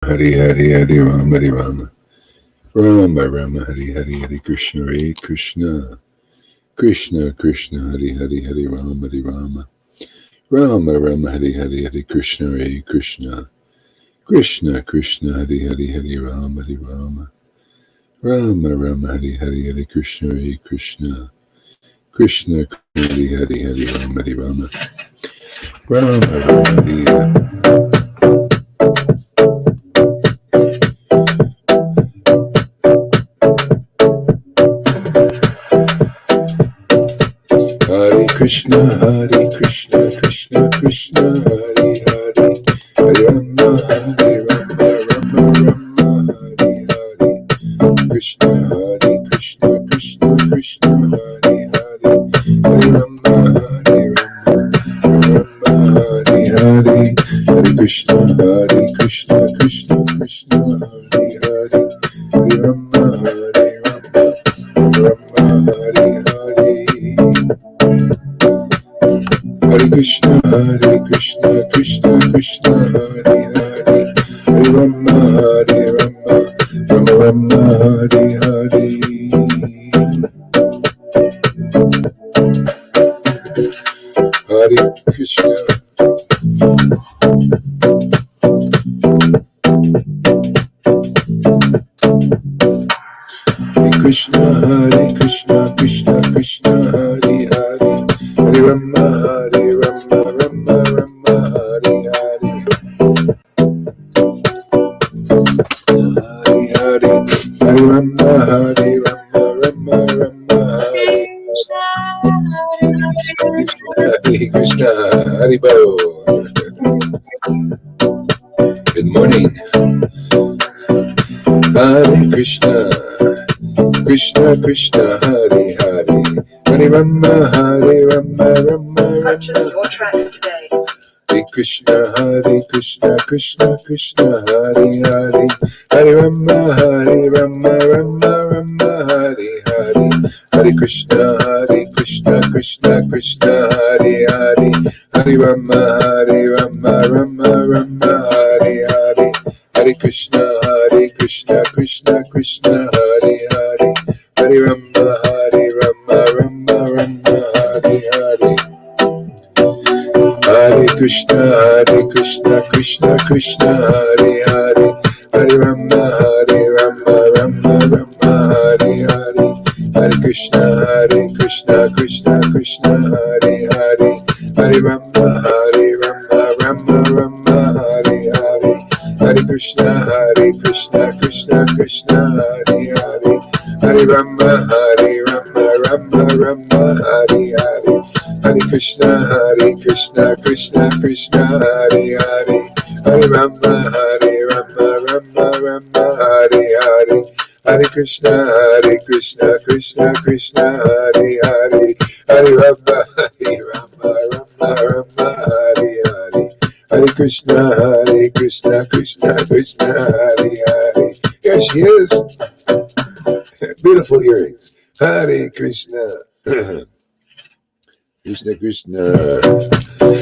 Hari Hari Hari Rama Hari Rama Rama Rama Hari Hari Hari Krishna Hare Krishna Krishna Krishna Hari Hari Hari Rama Hari Rama Rama Rama Hari Hari Hari Krishna Hare Krishna Krishna Krishna Hari Hari Hari Rama Hari Rama Rama Rama Hari Hari Hari Krishna Hare Krishna Krishna Hari Hari Hari Rama Hari Rama Rama Rama Hari Hare Krishna, Hare Krishna, Krishna Krishna, Hare Hare, Hare Rama, Hare Rama, Rama Rama, Hare Hare, Krishna, Hare Krishna, Krishna Krishna, Hare Hare, Hare Rama, Hare Rama, Rama Hare Hare, Hare Krishna, Hare Krishna, Krishna Krishna, Hare Hare, Hare Rama, Hare Rama, Rama Hare Hare. Hare Krishna, Hare Krishna, Krishna Krishna, Hare Hare, Hare Rama, Hare Rama, Rama Rama, Hare Hare. Hare Krishna. Hare Krishna, Hare Krishna, Krishna Krishna, Hare Hare, Hare Rama, Hare Rama, Rama Rama, Hare Hare. Hare Hare, Hare Rama, Hare Rama, Rama Rama, Hare Hare Krishna, Hare Bo. Good morning. Hare Krishna, Krishna Krishna, Hare Hare, Hare Rama, Hare Rama, Rama Purchase Rama. your tracks today. Hare Krishna, Krishna Krishna, Hare Hare, Hare Rama, Hare Rama, Rama Rama, Hare Hare, Hare Krishna, Krishna Krishna, Hare Hare, Hare Rama, Hare Rama, Rama Rama, Hare Hare, Hare Krishna, Krishna Krishna, Hare Hare, Hare Rama, Hare Rama, Rama Rama, Hare Hare. Hare Krishna, Krishna Krishna, Hare Hare, Hare Rama, Hare Rama, Rama Rama, Hare Hare, Hare Krishna, Krishna Krishna, Hare Hare, Hare Rama, Hare Rama, Rama Rama, Hare Hare, Hare Krishna, Krishna Krishna, Hare Hare, Hare Rama, Hare Rama, Rama Rama, Hare Hare, Hare Krishna, Krishna Krishna, Hare Hare, Hare Rama, Hare Rama, Rama Rama, Hare Hare, Hare Krishna, Krishna Krishna, Hare Hare, Hare Rama, Hare Rama, Rama Rama, Hare Hare, Hare Krishna, Krishna Krishna, Hare Hare. Here she is. Beautiful earrings. Hare Krishna. Krishna Krishna,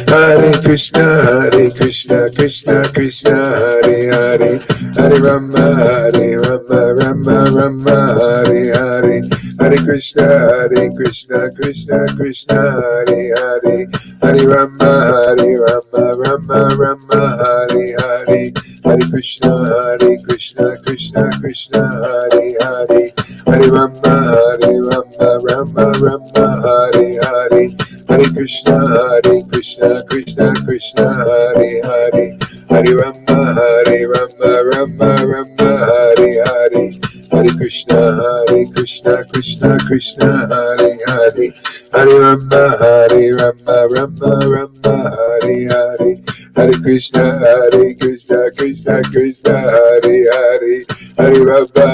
Hare Krishna, Krishna Krishna, Hare Hare, Hare Rama, Rama Rama, Hare Hare, Hare Krishna, Krishna Krishna, Hare Hare, Hare Rama, Rama Rama, Hare Hare, Hare Krishna, Krishna Krishna, Hare Hare, Hare Rama, Rama Rama, Hare Hare, Hare Krishna, Krishna Krishna, Hare Hare, Hare Rama, Rama Rama, Hare Hare, Hare Krishna, Krishna Krishna, Hare Hare, Hare Rama, Rama Rama, Hare Hare, Hare Krishna, Krishna Krishna, Hare Hare, Hare Rama,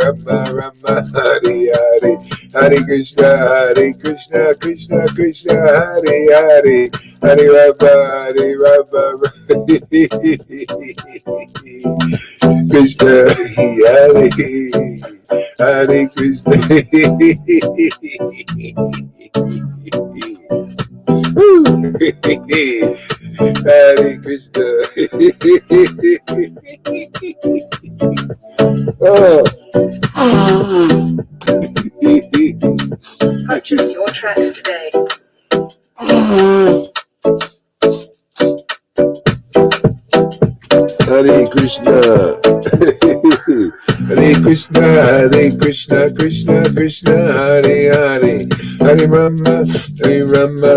Rama Rama, Hare Hare, Hare Krishna, Krishna Krishna, Hare Hare, Hare Rama, Rama, Krishna, Hare Hare Krishna. Hare Krishna. Oh. Purchase your tracks today. Hare Krishna. Hare Krishna, Hare Krishna, Krishna Krishna, Hare Hare, Hare Rama,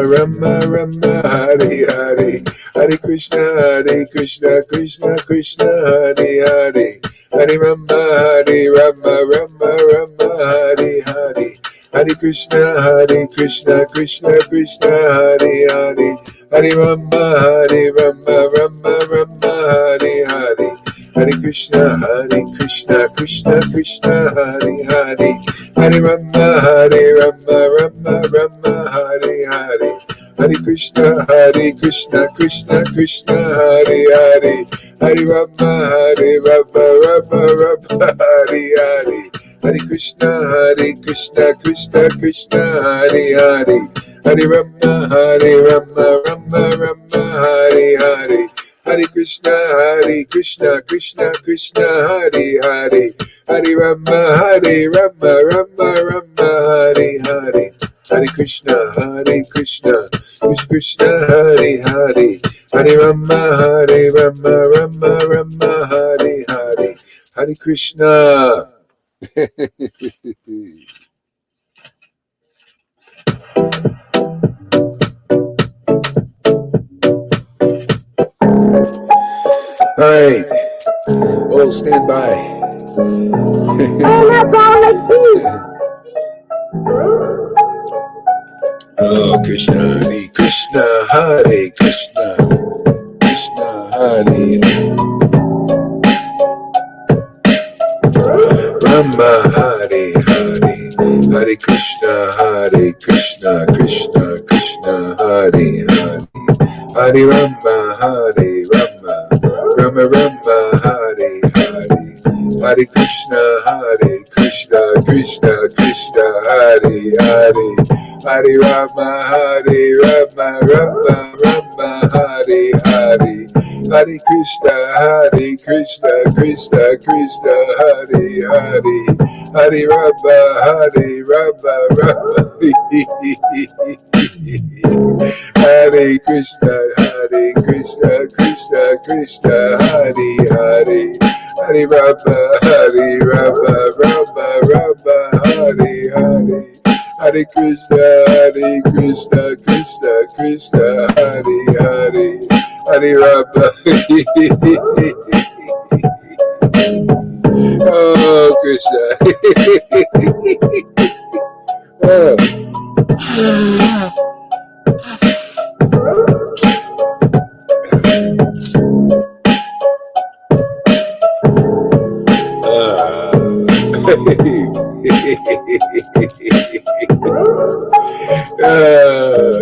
Rama Rama, Hare Hare, Hare Krishna, Krishna Krishna, Hare Hare, Hare Rama, Rama Rama, Hare Hare, Hare Krishna, Krishna Krishna, Hare Hare, Hare Rama, Rama Rama, Hare Hare, Hare Krishna, Krishna Krishna, Hare Hare, Hare Rama, Rama Rama, Hare Hare, Hare Krishna, Krishna Krishna, Hare Hare, Hare Rama, Rama Rama, Hare Hare, Hare Krishna, Krishna Krishna, Hare Hare, Hare Rama, Rama Rama, Hare Hare, Hare Krishna, Krishna Krishna, Hare Hare, Hare Rama, Rama Rama, Hare Hare, Hare Krishna, Krishna Krishna, Hare Hare, Hare Rama, Rama, Hare Hare, Hare Krishna. All right, all stand by. Oh, Krishna, Hare Krishna, Hare Krishna, Krishna Hare Rama, Hare Hare, Hare Krishna, Krishna Krishna, Hare Hare, Hare Rama, Rama Rama, Hare Hare, Hare Krishna, Krishna Krishna, Hare Hare, Hare Rama, Rama Rama, Hare Hare, Hare Krishna, Krishna Krishna, Hare Hare, Hare Rama, Rama Rama, Hare Krishna, Krishna Krishna, Hare Hare, Hare Rama, Rama Rama, Hare Hare, Hare Krishna, Krishna Krishna, Hare Hare, Hare Rama. Oh, Krishna. Oh.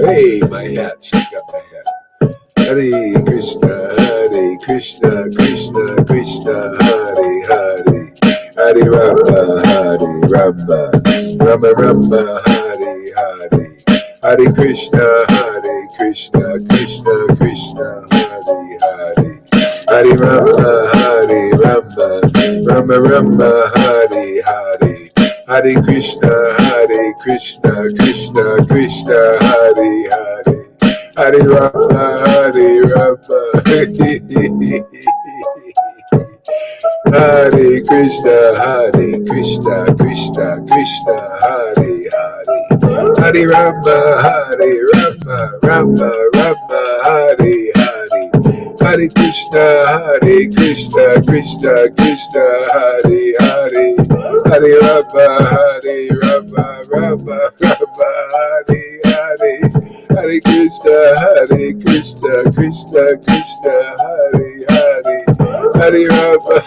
Hey, my hat. Check out my hat. Hare Krishna, Krishna Krishna, Hare Hare, Hare Rama, Rama Rama, Hare Hare, Hare Krishna, Krishna Krishna, Hare Hare, Hare Rama, Rama Rama, Hare Hare, Hare Krishna, Krishna Krishna, Hare Hare, Hare Rama, Hare Krishna, Krishna Krishna, Hare Hare, Hare Rama, Rama Hare Hare, Hare Krishna, Krishna Krishna, Hare Hare, Hare Rama, Rama Hare Hare, Hare Krishna, Krishna Krishna, Hare Hare, Hare Rama.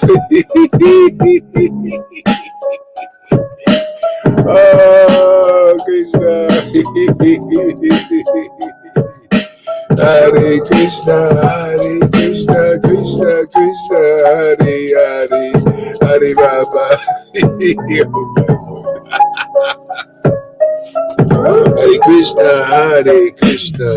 Oh, Krishna. Hare Krishna, Krishna Krishna, Hare Hare, Hare Rama. Hare Krishna, Krishna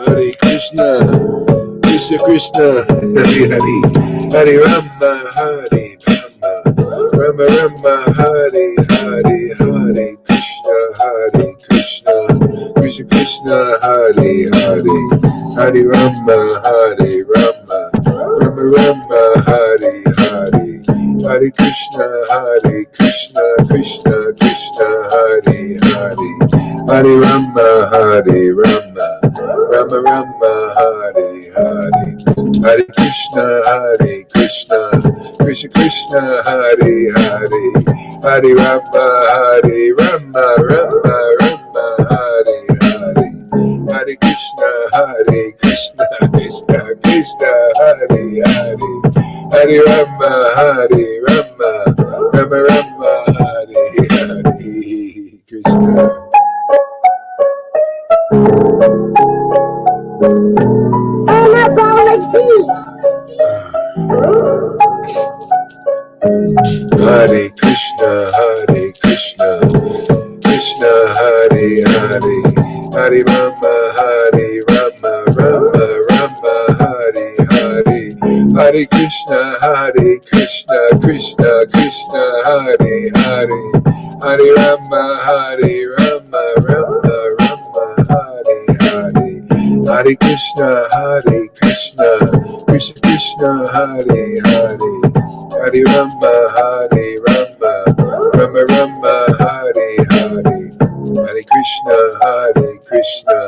Hare Krishna, Krishna Krishna, Hare Hare, Hare Rama, Hare Rama, Rama Rama, Hare Hare, Hare Krishna, Krishna Krishna, Hare Hare, Hare Rama, Hare Rama, Rama Rama, Hare Hare, Hare Krishna, Krishna Krishna, Hare Hare, Hare Rama, Hare Rama, Rama Rama, Hare Hare, Hare Krishna, Krishna Krishna, Hare Hare, Hare Rama, Rama Rama, Hare Hare, Hare Krishna, Krishna Krishna, Hare Hare, Hare Rama, Rama Rama, Hare Hare, Krishna. Hare Krishna, Krishna Hare Hare, Hare Rama, Rama Rama, Hare Hare, Hare Krishna, Krishna Krishna, Hare Hare, Hare Rama, Rama Rama, Hare Hare, Hare Krishna, Krishna Krishna, Hare Hare, Hare Rama, Rama Rama, Hare Hare, Hare Krishna, Krishna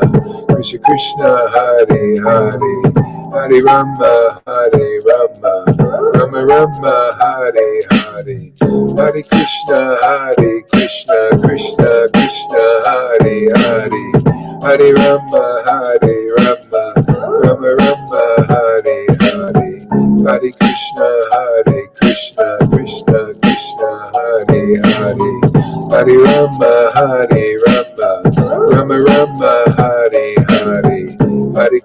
Krishna, Hare Hare, Hare Rama, Rama Rama, Hare Hare, Hare Krishna, Krishna Krishna, Hare Hare, Hare Rama, Rama Rama, Hare Hare, Hare Krishna, Krishna Krishna, Hare Hare, Hare Rama, Rama Rama, Hare Hare, Hare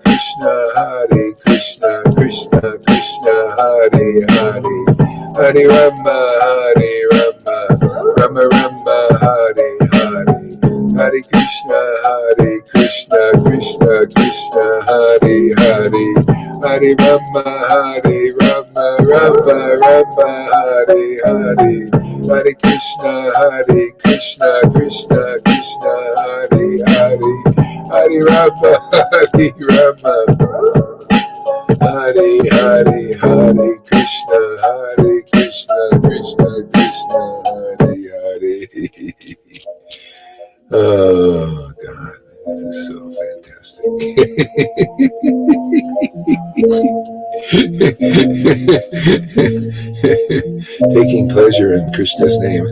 Krishna, Krishna Krishna, Hare Hare, Hare Rama, Rama Rama, Hare Hare, Hare Krishna, Krishna Krishna, Hare Hare, Hare Rama, Rama Rama, Hare Hare, Hare Krishna, Krishna Krishna, Hare Hare, Hare Rama, Hare Hare, Hare Krishna, Krishna Krishna, Hare Hare. Oh God, this is so fantastic. Taking pleasure in Krishna's name.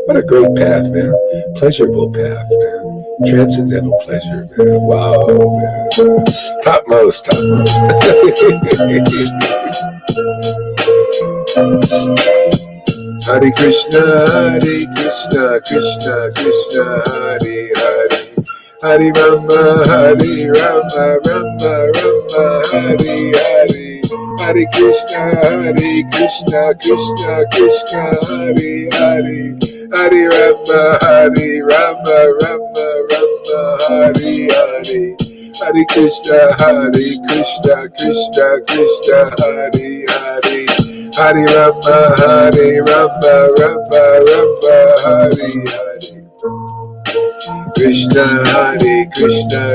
What a great path, man. Pleasurable path, man. Transcendental pleasure, man. Wow, man. Topmost. Hare Krishna, Krishna Krishna, Hare Hare, Hare Rama, Rama Rama, Hare Hare, Hare Krishna, Krishna Krishna, Hare Hare, Hare Rama, Rama Rama, Hare Hare, Hare Krishna, Krishna Krishna, Hare Hare, Hare Rama, Rama Rama, Hare Hare, Krishna,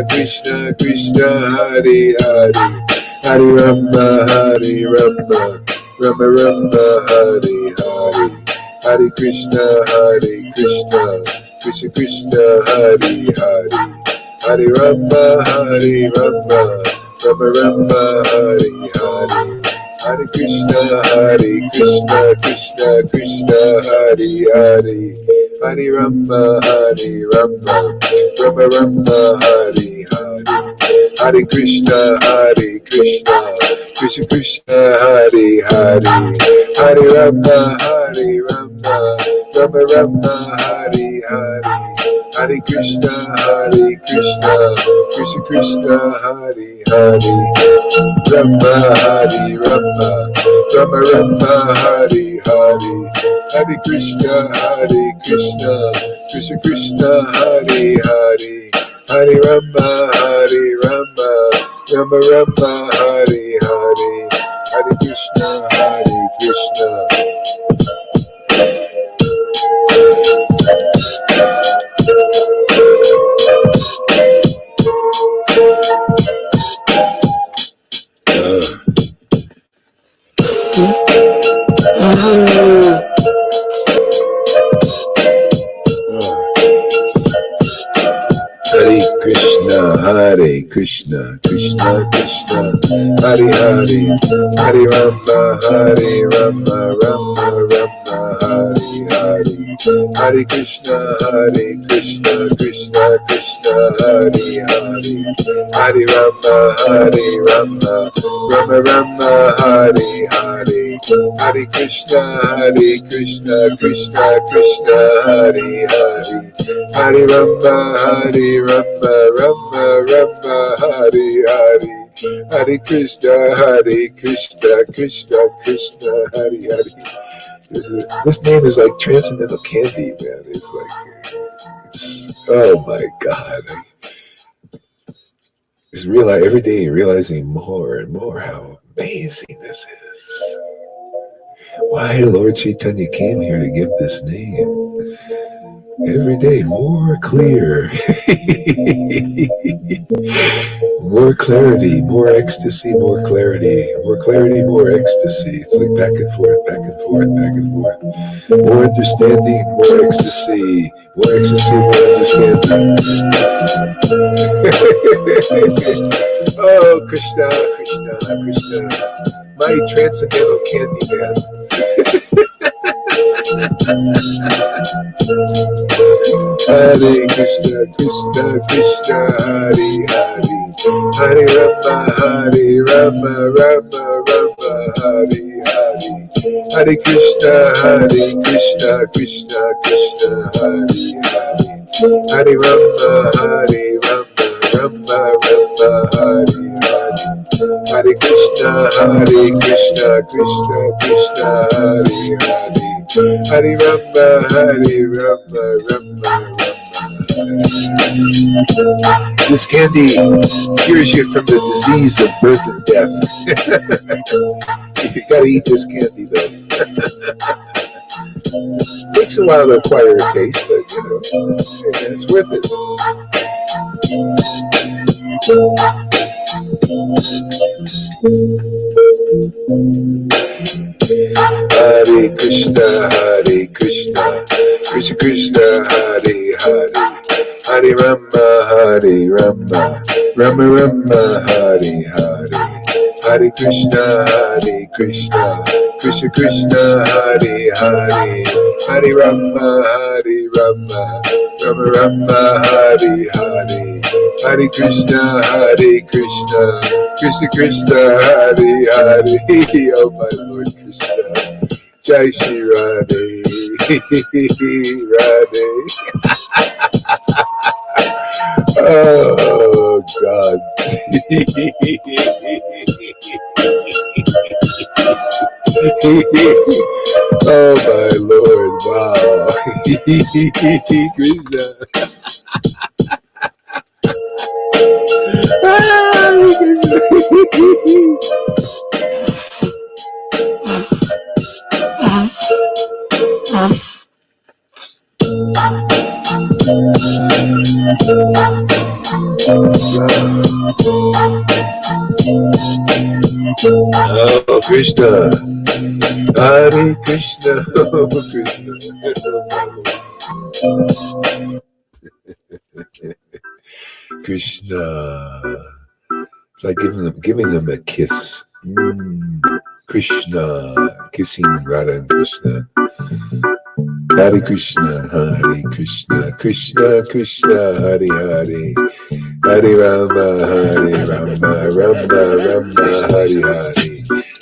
Krishna Krishna, Hare Hare, Hare Rama, Rama Rama, Hare Hare, Hare Krishna, Krishna Krishna, Hare Hare, Hare Rama, Rama Rama, Hare Hare, Hare Krishna, Krishna Krishna, Hare Hare, Hare Rama, Rama Rama, Hare Hare, Hare Krishna, Krishna Krishna, Hare Hare, Hare Rama, Rama Rama, Hare Hare, Hare Krishna, Krishna Krishna, Hare Hare, Rama, Hare Rama, Rama Rama, Hare Hare, Hare Krishna, Krishna Krishna, Hare Hare, Hare Rama, Rama Rama, Hare Hare, Hare Krishna, Krishna. Hare Krishna, Krishna Krishna, Hare Hare, Hare Rama, Rama Rama, Hare Hare, Hare Krishna, Krishna Krishna, Hare Hare, Hare Rama, Rama Rama, Hare Hare, Hare Krishna, Krishna Krishna, Hare Hare, Hare Rama, Rama Rama, Hare Hare, Hare Krishna, Krishna Krishna, Hare Hare. This name is like transcendental candy, man. It's like, oh my God. It's every day realizing more and more how amazing this is. Why Lord Chaitanya came here to give this name. Every day, more clear. More clarity, more ecstasy, more clarity, more clarity, more ecstasy. It's like back and forth, back and forth, back and forth. More understanding, more ecstasy, more understanding. Oh, Krishna, Krishna, Krishna, my transcendental candy man. Hare Krishna, Krishna Krishna, Hare Hare, Hare Rama, Rama Rama, Hare Hare, Hare Krishna, Krishna Krishna, Hare Hare, Hare Rama, Rama Rama, Hare Hare, Hare Krishna, Krishna Krishna, Hare Hare, Hare Rama, Rama Rama. This candy cures you from the disease of birth and death. You gotta eat this candy though. Takes a while to acquire a taste, but it's worth it. Hare Krishna, Krishna Krishna, Hare Hare, Hare Rama, Rama Rama, Hare Hare, Hare Krishna, Krishna Krishna, Hare Hare, Hare Rama, Rama Rama, Hare Hare, Hare Krishna, Krishna Krishna, Hare Hare. Oh my Lord Krishna, Jai Shri Radhe, Radhe. Oh God. Oh my Lord, wow. Krishna. Oh Krishna, Hare Krishna, oh Krishna, Krishna. It's like giving them a kiss. Krishna, kissing Radha and Krishna. Hare Krishna, Krishna Krishna, Hare Hare, Hare Rama, Rama Rama, Hare Hare,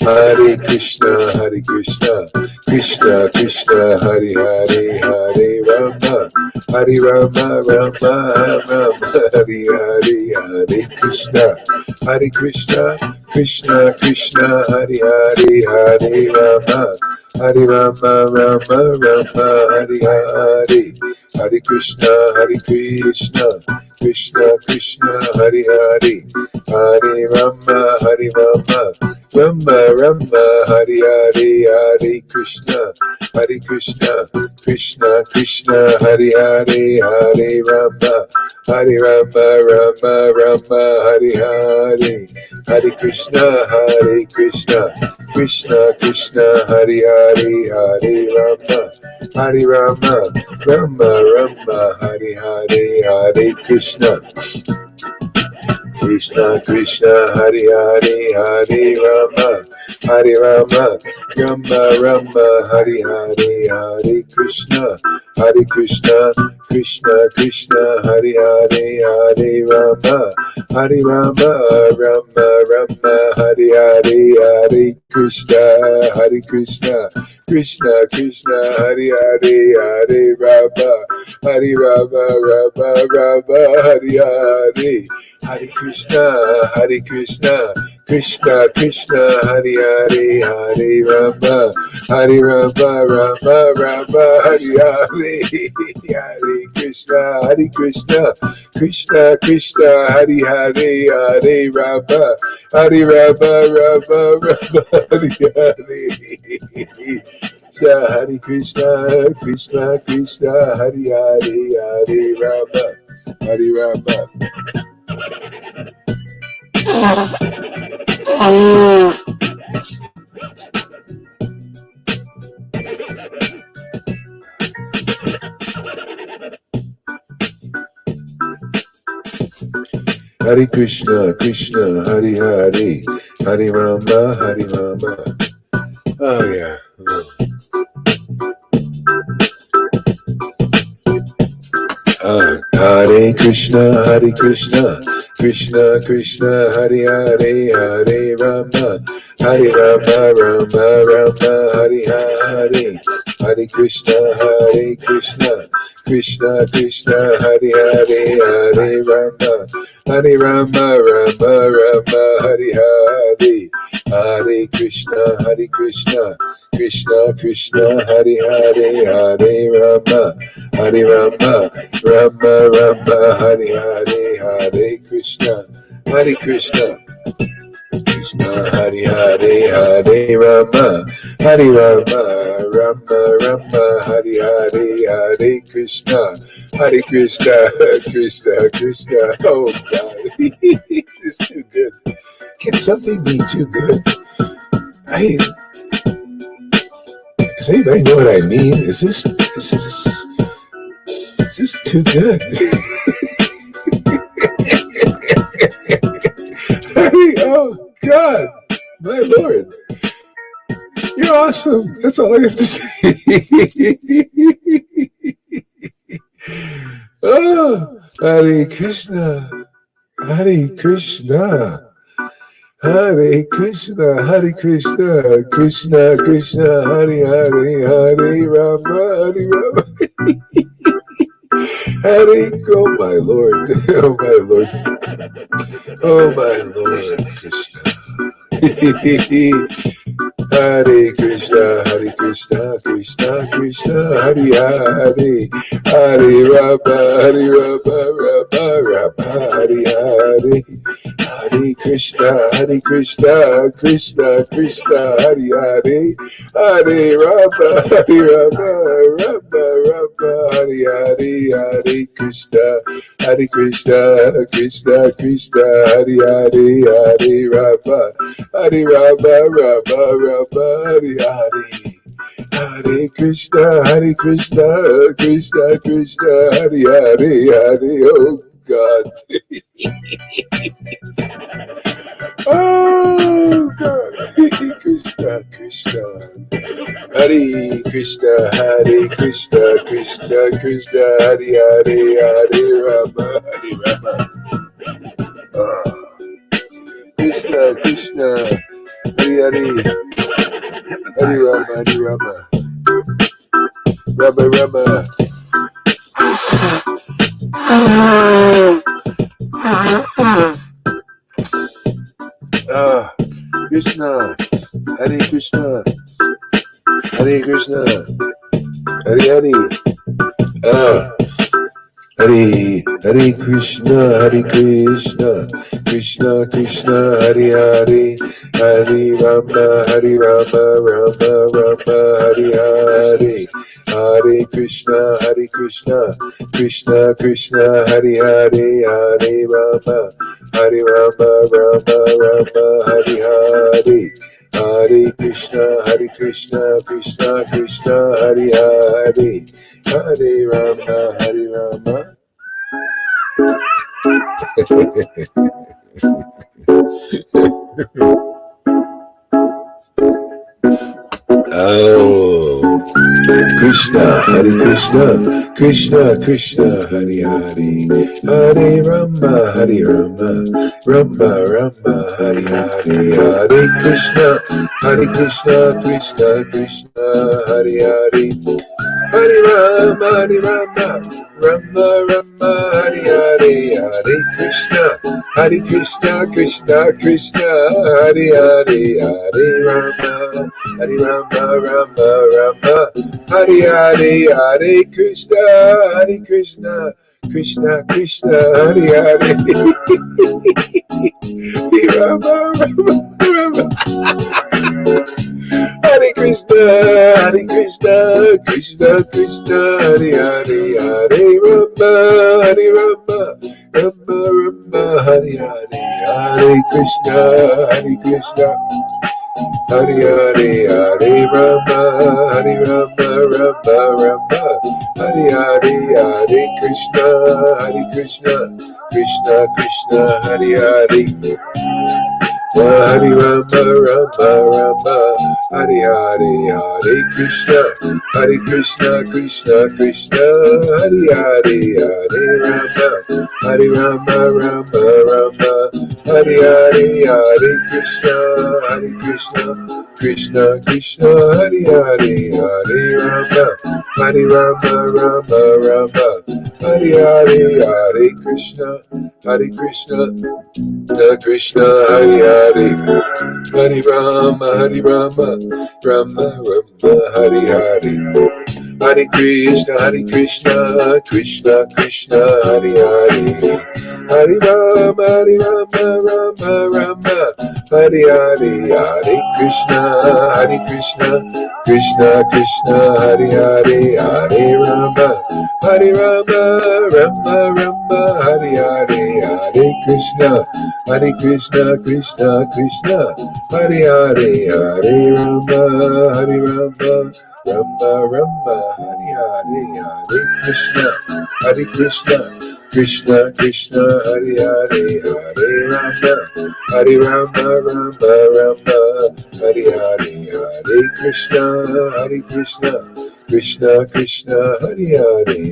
Hare Krishna, Krishna Krishna, Hare Hare, Hare Rama, Hare Rama, Rama Rama, Hare Hare, Hare Krishna, Hare Krishna, Krishna Krishna, Hare Hare, Hare Rama, Hare Rama, Rama Rama, Hare Hare, Hare Krishna, Hare Krishna, Krishna Krishna, Hare Hare, Hare Rama, Hare Rama, Rama Rama, Hare Hare, Hare Krishna, Hare Krishna, Krishna Krishna, Hare Hare, Hare Rama, Hare Rama, Rama Rama, Hare Hare, Hare Krishna, Hare Krishna, Krishna Krishna, Hare Hare, Hare Rama, Hare Rama, Rama Rama, Hare Hare, Hare Krishna, Krishna Krishna, Hare Hare, Hare Rama, Hare Rama, Rama Rama, Hare Hare, Hare Krishna, Hare Krishna, Krishna Krishna, Hare Hare, Hare Rama, Hare Rama, Rama Rama, Hare Hare, Hare Krishna, Hare Krishna, Krishna Krishna, Hare Hare, Hare Rama, Hare Rama, Rama Rama, Hare Hare, Hare Krishna, Hare Krishna, Krishna Krishna, Hare Hare, Hare Rama, Hare Rama, Rama Rama, Hare Hare, Hare Krishna, Hare Krishna, Krishna Krishna, Hare Hare, Hare Rama, Hare Rama, Rama Rama, Hare Hare. Hare Krishna, Krishna Krishna, Hare Hare, Hare Rama, Hare Rama. Hare Krishna, Krishna, Hare Hare, Hare Rama, Hare Rama. Oh yeah. Hare Krishna, Hare Krishna, Krishna Krishna, Hare Hare, Hare Rama, Hare Rama, Rama Rama, Hare Hare, Hare Krishna, Hare Krishna, Krishna Krishna, Hare Hare, Hare Rama, Hare Rama, Rama Rama, Hare Hare, Hare Krishna, Hare Krishna, Krishna Krishna, Hare Hare, Hare Rama, Hare Rama, Rama Rama, Hare Hare, Hare Krishna, Hare Krishna, Krishna Hare Hare, Hare Rama, Hare Rama, Rama Rama, Hare Hare, Hare Krishna, Hare Krishna, Krishna Krishna. Oh God, it's too good. Can something be too good? Does anybody know what I mean? Is this too good? Oh God, my Lord, you're awesome. That's all I have to say. Oh, Hare Krishna, Hare Krishna. Hare Krishna, Hare Krishna, Krishna Krishna, Hare Hare, Hare Rama, Hare Rama. Hare, oh my Lord, oh my Lord, oh my Lord, Krishna. Hare Krishna, Hare Krishna, Krishna Krishna, Hare Hare, Hare Rama, Hare Rama, Rama Rama, Hare Hare, Hare Krishna, Krishna Krishna, Hare Hare, Hare Rama, Rama Rama, Hare Hare, Hare Krishna, Krishna Krishna, Hare Hare, Hare Rama, Rama Rama, Hare Hare. Hare Krishna, Krishna Krishna, Hare Hare, Hare, oh God. Oh God, Hare Krishna, Krishna, Hare Krishna, Hare Krishna, Krishna Krishna, Hare Hare, Hare Rama, Hare Rama. Krishna, Krishna, Hare Hare, Hare Rama, Hare Rama, Rama Rama. Krishna, Hare Krishna, Hare Krishna, Hare Hare, Hare Krishna, Hare Krishna, Krishna Krishna, Hare Hare, Hare Rama, Hare Rama, Rama Rama, Hare Hare, Hare Krishna, Krishna Krishna, Hare Hare, Hare Rama, Rama Rama, Hare Hare. Hare Krishna, Krishna Krishna, Hare Hare, Hare Rama, Oh, Krishna, Hare Krishna, Krishna Krishna, Hare Hare, Hare Rama, Rama Rama, Hare Hare, Hare Krishna, Krishna Krishna, Hare Hare. Hare Rama, Rama Rama, Hare Hare, Hare Krishna, Krishna Krishna, Hare Hare, Hare Rama, Rama Rama, Hare Hare, Hare Krishna, Krishna Krishna, Hare Hare, Hare Rama, Rama. Hare Krishna, Krishna Krishna, Hare Hare, Hare Rama, Rama Rama, Hare Hare, Hare Krishna, Hare Hare, Hare Rama, Rama Rama, Hare Hare, Hare Krishna, Krishna, Hare Hare. Hare Rama, Rama, Hare Hare, Hare Krishna, Krishna, Hare Hare, Hare Rama, Rama, Hare Hare, Hare Krishna, Hare Hare, Hare Rama, Rama, Hare Hare, Hare Krishna, Krishna, Hare Hare, Hare Rama, Rama, Hare Hare. Hare Krishna, Krishna, Hare Hare, Hare Rama, Rama, Hare Hare, Hare Krishna, Krishna, Hare Hare, Hare Rama, Rama, Hare Hare, Hare Krishna, Krishna, Hare Hare, Hare Rama, Rama, Hare Hare, Hare Krishna, Hare Hare, Hare Rama, Rama, Hare Hare, Hare Krishna, Krishna, Hare Hare,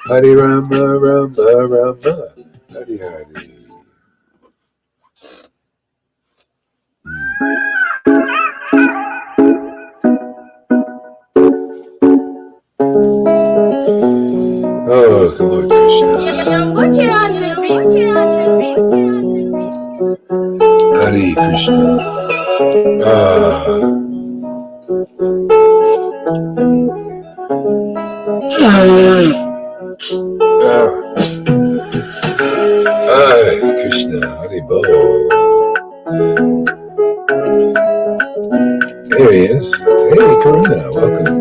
Hare Rama, Rama, Hare Hare. Oh, come on, Krishna. Hare Krishna. Hare Krishna, Hare Bo. There he is. Hey, Karuna, welcome.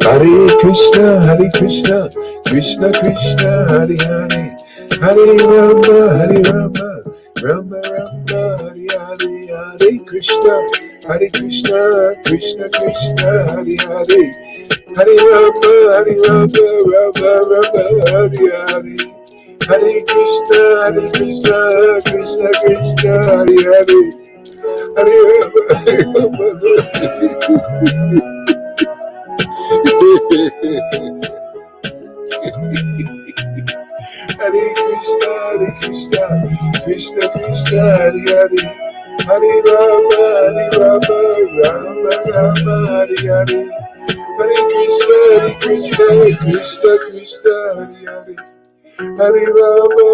Hare Krishna, Krishna, Hare Hare, Hare Rama, Rama, Hare Hare, Hare Krishna, Krishna, Hare Hare, Hare Rama, Rama, Hare Hare, Hare Krishna, Krishna, Hare Hare, Hare Rama. Hare Krishna, Krishna, Hare Hare, Hare Rama, Rama, Hare Hare, Hare Krishna, Krishna Krishna, Hare Hare. Hare Rama,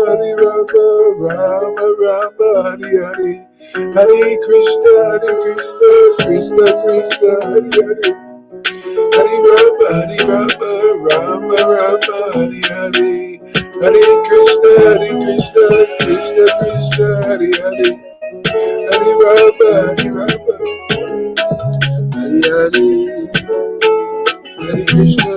Rama Rama, Hare Hare. Hare Krishna, Krishna Krishna, Hare Hare. Hare Rama, Rama Rama, Hare Hare. Hare Krishna, Krishna Krishna, Hare Hare. Hare Rama, Hare Hare. Hare Krishna.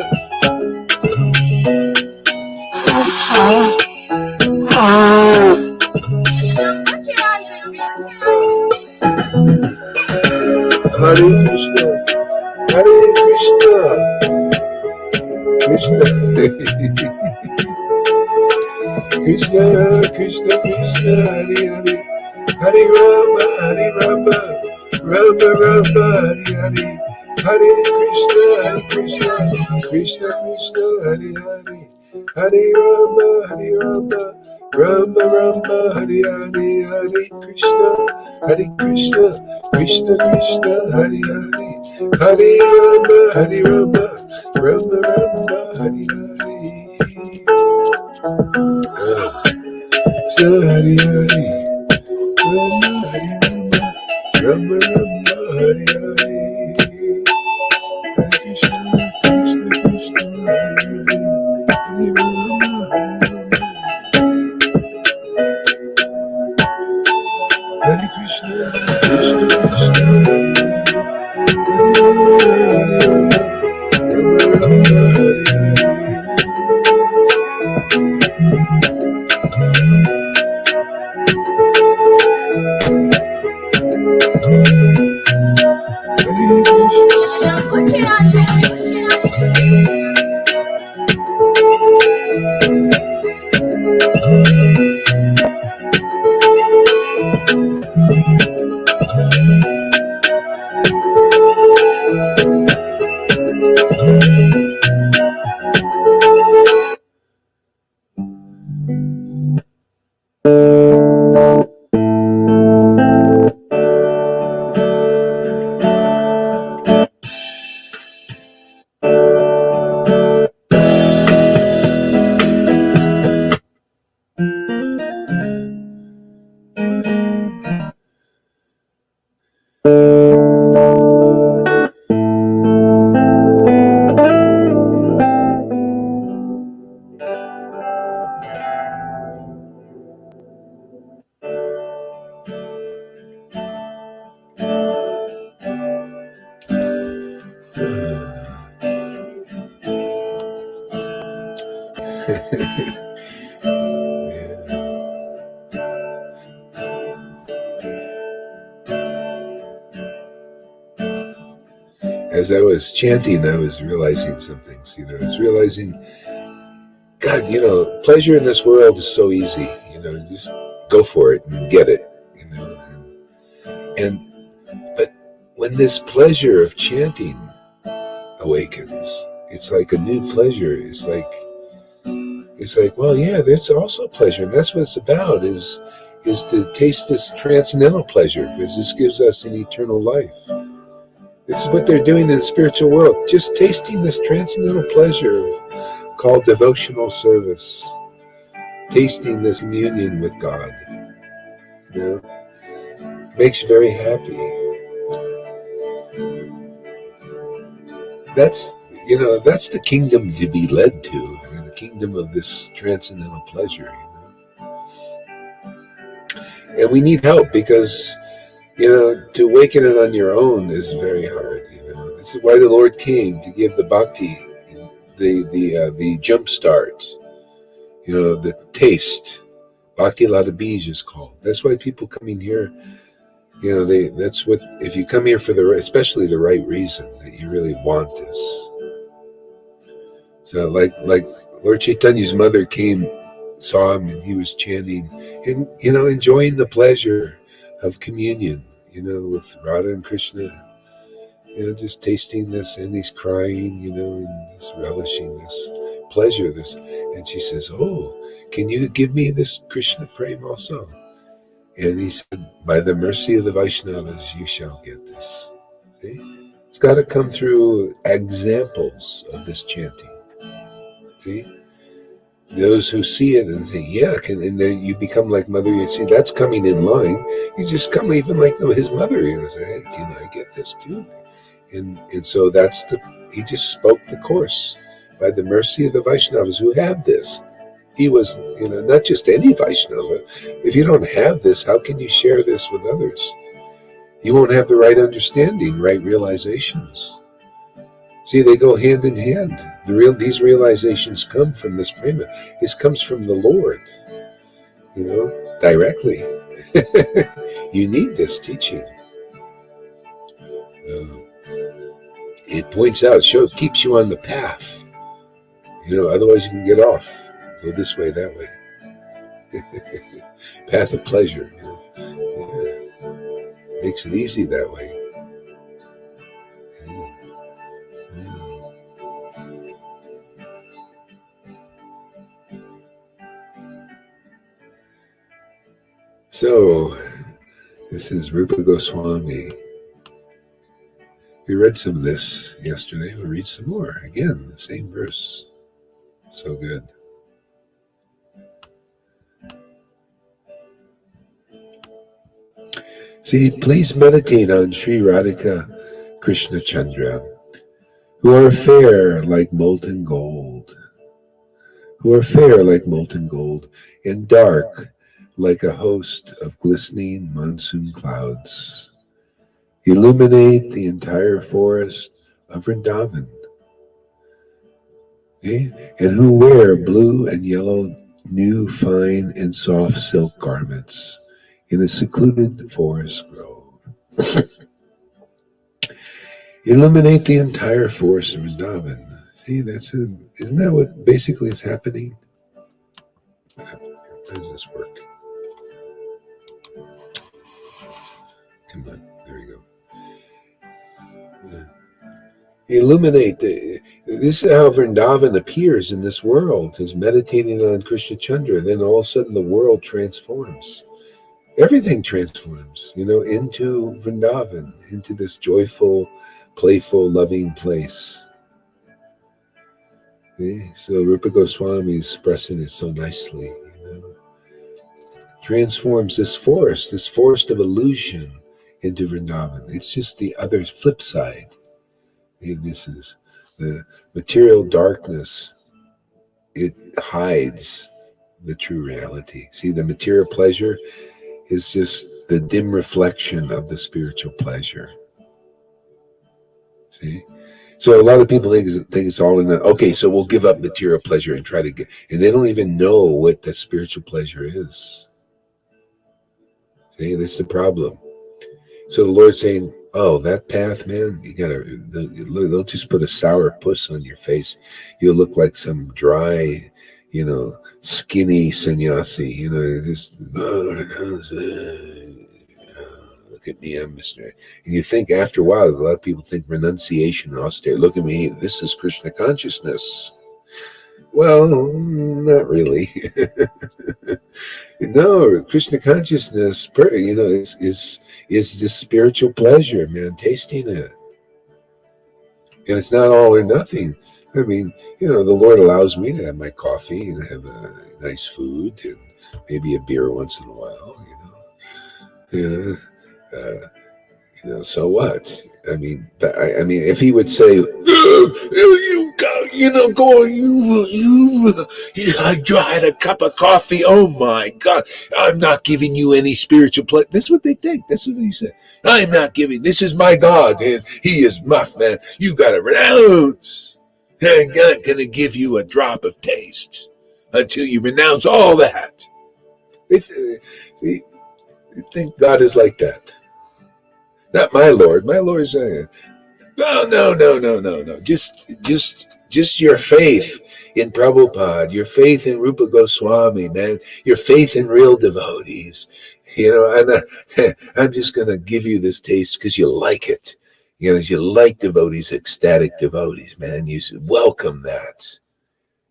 Hare Krishna, Hare Krishna, Krishna, Krishna, Krishna, Krishna, Hare Hare, Hare Rama, Rama Rama, Hare Hare, Hare Krishna, Krishna Krishna, Hare Hare, Hare Rama, Rama Rama, Hare Hare, Hare Krishna, Krishna Krishna, Hare Hare, Hare Rama, Rama Rama, Hare Hare. Hare Hare, Rama Rama, Hare Hare. Hare Krishna, Krishna, Hare Hare, Hare Rama, Hare Krishna, Krishna, Hare Rama, Rama Rama, Hare Hare. As I was chanting, I was realizing some things. I was realizing, God, pleasure in this world is so easy. Just go for it and get it. But when this pleasure of chanting awakens, it's like a new pleasure. It's like, well, yeah, there's also pleasure, and that's what it's about. Is to taste this transcendental pleasure, because this gives us an eternal life. This is what they're doing in the spiritual world, just tasting this transcendental pleasure called devotional service, tasting this communion with God. Makes you very happy. That's the kingdom to be led to, the kingdom of this transcendental pleasure. And we need help, because to awaken it on your own is very hard. This is why the Lord came, to give the bhakti, the jump start, the taste. Bhakti Lata Bij is called. That's why people coming here, that's what, if you come here for especially the right reason, that you really want this. So like Lord Chaitanya's mother came, saw him, and he was chanting and, enjoying the pleasure of communion, with Radha and Krishna, just tasting this, and he's crying, and just relishing this pleasure, and she says, "Oh, can you give me this Krishna prema also?" And he said, "By the mercy of the Vaishnavas, you shall get this." See? It's got to come through examples of this chanting. See? Those who see it and say, yeah, and then you become like mother. You see, that's coming in line. You just come even like his mother. You know, say, hey, I get this too. And so he just spoke the course by the mercy of the Vaishnavas who have this. He was, not just any Vaishnava. If you don't have this, how can you share this with others? You won't have the right understanding, right realizations. See, they go hand in hand. These realizations come from this prema. This comes from the Lord, directly. You need this teaching. It points out, keeps you on the path. Otherwise you can get off. Go this way, that way. Path of pleasure. Yeah. Makes it easy that way. So, this is Rupa Goswami. We read some of this yesterday. We'll read some more. Again, the same verse. So good. See, please meditate on Sri Radhika Krishna Chandra, who are fair like molten gold, and dark like a host of glistening monsoon clouds. Illuminate the entire forest of Vrindavan, and who wear blue and yellow new fine and soft silk garments in a secluded forest grove. Illuminate the entire forest of Vrindavan. See, isn't that what basically is happening? How does this work? Come on, there we go. Illuminate. This is how Vrindavan appears in this world, is meditating on Krishna Chandra. Then all of a sudden the world transforms. Everything transforms, into Vrindavan, into this joyful, playful, loving place. Okay? So Rupa Goswami is expressing it so nicely. Transforms this forest of illusion into Vrindavan. It's just the other flip side. This is the material darkness. It hides the true reality. See, the material pleasure is just the dim reflection of the spiritual pleasure. See? So a lot of people think it's all in the, okay, so we'll give up material pleasure and try to get, and they don't even know what the spiritual pleasure is. See, this is the problem. So the Lord's saying, oh, that path, man, they'll just put a sour puss on your face. You'll look like some dry, skinny sannyasi, just, look at me, I'm Mr. And you think after a while, a lot of people think renunciation, austere. Look at me, this is Krishna consciousness. Well, not really. No, Krishna consciousness, is this spiritual pleasure, man, tasting it. And it's not all or nothing. I mean, the Lord allows me to have my coffee and have a nice food and maybe a beer once in a while, so what? I mean, if he would say, I had a cup of coffee. Oh my God, I'm not giving you any spiritual pleasure. That's what they think. That's what he said. I'm not giving. This is my God, and He is muff, man. You got to renounce. I'm not going to give you a drop of taste until you renounce all that. See, you think God is like that? Not my Lord. My Lord is saying, no. Just your faith in Prabhupada, your faith in Rupa Goswami, man, your faith in real devotees. I'm just going to give you this taste because you like it. You like devotees, ecstatic devotees, man. You should welcome that.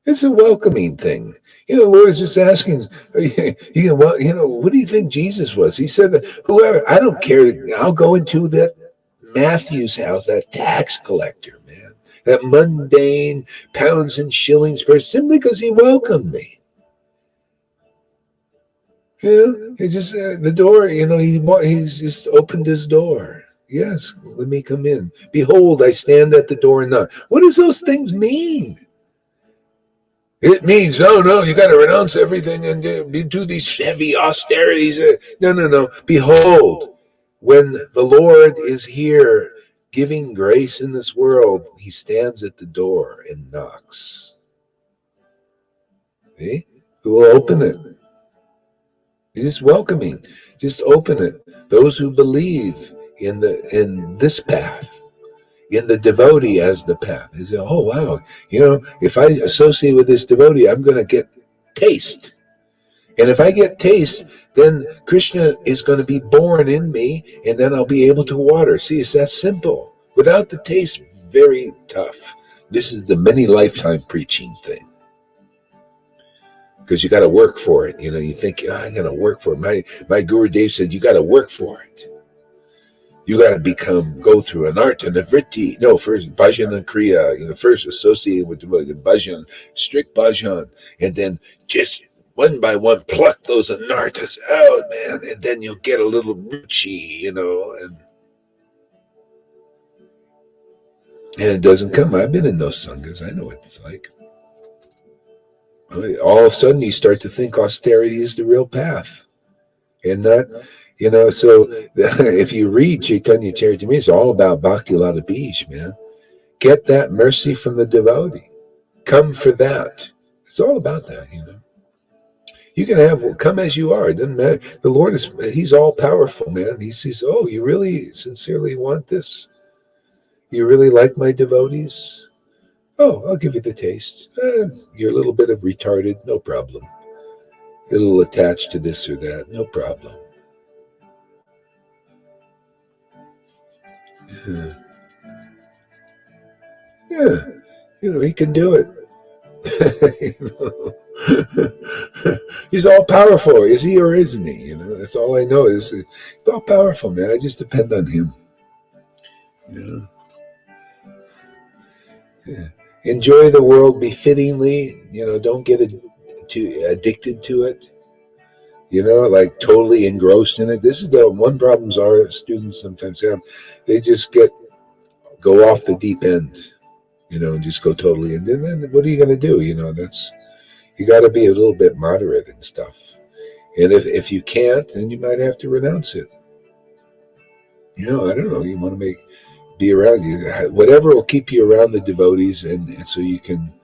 It's a welcoming thing. The Lord is just asking, what do you think Jesus was? He said that whoever, I don't care, I'll go into that Matthew's house, that tax collector, man, that mundane pounds and shillings person, simply because he welcomed me. He just the door. He's just opened his door. Yes, let me come in. Behold, I stand at the door and knock. What does those things mean? It means, no, you got to renounce everything and do these heavy austerities. No. Behold, when the Lord is here giving grace in this world, he stands at the door and knocks. See? Who will open it? He's welcoming. Just open it. Those who believe in this path, in the devotee as the path. They say, oh wow, if I associate with this devotee, I'm going to get taste. And if I get taste, then Krishna is going to be born in me, and then I'll be able to water. See, it's that simple. Without the taste, very tough. This is the many lifetime preaching thing. Because you got to work for it. You think, I'm going to work for it. My Guru Dev said, you got to work for it. You got to go through an art and a vritti. No, first bhajan and kriya. First associate with the bhajan, strict bhajan, and then just one by one pluck those anarthas out, man, and then you'll get a little ruchi, and it doesn't come. I've been in those sanghas. I know what it's like. All of a sudden, you start to think austerity is the real path, and not. So if you read Chaitanya Charitamrita, it's all about Bhakti Lata Bij, man. Get that mercy from the devotee. Come for that. It's all about that, You can come as you are. It doesn't matter. The Lord he's all powerful, man. He says, oh, you really sincerely want this? You really like my devotees? Oh, I'll give you the taste. You're a little bit of retarded, no problem. A little attached to this or that, no problem. Yeah, he can do it. He's all powerful. Is he or isn't he? That's all I know is he's all powerful, man. I just depend on him. Yeah. Enjoy the world befittingly. Don't get too addicted to it. Like totally engrossed in it. This is the one problems our students sometimes have. They just go off the deep end. And just go totally. And then what are you going to do? You got to be a little bit moderate and stuff. And if you can't, then you might have to renounce it. I don't know. You want to be around you. Whatever will keep you around the devotees, and so you can,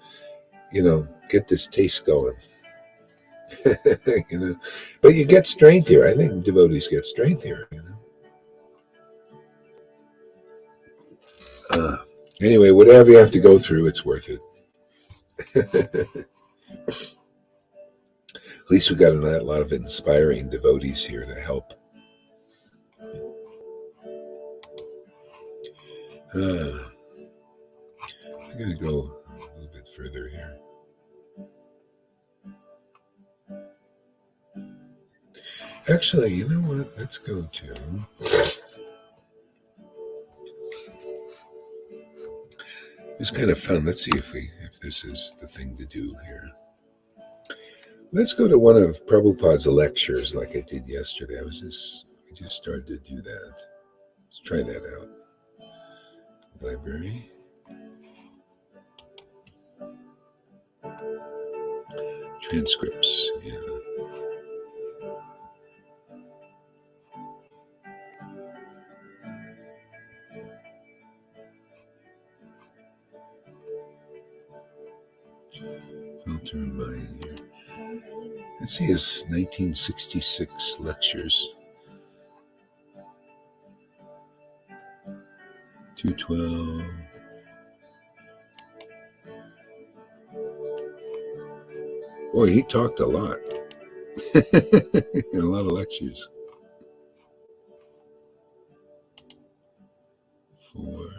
get this taste going. But you get strength here. I think devotees get strength here. Anyway, whatever you have to go through, it's worth it. At least we got a lot of inspiring devotees here to help. I'm going to go a little bit further here. Actually, you know what? Let's go to... It's kind of fun. Let's see if this is the thing to do here. Let's go to one of Prabhupada's lectures like I did yesterday. We just started to do that. Let's try that out. Library. Transcripts, yeah. Filter my year. Let's see his 1966 lectures. 212. Boy, he talked a lot. In a lot of lectures. 4.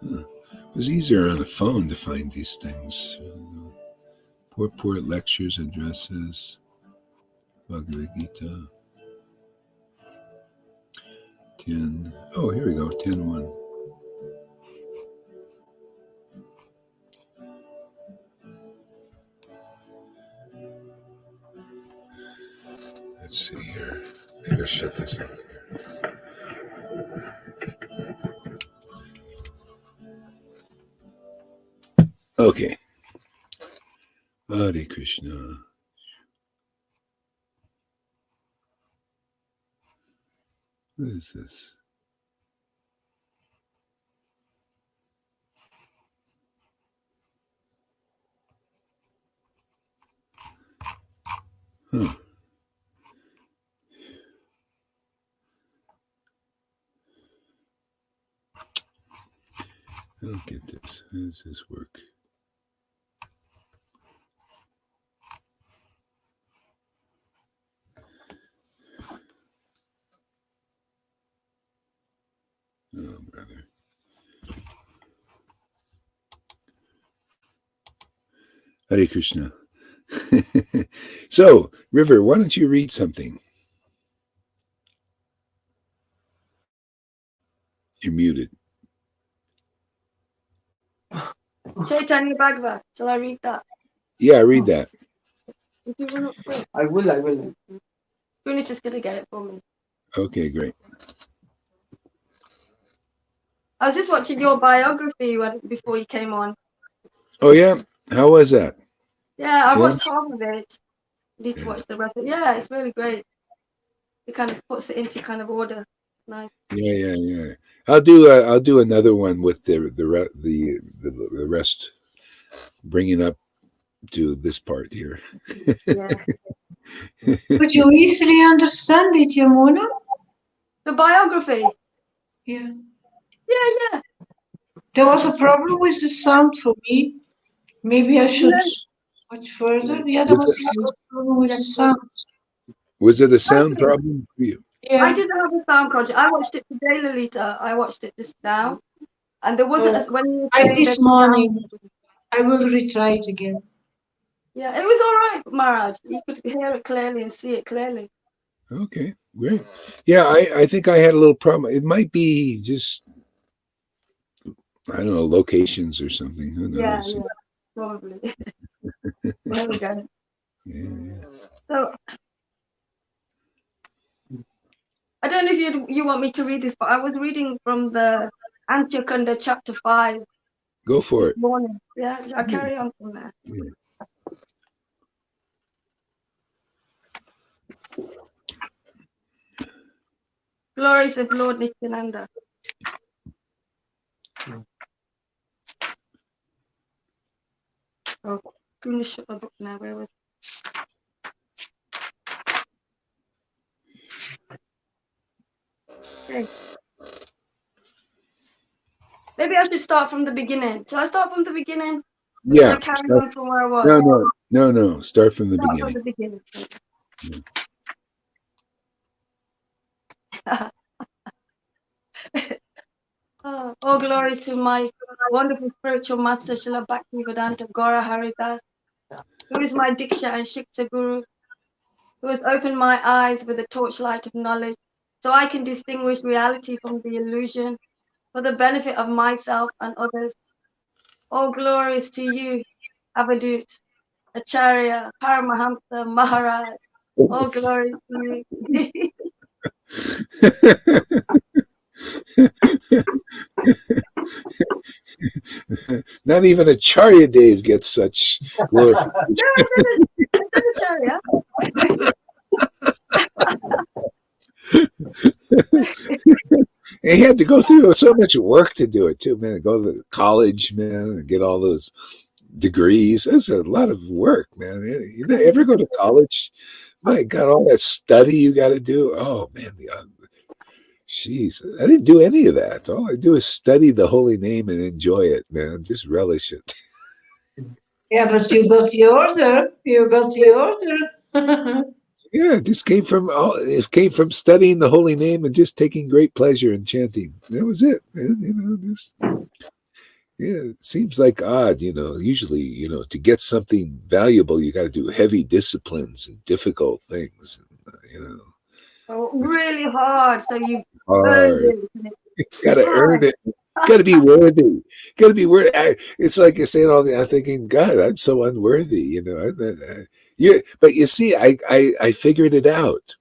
It was easier on the phone to find these things. Purport, lectures, addresses, Bhagavad Gita. 10. Oh, here we go. 10:1. Let's see here. Maybe I'll shut this off here. Okay. Hare Krishna. What is this? Huh. I don't get this. How does this work? Oh, brother. Hare Krishna. So, River, why don't you read something? You're muted. Chaitanya Bhagavad. Shall I read that? Yeah, read that. If you will, wait. I will. Junior's just gonna get it for me. Okay, great. I was just watching your biography before you came on. Oh, yeah? How was that? Yeah, I Yeah? watched half of it. Need to Yeah. watch the rest. Yeah, it's really great. It kind of puts it into kind of order. Nice. Yeah. I'll do another one with the rest, bringing up to this part here. Yeah. Could you easily understand it, Yamuna? The biography. Yeah. Yeah. There was a problem with the sound for me. Maybe I should watch further. Yeah, there was a problem with the sound. Was it a sound problem for you? Yeah. I didn't have a sound project. I watched it today, Lolita. I watched it just now. And there wasn't when you were saying This there's morning. sound. I will retry it again. Yeah, it was all right, Maharaj. You could hear it clearly and see it clearly. Okay, great. Yeah, I think I had a little problem. It might be just, I don't know, locations or something. Who knows? Yeah, probably. There we go. Yeah. So, I don't know if you want me to read this, but I was reading from the Antyakanda chapter 5 Go for this it. morning. Yeah, I'll carry on from there. Yeah. Glories of Lord Nityananda. Oh, I'm going to shut my book now. Where was it? Okay. Maybe I should start from the beginning. Shall I start from the beginning? Yeah. Shall I carry on from where I was? No. Start from the Start beginning. from the beginning. All glories to my wonderful spiritual master, Srila Bhaktivedanta Gaura Haridas, who is my Diksha and Shikta Guru, who has opened my eyes with the torchlight of knowledge, so I can distinguish reality from the illusion for the benefit of myself and others. All glories to you, Avadut, Acharya, Paramahamsa, Maharaj. All glories to you. Not even Acharya Dave gets such glorification. No, I said Acharya. He had to go through so much work to do it too, man. Go to the college, man, and get all those degrees. That's a lot of work, man. You ever go to college? My God, all that study you got to do. Oh man, jeez, I didn't do any of that. All I do is study the holy name and enjoy it, man. Just relish it. Yeah, but you got the order. Yeah, it just came from studying the holy name and just taking great pleasure in chanting. That was it, man. Yeah, it seems like odd, usually, to get something valuable, you got to do heavy disciplines and difficult things. Oh, It's really hard. So you earned hard. it. And it's Got to earn hard. it. Got to be worthy. Got to be worthy. It's like you're saying all the. I'm thinking, God, I'm so unworthy. But you see, I figured it out.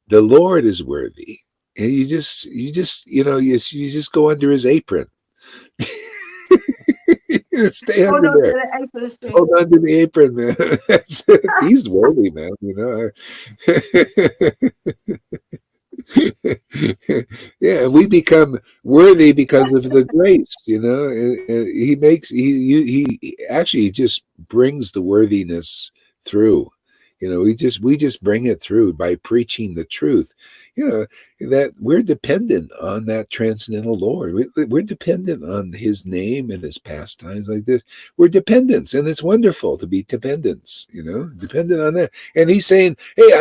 The Lord is worthy, and you just you just go under His apron. Stay Hold under on to there. the apron string. Hold on to the apron, man. That's it. He's worthy, man. Yeah, we become worthy because of the grace. He makes he actually just brings the worthiness through. We just bring it through by preaching the truth. That we're dependent on that transcendental Lord. We're dependent on His name and His pastimes like this. We're dependents, and it's wonderful to be dependents. Dependent on that. And He's saying, "Hey,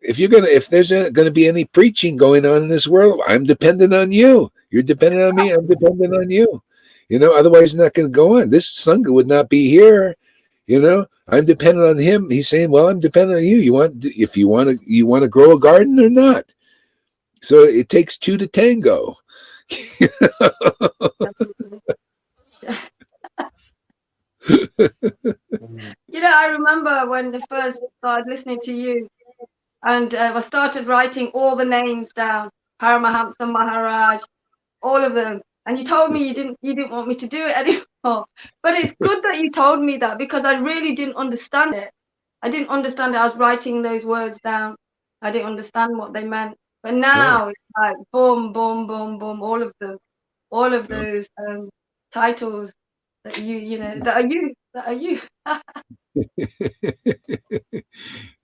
if there's gonna be any preaching going on in this world, I'm dependent on you. You're dependent on me. I'm dependent on you. Otherwise, it's not going to go on. This sangha would not be here. I'm dependent on Him. He's saying, well, I'm dependent on you. You want to grow a garden or not? So it takes two to tango." I remember when I first started listening to you, and I started writing all the names down, Paramahamsa Maharaj, all of them. And you told me you didn't want me to do it anymore. But it's good that you told me that, because I really didn't understand it. I didn't understand it. I was writing those words down. I didn't understand what they meant. But Oh, now it's like boom, boom, boom, boom, all of them, all of no. those titles that that are you.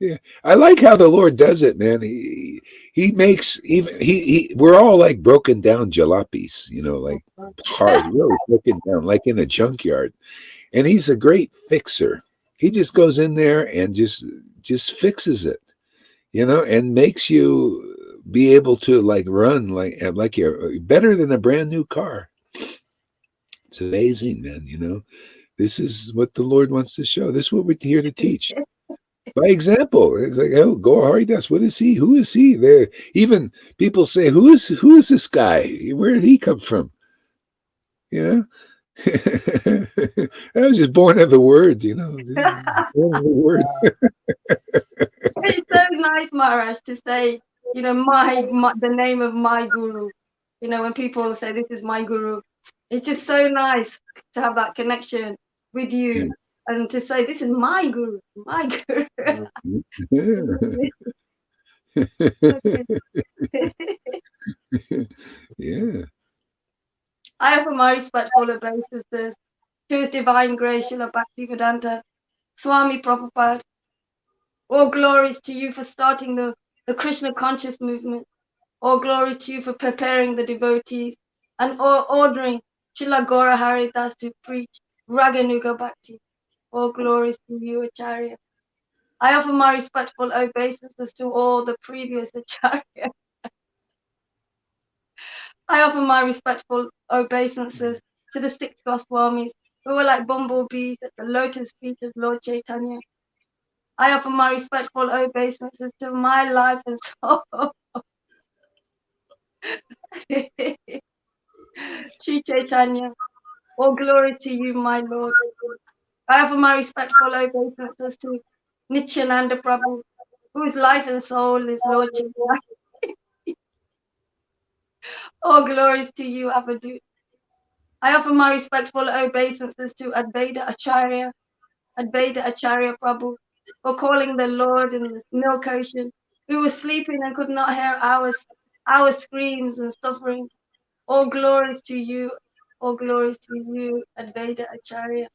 Yeah, I like how the Lord does it, man. He makes even we're all like broken down jalopies, like cars. We're all broken down, like in a junkyard. And He's a great fixer. He just goes in there and just fixes it, and makes you be able to like run like you're better than a brand new car. It's amazing, man. This is what the Lord wants to show. This is what we're here to teach. By example, it's like, oh, go Haridas. What is he? Who is he? There, even people say, who is this guy? Where did he come from? Yeah, I was just born of the word. Just born of the word. It's so nice, Maharaj, to say, the name of my guru. When people say this is my guru, it's just so nice to have that connection with Yeah. you and to say this is my guru, my guru. Yeah. I offer my respectful obeisances to His Divine Grace, Srila Bhaktivedanta Swami Prabhupada. All glories to you for starting the Krishna conscious movement. All glories to you for preparing the devotees and ordering Srila Gaura Haridas to preach Raganuga Bhakti. All glories to you, Acharya. I offer my respectful obeisances to all the previous Acharya. I offer my respectful obeisances to the 6 Goswamis who were like bumblebees at the lotus feet of Lord Chaitanya. I offer my respectful obeisances to my life and soul. Sri Chaitanya, all glory to you, my Lord. I offer my respectful obeisances to Nityananda Prabhu, whose life and soul is Lord Chaitanya. All glories to you, Avadut. I offer my respectful obeisances to Advaita Acharya Prabhu, for calling the Lord in the milk ocean, who was sleeping and could not hear our screams and suffering. All glories to you, Advaita Acharya.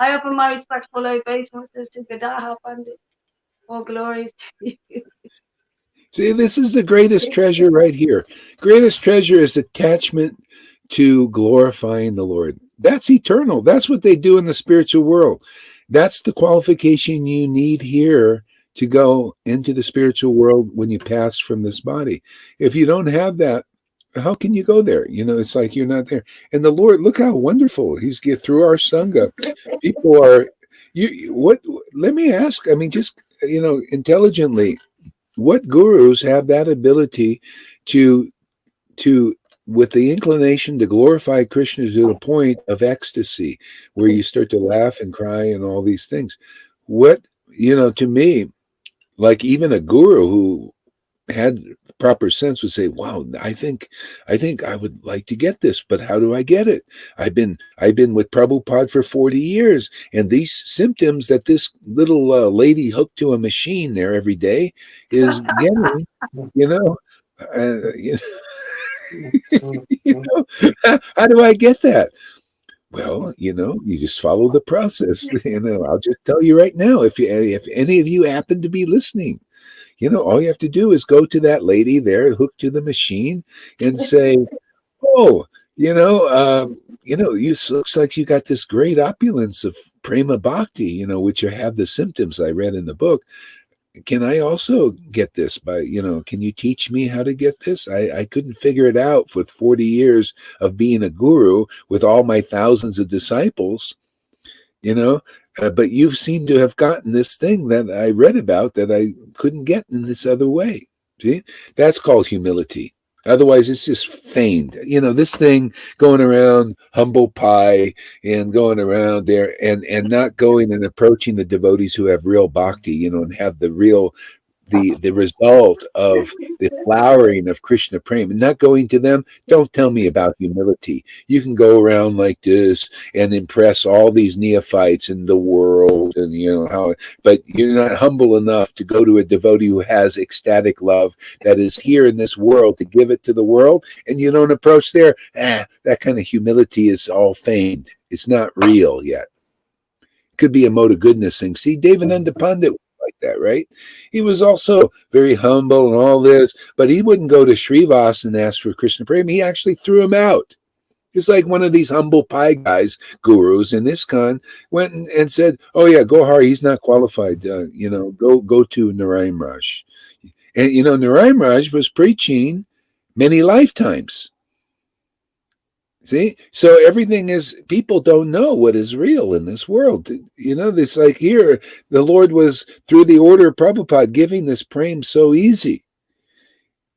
I offer my respectful obeisances to Gadaha Pandit. All glories to you. See, this is the greatest treasure right here. Greatest treasure is attachment to glorifying the Lord. That's eternal. That's what they do in the spiritual world. That's the qualification you need here to go into the spiritual world when you pass from this body. If you don't have that, how can you go there? It's like you're not there. And the Lord, look how wonderful He's get through our Sangha. People are what let me ask, I mean, just intelligently, what gurus have that ability to with the inclination to glorify Krishna to the point of ecstasy, where you start to laugh and cry and all these things? What, to me, like even a guru who had proper sense would say, wow, I think I would like to get this, but how do I get it? I've been with Prabhupada for 40 years, and these symptoms that this little lady hooked to a machine there every day is getting, you know, you how do I get that? Well, you just follow the process. I'll just tell you right now, if any of you happen to be listening, all you have to do is go to that lady there hooked to the machine and say, oh, looks like you got this great opulence of prema bhakti, which have the symptoms I read in the book. Can I also get this can you teach me how to get this? I couldn't figure it out with 40 years of being a guru with all my thousands of disciples, but you seem to have gotten this thing that I read about that I couldn't get in this other way. See, that's called humility. Otherwise, it's just feigned. This thing going around humble pie and going around there and not going and approaching the devotees who have real bhakti, and have the real the result of the flowering of Krishna prema, and not going to them. Don't tell me about humility. You can go around like this and impress all these neophytes in the world, and how, but you're not humble enough to go to a devotee who has ecstatic love that is here in this world to give it to the world, and you don't approach there. That kind of humility is all feigned. It's not real yet. Could be a mode of goodness thing. See, Devananda Pandit was like that, right? He was also very humble and all this, but he wouldn't go to Srivas and ask for Krishna prema. He actually threw him out. It's like one of these humble pie guys, gurus in ISKCON, went and said, "Oh yeah, Gohar, he's not qualified. Go to Narayan Raj." And Narayan Raj was preaching many lifetimes. See, so everything is, people don't know what is real in this world. This, like here, the Lord was, through the order of Prabhupada, giving this prema so easy.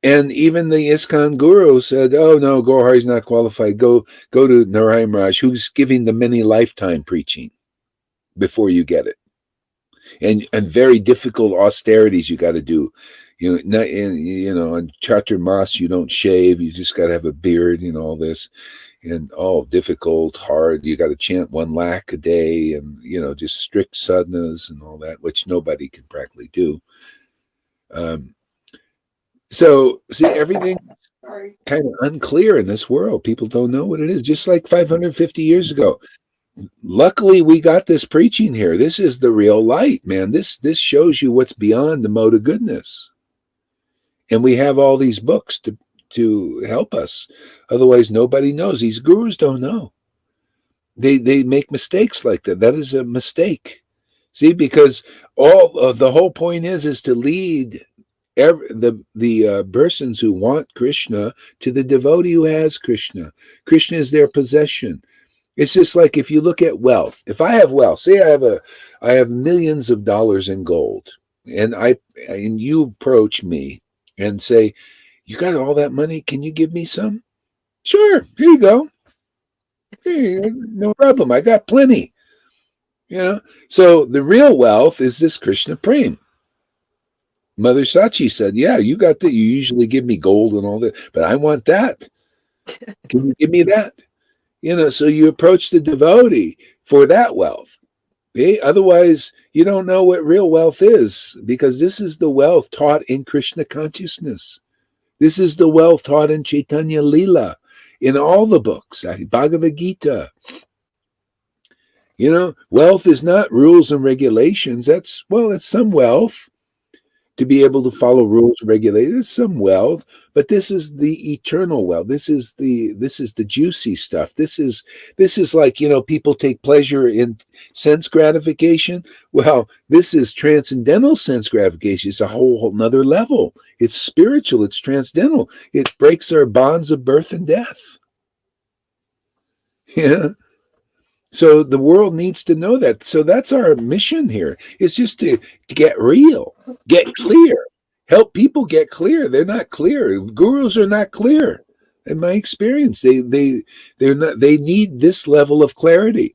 And even the ISKCON guru said, oh no, Gohar is not qualified. Go to Narayan Raj, who's giving the many lifetime preaching before you get it. And very difficult austerities you got to do. On Chaturmas, you don't shave. You just got to have a beard and all this. And all difficult, hard. You got to chant 1 lakh a day, and just strict sadhanas and all that, which nobody can practically do. So see, everything's kind of unclear in this world. People don't know what it is. Just like 550 years ago. Luckily, we got this preaching here. This is the real light, man. This shows you what's beyond the mode of goodness. And we have all these books to help us. Otherwise, nobody knows. These gurus don't know. They make mistakes like that. That is a mistake. See, because the whole point is to lead the persons who want Krishna to the devotee who has Krishna. Krishna is their possession. It's just like if you look at wealth. If I have wealth, say I have millions of dollars in gold, and you approach me and say, you got all that money, can you give me some? Sure, here you go. Hey, no problem, I got plenty. So the real wealth is this Krishna prema. Mother Sachi said, yeah, you got that. You usually give me gold and all that, but I want that. Can you give me that? So you approach the devotee for that wealth. Okay? Otherwise, you don't know what real wealth is, because this is the wealth taught in Krishna consciousness. This is the wealth taught in Chaitanya Leela, in all the books, Bhagavad Gita. Wealth is not rules and regulations. That's some wealth. to be able to follow rules and regulations. There's some wealth, but this is the eternal wealth. This is the juicy stuff. This is like, people take pleasure in sense gratification. Well, this is transcendental sense gratification. It's a whole nother level. It's spiritual. It's transcendental. It breaks our bonds of birth and death. Yeah. So the world needs to know that. So that's our mission here. It's just to get real, get clear, help people get clear. They're not clear. Gurus are not clear. In my experience, they're not. They need this level of clarity.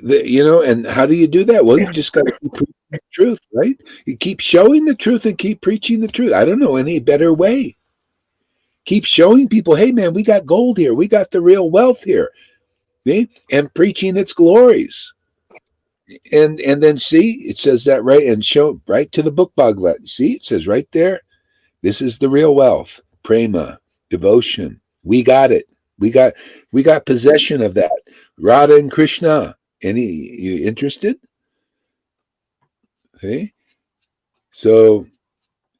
And how do you do that? Well, you just got to keep preaching the truth, right? You keep showing the truth and keep preaching the truth. I don't know any better way. Keep showing people, hey man, we got gold here. We got the real wealth here. And preaching its glories. And then see, it says that right, and show right to the book Bhagavad. See, it says right there, this is the real wealth, prema, devotion. We got it. We got possession of that. Radha and Krishna. You interested? Okay. So,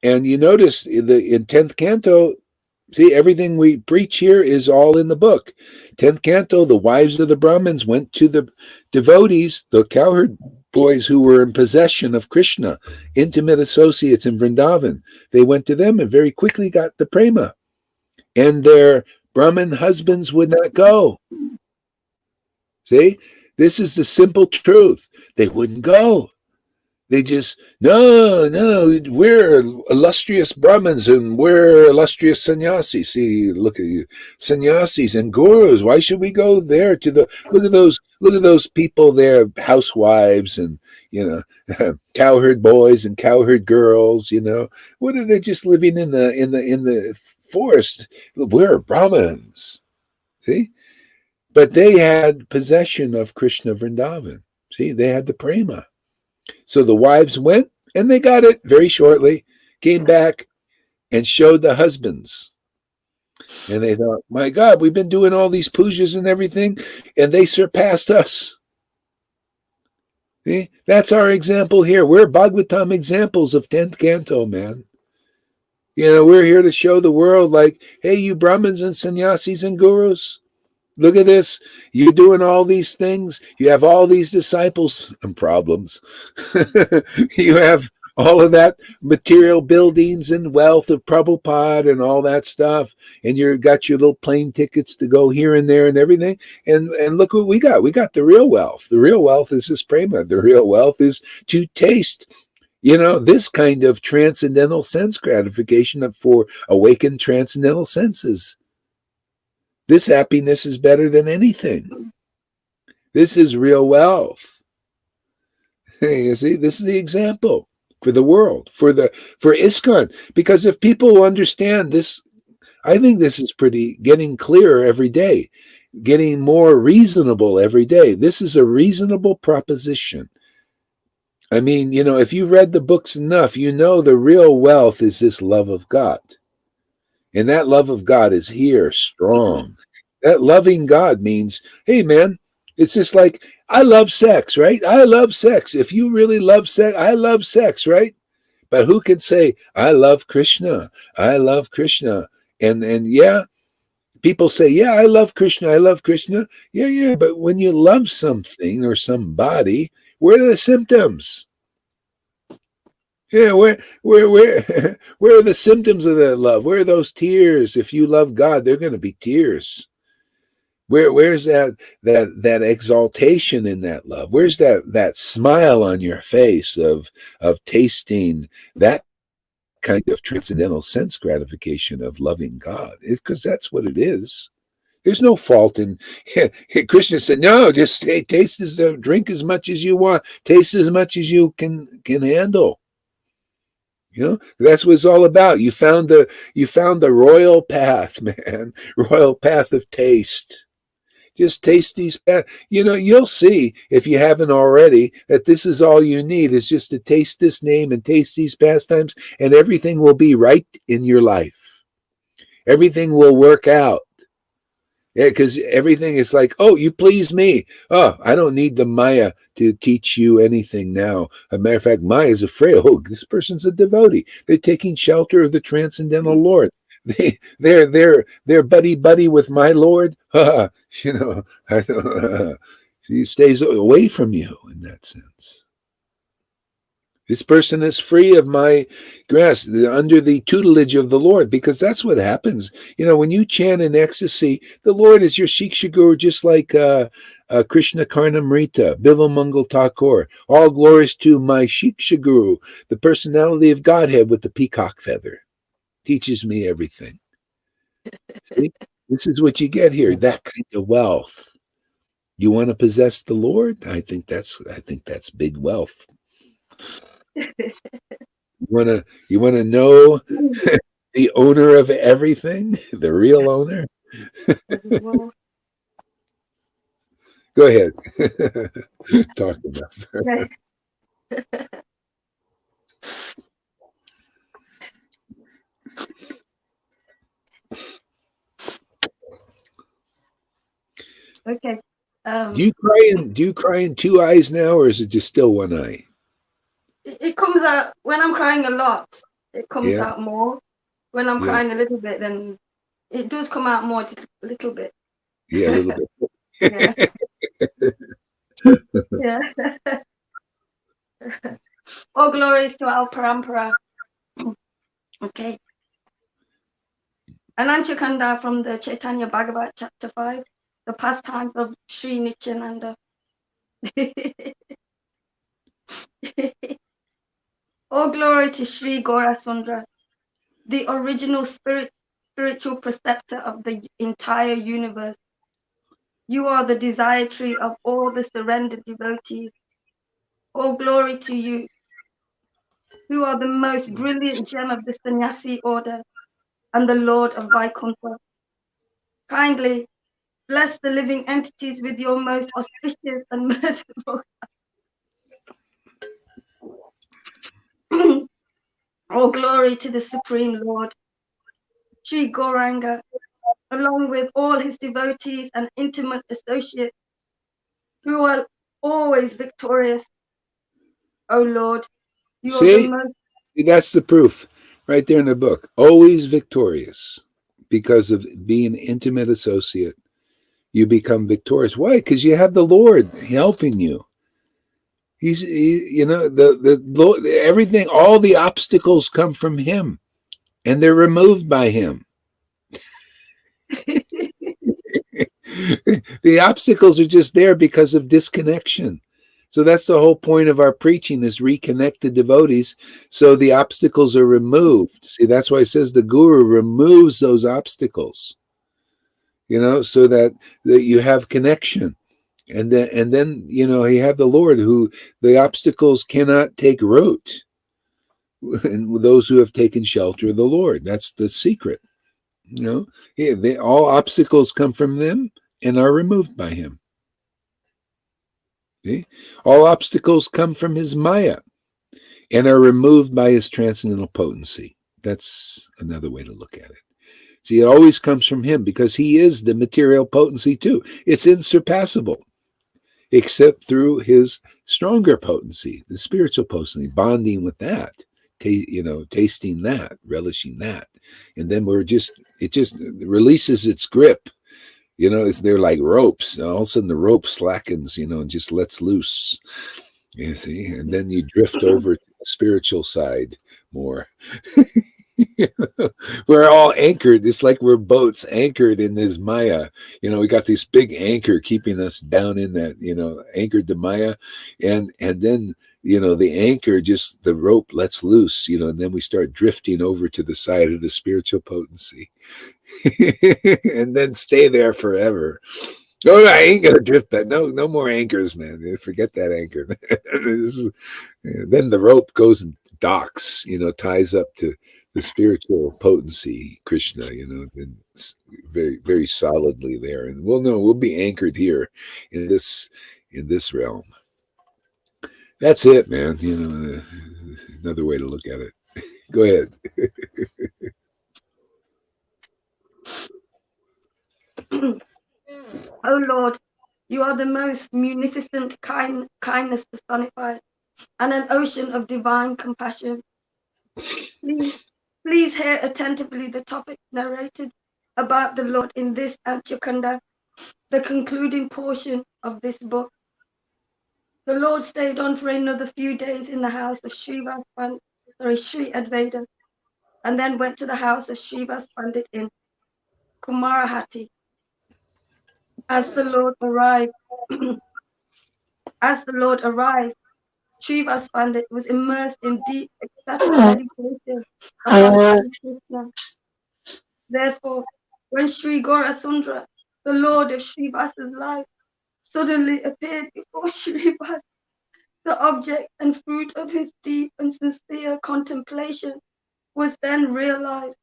and you notice in 10th canto, see, everything we preach here is all in the book. 10th canto, the wives of the Brahmins went to the devotees, the cowherd boys who were in possession of Krishna, intimate associates in Vrindavan. They went to them and very quickly got the prema. And their Brahmin husbands would not go. See, this is the simple truth. They wouldn't go. They just, no, we're illustrious Brahmins and we're illustrious sannyasis. See, look at you, sannyasis and gurus. Why should we go there look at those people there, housewives and, cowherd boys and cowherd girls, what are they just living in the forest? We're Brahmins. See? But they had possession of Krishna Vrindavan. See, they had the prema. So the wives went and they got it very shortly, came back and showed the husbands. And they thought, my God, we've been doing all these pujas and everything, and they surpassed us. See? That's our example here. We're Bhagavatam examples of 10th canto, man. We're here to show the world like, hey, you Brahmins and sannyasis and gurus, look at this. You're doing all these things. You have all these disciples and problems. You have all of that material buildings and wealth of Prabhupada and all that stuff. And you've got your little plane tickets to go here and there and everything. And look what we got. We got the real wealth. The real wealth is this prema. The real wealth is to taste, this kind of transcendental sense gratification for awakened transcendental senses. This happiness is better than anything. This is real wealth. You see, this is the example for the world, for ISKCON. Because if people understand this, I think this is getting clearer every day, getting more reasonable every day. This is a reasonable proposition. I mean, if you read the books enough, the real wealth is this love of God. And that love of God is here, strong. That loving God means, hey, man, it's just like, I love sex, right? I love sex. If you really love sex, I love sex, right? But who can say, I love Krishna? I love Krishna. And yeah, people say, yeah, I love Krishna. I love Krishna. Yeah. But when you love something or somebody, where are the symptoms? Yeah, where are the symptoms of that love? Where are those tears? If you love God, they're going to be tears. Where's that exaltation in that love? Where's that smile on your face of tasting that kind of transcendental sense gratification of loving God? Because that's what it is. There's no fault in. Krishna said, "No, just taste drink as much as you want, taste as much as you can handle." That's what it's all about. You found the royal path, man. Royal path of taste. Just taste these paths. You'll see, if you haven't already, that this is all you need, is just to taste this name and taste these pastimes, and everything will be right in your life. Everything will work out. Yeah, because everything is like, oh, you please me. Oh, I don't need the Maya to teach you anything now. As a matter of fact, Maya is afraid. Oh, this person's a devotee. They're taking shelter of the transcendental Lord. They're buddy buddy with my Lord. You know, I don't, he stays away from you in that sense. This person is free of my grasp, under the tutelage of the Lord, because that's what happens. You know, when you chant in ecstasy, the Lord is your Shiksha Guru, just like Krishna Karnamrita, Bivamangal Thakur. All glories to my Shiksha Guru, the personality of Godhead with the peacock feather. Teaches me everything. See? This is what you get here, that kind of wealth. You want to possess the Lord? I think that's big wealth. You want to know the owner of everything, the real owner? Go ahead. Talk enough. Okay. Do you cry in two eyes now, or is it just still one eye? It comes out when I'm crying a lot. It comes Yeah, out more. When I'm yeah, crying a little bit, then it does come out more, just a little bit. yeah, a little bit. Yeah. Yeah. All glories to our parampara. Okay. Ananchakanda from the Chaitanya Bhagavat, chapter 5, the pastimes of Sri Nityananda. All glory to Sri Gaurasundra, the original spiritual preceptor of the entire universe. You are the desire tree of all the surrendered devotees. All glory to you, who are the most brilliant gem of the sannyasi order and the Lord of Vaikuntha. Kindly bless the living entities with your most auspicious and merciful. All glory to the Supreme Lord, Sri Gauranga, along with all his devotees and intimate associates, who are always victorious. O Lord, you are the See, most. that's the proof right there in the book. Always victorious because of being an intimate associate. You become victorious. Why? Because you have the Lord helping you. You know, the Lord, everything, all the obstacles come from Him, and they're removed by Him. The obstacles are just there because of disconnection. So that's the whole point of our preaching, is reconnect the devotees so the obstacles are removed. See, that's why it says the guru removes those obstacles, you know, so that you have connection. And then you know, you have the Lord, who the obstacles cannot take root. And those who have taken shelter of the Lord, that's the secret. You know, all obstacles come from them and are removed by Him. See? All obstacles come from His Maya and are removed by His transcendental potency. That's another way to look at it. See, it always comes from Him because He is the material potency too. It's insurpassable, except through His stronger potency, the spiritual potency, bonding with that, you know, tasting that, relishing that. And then it just releases its grip. You know, they're like ropes. All of a sudden the rope slackens, you know, and just lets loose. You see, and then you drift over to the spiritual side more. We're all anchored. It's like we're boats anchored in this Maya. You know, we got this big anchor keeping us down in that, you know, anchored to Maya. And then, you know, the anchor, just the rope lets loose, you know, and then we start drifting over to the side of the spiritual potency. And then stay there forever. Oh, I ain't gonna drift back. No more anchors, man. Forget that anchor. Then the rope goes and docks, you know, ties up to the spiritual potency, Krishna, you know, and very, very solidly there. And we'll be anchored here in this realm. That's it, man. You know, another way to look at it. Go ahead. O Lord, you are the most munificent kindness personified, and an ocean of divine compassion. Please, please hear attentively the topic narrated about the Lord in this Antikonda, the concluding portion of this book. The Lord stayed on for another few days in the house of Sri Advaita, and then went to the house of Srivas Pandit in Kumarahati. As the Lord arrived, Srivas Pandit was immersed in deep, ecstatic meditation upon Sri Krishna. Therefore, when Sri Gaurasundra, the Lord of Srivas's life, suddenly appeared before Srivas, the object and fruit of his deep and sincere contemplation was then realized.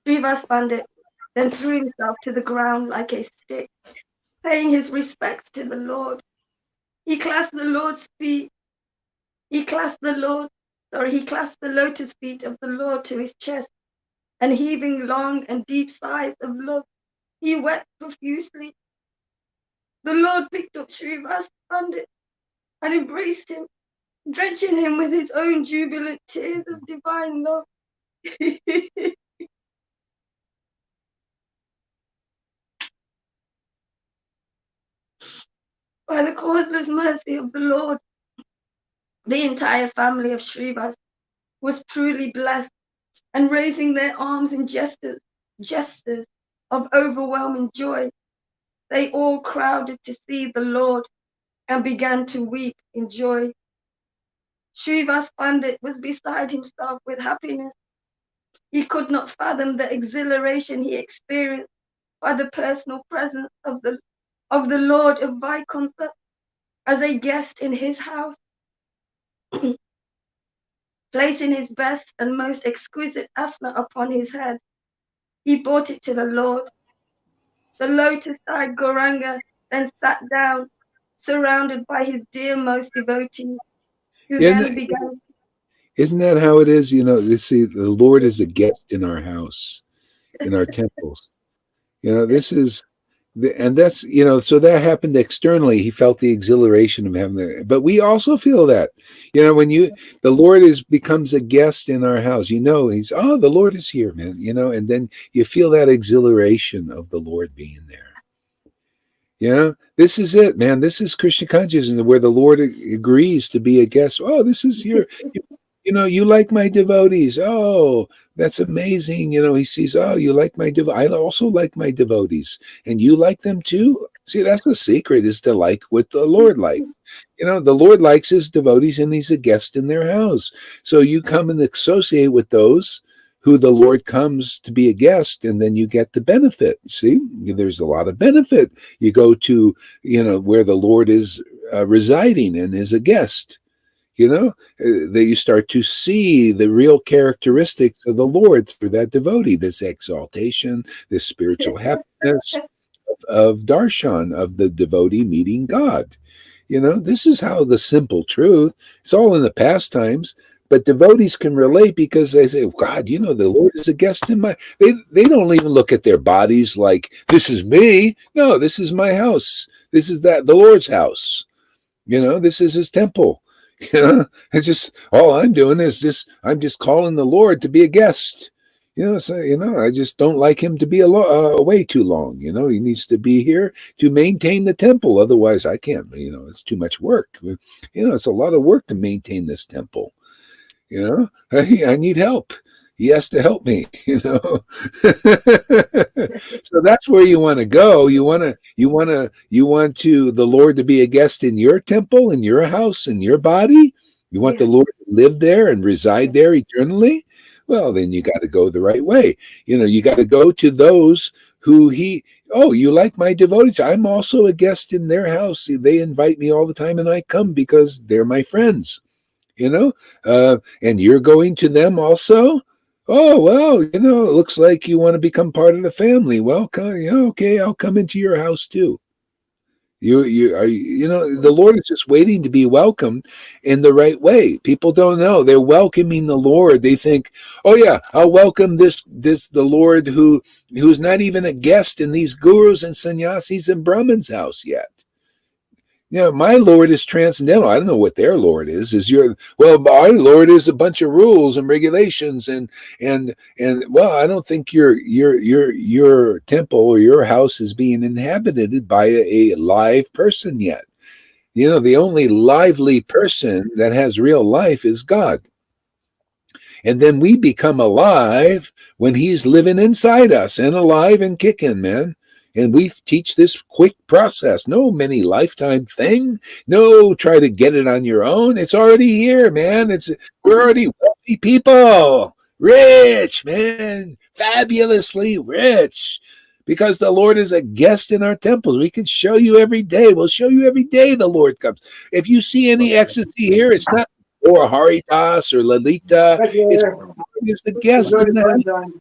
Srivas Pandit then threw himself to the ground like a stick, paying his respects to the Lord. He clasped the Lord's feet. He clasped the lotus feet of the Lord to his chest, and heaving long and deep sighs of love, he wept profusely. The Lord picked up Srivas Pandit and embraced him, drenching him with his own jubilant tears of divine love. By the causeless mercy of the Lord, the entire family of Srivas was truly blessed, and raising their arms in gestures of overwhelming joy, they all crowded to see the Lord and began to weep in joy. Srivas Pandit was beside himself with happiness. He could not fathom the exhilaration he experienced by the personal presence of the Lord of Vaikuntha as a guest in his house. Placing his best and most exquisite asana upon his head, he brought it to the Lord. The lotus-eyed Gauranga then sat down, surrounded by his dearmost devotees, who then began. Isn't that how it is? You see, the Lord is a guest in our house, in our temples. This is, and that's, so that happened externally. He felt the exhilaration of having that. But we also feel that, when the Lord becomes a guest in our house, the Lord is here, man, and then you feel that exhilaration of the Lord being there. This is it, man. This is Krishna consciousness, where the Lord agrees to be a guest. Oh, this is your, you like my devotees. Oh, that's amazing. He sees, oh, you like my I also like my devotees. And you like them too? See, that's the secret, is to like what the Lord likes. The Lord likes his devotees, and he's a guest in their house. So you come and associate with those who the Lord comes to be a guest, and then you get the benefit. See, there's a lot of benefit. You go to, where the Lord is residing and is a guest. That you start to see the real characteristics of the Lord through that devotee, this exaltation, this spiritual happiness of darshan, of the devotee meeting God. This is how the simple truth, it's all in the pastimes, but devotees can relate because they say, God, the Lord is a guest in my, they don't even look at their bodies like, this is me. No, this is my house. This is the Lord's house. This is his temple. It's just, all I'm doing is I'm just calling the Lord to be a guest. I just don't like him to be away too long. He needs to be here to maintain the temple. Otherwise, I can't, it's too much work. It's a lot of work to maintain this temple. I need help. He has to help me, So that's where you want to go. You want the Lord to be a guest in your temple, in your house, in your body. You want the Lord to live there and reside there eternally. Well, then you got to go the right way. You got to go to those who you like my devotees. I'm also a guest in their house. They invite me all the time, and I come because they're my friends. and you're going to them also. Oh, well, it looks like you want to become part of the family. Well, okay, I'll come into your house too. The Lord is just waiting to be welcomed in the right way. People don't know. They're welcoming the Lord. They think, oh yeah, I'll welcome the Lord who's not even a guest in these gurus and sannyasis and Brahmins' house yet. My Lord is transcendental. I don't know what their Lord is. Our Lord is a bunch of rules and regulations and well, I don't think your temple or your house is being inhabited by a live person yet. The only lively person that has real life is God. And then we become alive when he's living inside us and alive and kicking, man. And we teach this quick process. No many lifetime thing. No, try to get it on your own. It's already here, man. We're already wealthy people. Rich, man. Fabulously rich. Because the Lord is a guest in our temples. We can show you every day. We'll show you every day the Lord comes. If you see any ecstasy here, it's not or Haridas or Lalita. It's the guest in the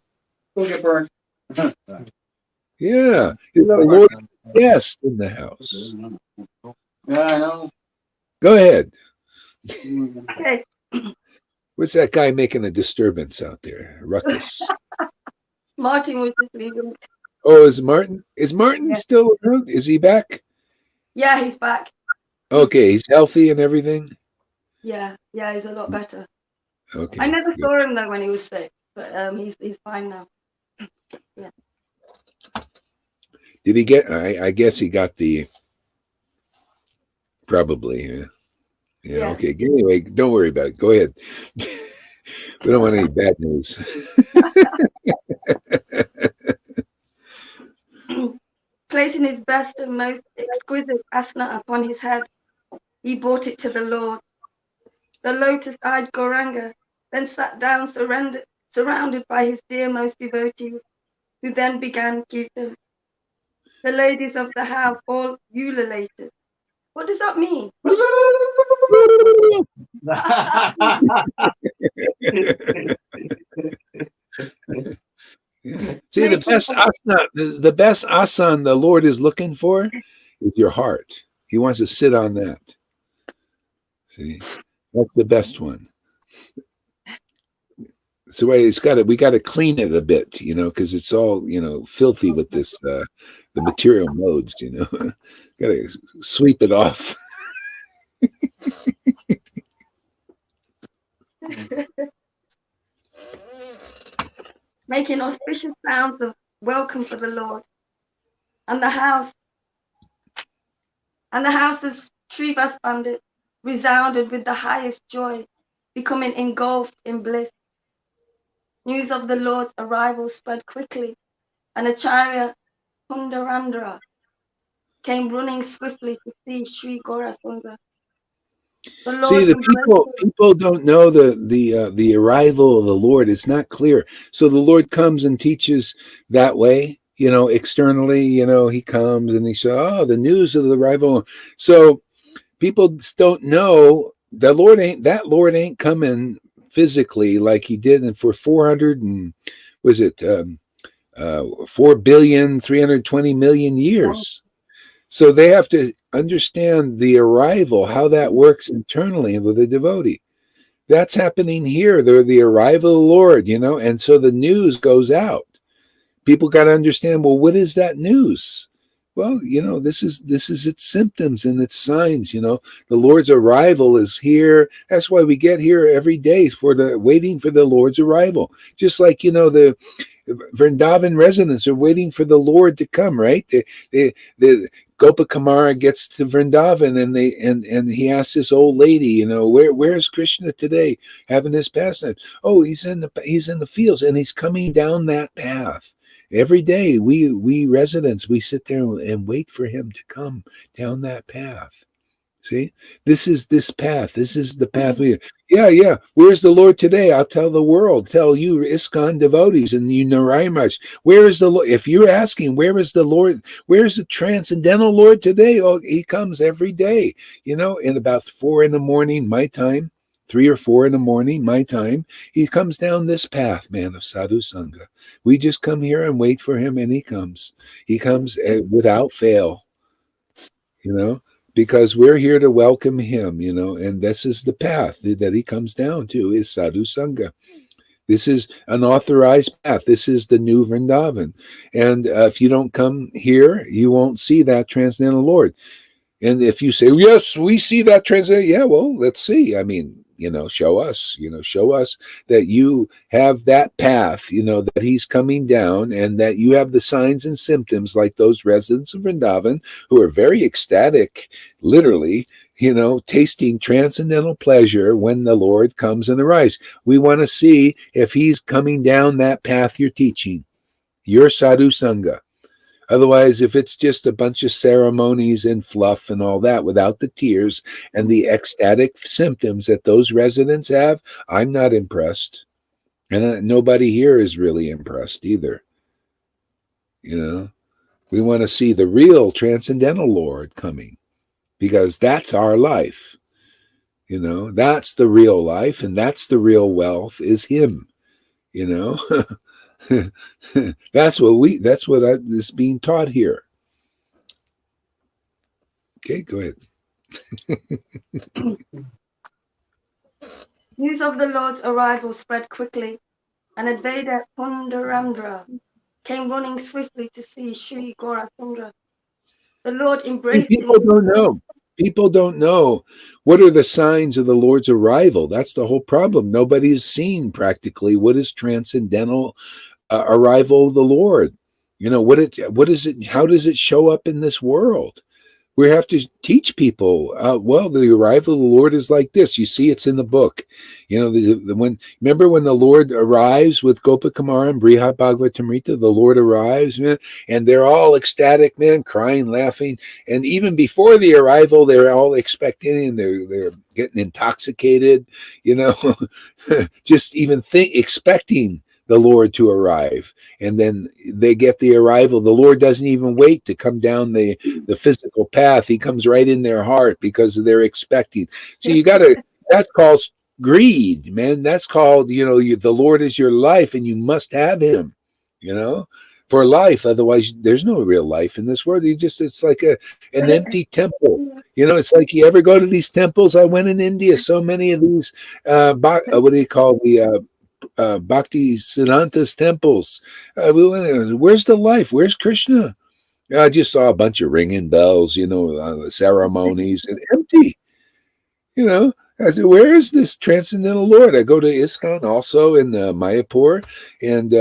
house. Yeah, it's the Lord guest in the house. Yeah, I know. Go ahead. Okay. What's that guy making a disturbance out there? Ruckus. Martin was just leaving. Oh, is Martin? Is Martin still around? Is he back? Yeah, he's back. Okay, he's healthy and everything. Yeah, he's a lot better. Okay. I never saw him though when he was sick, but he's fine now. Yeah. Did he get? I guess he got the. Probably. Yeah. Okay. Anyway, don't worry about it. Go ahead. We don't want any bad news. Placing his best and most exquisite asana upon his head, he brought it to the Lord. The lotus-eyed Gauranga then sat down surrounded by his dearmost devotees, who then began kirtan. The ladies of the house all ululated. What does that mean? See, the best asana the Lord is looking for is your heart. He wants to sit on that. See, that's the best one. So we got to clean it a bit, because it's all, filthy with this, the material modes, got to sweep it off. Making auspicious sounds of welcome for the Lord. And the house of Srivas Pandit resounded with the highest joy, becoming engulfed in bliss. News of the Lord's arrival spread quickly, and Acharya Pundarandra came running swiftly to see Sri Gaurasundara. See, the people don't know the arrival of the Lord. It's not clear. So the Lord comes and teaches that way, externally, he comes and he says, oh, the news of the arrival. So people don't know that Lord ain't coming physically like he did and for 4,320,000,000 years. So they have to understand the arrival, how that works internally with the devotee. That's happening here. They're the arrival of the Lord, and so the news goes out. People got to understand, well, what is that news? Well, this is its symptoms and its signs, the Lord's arrival is here. That's why we get here every day waiting for the Lord's arrival. Just like, the Vrindavan residents are waiting for the Lord to come, right? The Gopakumara gets to Vrindavan and he asks this old lady, where's Krishna today having his pastime? Oh, he's in the fields and he's coming down that path. Every day we residents, we sit there and wait for him to come down that path. See, this is this path. This is the path. Yeah. Where's the Lord today? I'll tell the world. Tell you, ISKCON devotees and you Narayanas. Where is the Lord? If you're asking, where is the Lord? Where is the transcendental Lord today? Oh, he comes every day. In about 4 a.m, my time. 3 or 4 in the morning, my time, he comes down this path, man, of sadhu sangha. We just come here and wait for him, and he comes. He comes without fail, because we're here to welcome him, and this is the path that he comes down to, is sadhu sangha. This is an authorized path. This is the new Vrindavan. And if you don't come here, you won't see that transcendental Lord. And if you say, yes, we see that transcendental, yeah, well, let's see. I mean, show us that you have that path, that he's coming down, and that you have the signs and symptoms like those residents of Vrindavan who are very ecstatic, literally, tasting transcendental pleasure when the Lord comes and arrives. We want to see if he's coming down that path you're teaching, your sadhu sangha. Otherwise, if it's just a bunch of ceremonies and fluff and all that without the tears and the ecstatic symptoms that those residents have, I'm not impressed. And nobody here is really impressed either. We want to see the real transcendental Lord coming, because that's our life. That's the real life, and that's the real wealth, is him. That's what is being taught here. Okay, go ahead. News of the Lord's arrival spread quickly, and Advaita Pundaramdra came running swiftly to see Sri Gaurachandra. The Lord embraced him. People don't know what are the signs of the Lord's arrival. That's the whole problem. Nobody's seen practically what is transcendental arrival of the Lord. What is it? How does it show up in this world? We have to teach people. Well, the arrival of the Lord is like this. You see, it's in the book. Remember when the Lord arrives with Gopakumar and Brihad Bhagavatamrita, the Lord arrives, man, and they're all ecstatic, man, crying, laughing, and even before the arrival, they're all expecting, and they're getting intoxicated, just even expecting the Lord to arrive. And then they get the arrival. The Lord doesn't even wait to come down the physical path. He comes right in their heart because they're expecting. So that's called greed, man. That's called, the Lord is your life, and you must have him, for life. Otherwise, there's no real life in this world. It's like an empty temple. It's like, you ever go to these temples? I went in India, so many of these, what do you call the, Bhakti Siddhanta's temples. We went in, where's the life? Where's Krishna? I just saw a bunch of ringing bells, ceremonies, and empty. I said, where is this transcendental Lord? I go to ISKCON also in Mayapur, and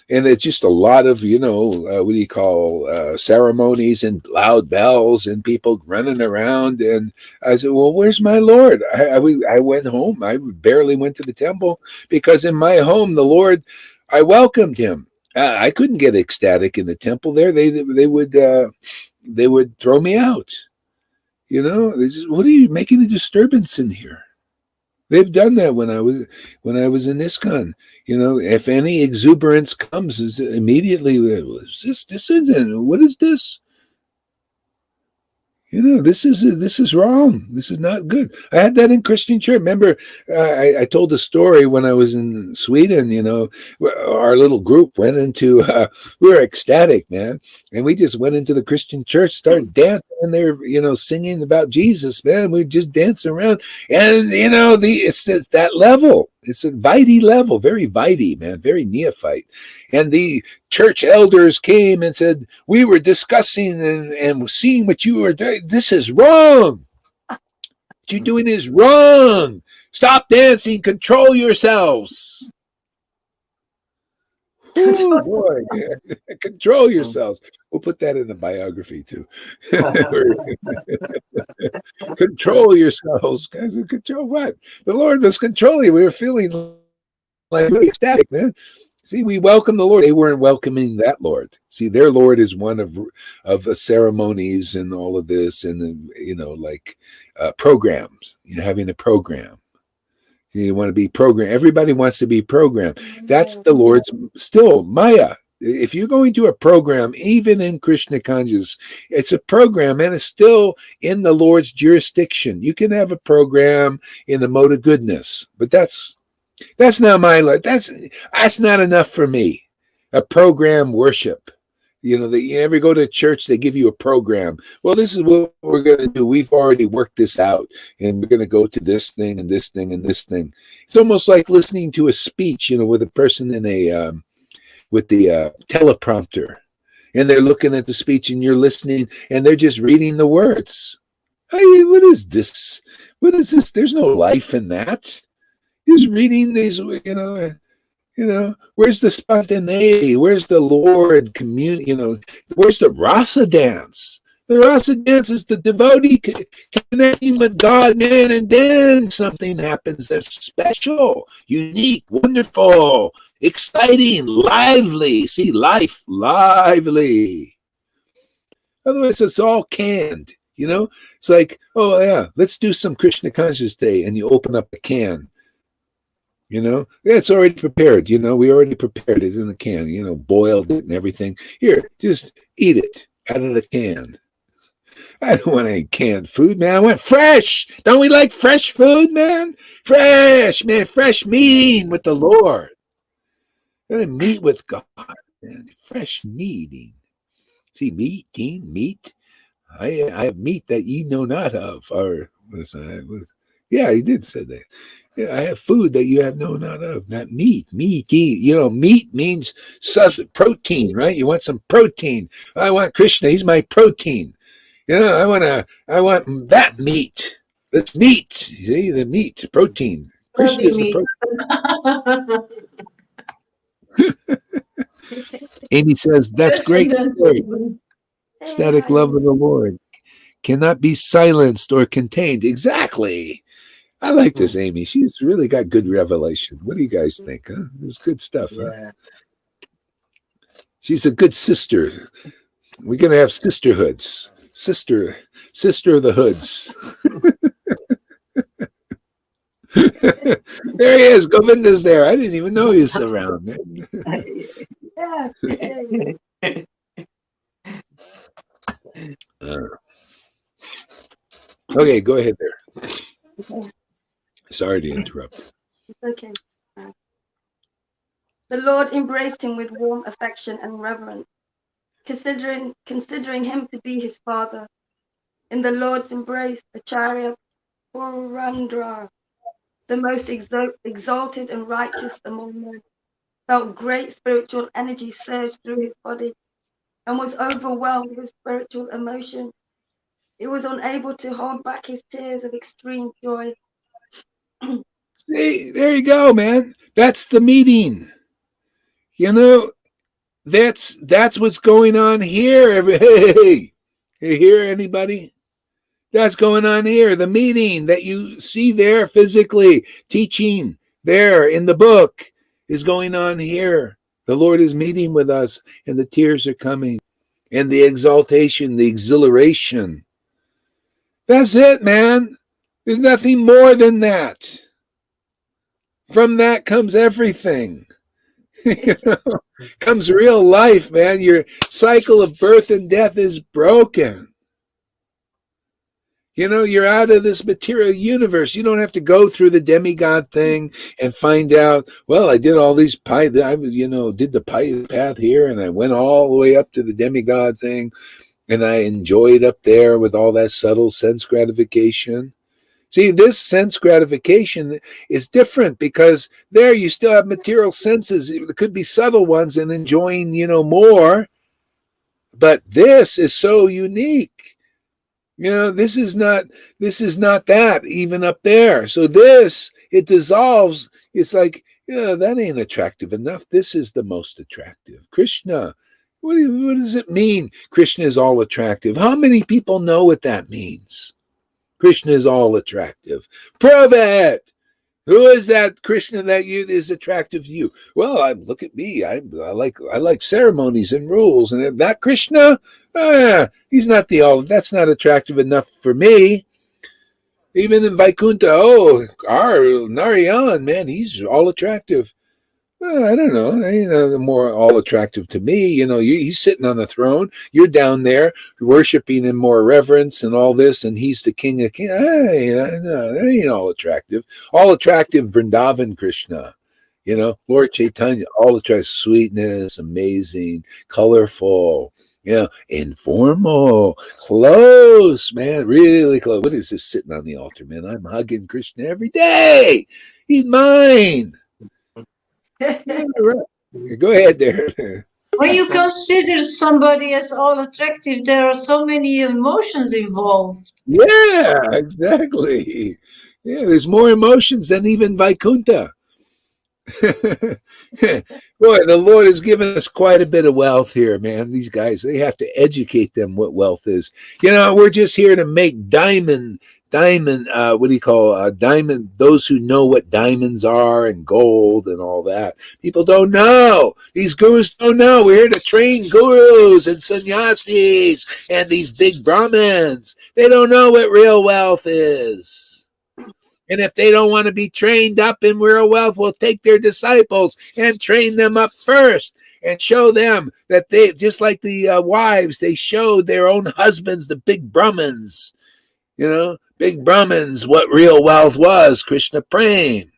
it's just a lot of, what do you call, ceremonies and loud bells and people running around. And I said, well, where's my Lord? I went home. I barely went to the temple, because in my home, the Lord, I welcomed him. I couldn't get ecstatic in the temple there. They would throw me out. They just, what are you making a disturbance in here? They've done that when I was in ISKCON. If any exuberance comes, immediately, this isn't. What is this? This is wrong. This is not good. I had that in Christian church. Remember, I told a story when I was in Sweden. Our little group went into. We were ecstatic, man, and we just went into the Christian church, started dancing, and they were, singing about Jesus, man. We just danced around, and it's that level. It's a Vaidhi level, very Vaidhi, man, very neophyte. And the church elders came and said, we were discussing and seeing what you were doing. This is wrong. What you're doing is wrong. Stop dancing. Control yourselves. Oh, boy. Control yourselves. We'll put that in the biography, too. Control yourselves. Guys, control what? The Lord was controlling. We were feeling like really ecstatic, man. See, we welcome the Lord. They weren't welcoming that Lord. See, their Lord is one of ceremonies and all of this, and like programs. Having a program. You want to be programmed. Everybody wants to be programmed. That's the Lord's still Maya. If you're going to a program, even in Krishna consciousness, it's a program and it's still in the Lord's jurisdiction. You can have a program in the mode of goodness, but that's not my life. That's not enough for me. A program worship. You know, you ever go to church, they give you a program. Well, this is what we're going to do. We've already worked this out, and we're going to go to this thing and this thing and this thing. It's almost like listening to a speech, you know, with a person in a with the teleprompter, and they're looking at the speech, and you're listening, and they're just reading the words. Hey, what is this? What is this? There's no life in that. Just reading these, where's the spontaneity? Where's the Lord community? Where's the rasa dance? The rasa dance is the devotee connecting with God, man, and then something happens that's special, unique, wonderful, exciting, lively. See, life, lively. Otherwise, it's all canned, It's like, oh, yeah, let's do some Krishna Conscious Day, and you open up a can. Yeah, it's already prepared. We already prepared it in the can, boiled it and everything. Here, just eat it out of the can. I don't want any canned food, man. I want fresh. Don't we like fresh food, man? Fresh, man. Fresh meeting with the Lord. Gotta meet with God, man. Fresh meeting. See, meat. I have meat that ye know not of. Or yeah, he did say that. Yeah, I have food that you have known not of. Not meat. Meat. Meat means protein, right? You want some protein. I want Krishna. He's my protein. I want that meat. That's meat. See, the meat, protein. Krishna is the protein. Amy says, that's great. Ecstatic love of the Lord cannot be silenced or contained. Exactly. I like this, Amy. She's really got good revelation. What do you guys think? Huh? It's good stuff. Huh? She's a good sister. We're gonna have sisterhoods. Sister of the hoods. There he is. Govinda's there. I didn't even know he was around. Okay, go ahead there. Sorry to interrupt. It's okay. The Lord embraced him with warm affection and reverence, considering him to be his father. In the Lord's embrace, Acharya Purandra, the most exalted and righteous among men, felt great spiritual energy surge through his body and was overwhelmed with spiritual emotion. He was unable to hold back his tears of extreme joy. See, there you go, man. That's the meeting. That's what's going on here. Hey, you hear anybody? That's going on here. The meeting that you see there physically, teaching there in the book is going on here. The Lord is meeting with us, and the tears are coming, and the exaltation, the exhilaration. That's it, man. There's nothing more than that. From that comes everything. Comes real life, man. Your cycle of birth and death is broken. You're out of this material universe. You don't have to go through the demigod thing and find out, well, I did all these did the path here, and I went all the way up to the demigod thing, and I enjoyed up there with all that subtle sense gratification. See, this sense gratification is different because there you still have material senses. It could be subtle ones and enjoying, more. But this is so unique. This is not that even up there. So it dissolves. It's like, that ain't attractive enough. This is the most attractive. Krishna. What does it mean? Krishna is all attractive. How many people know what that means? Krishna is all attractive. Prove it. Who is that Krishna that is attractive to you? Well, look at me. I like ceremonies and rules, and that Krishna, he's not that's not attractive enough for me. Even in Vaikuntha, our Narayan, man, he's all attractive. Well, I don't know. They're more all attractive to me. He's sitting on the throne. You're down there worshiping in more reverence and all this, and he's the king of kings. Hey, no, that ain't all attractive. All attractive, Vrindavan Krishna. Lord Chaitanya, all attractive, sweetness, amazing, colorful. Informal, close, man, really close. What is this sitting on the altar, man? I'm hugging Krishna every day. He's mine. Yeah, right. Go ahead there. When you consider somebody as all attractive, there are so many emotions involved. Yeah, exactly. Yeah, there's more emotions than even Vaikuntha. Boy, the Lord has given us quite a bit of wealth here, man. These guys, they have to educate them what wealth is. We're just here to make diamond, what do you call diamond, those who know what diamonds are and gold and all that. People don't know. These gurus don't know. We're here to train gurus and sannyasis and these big Brahmins. They don't know what real wealth is. And if they don't want to be trained up in real wealth, we'll take their disciples and train them up first and show them that they, just like the wives, they showed their own husbands, the big Brahmins, big Brahmins, what real wealth was, Krishna Prem.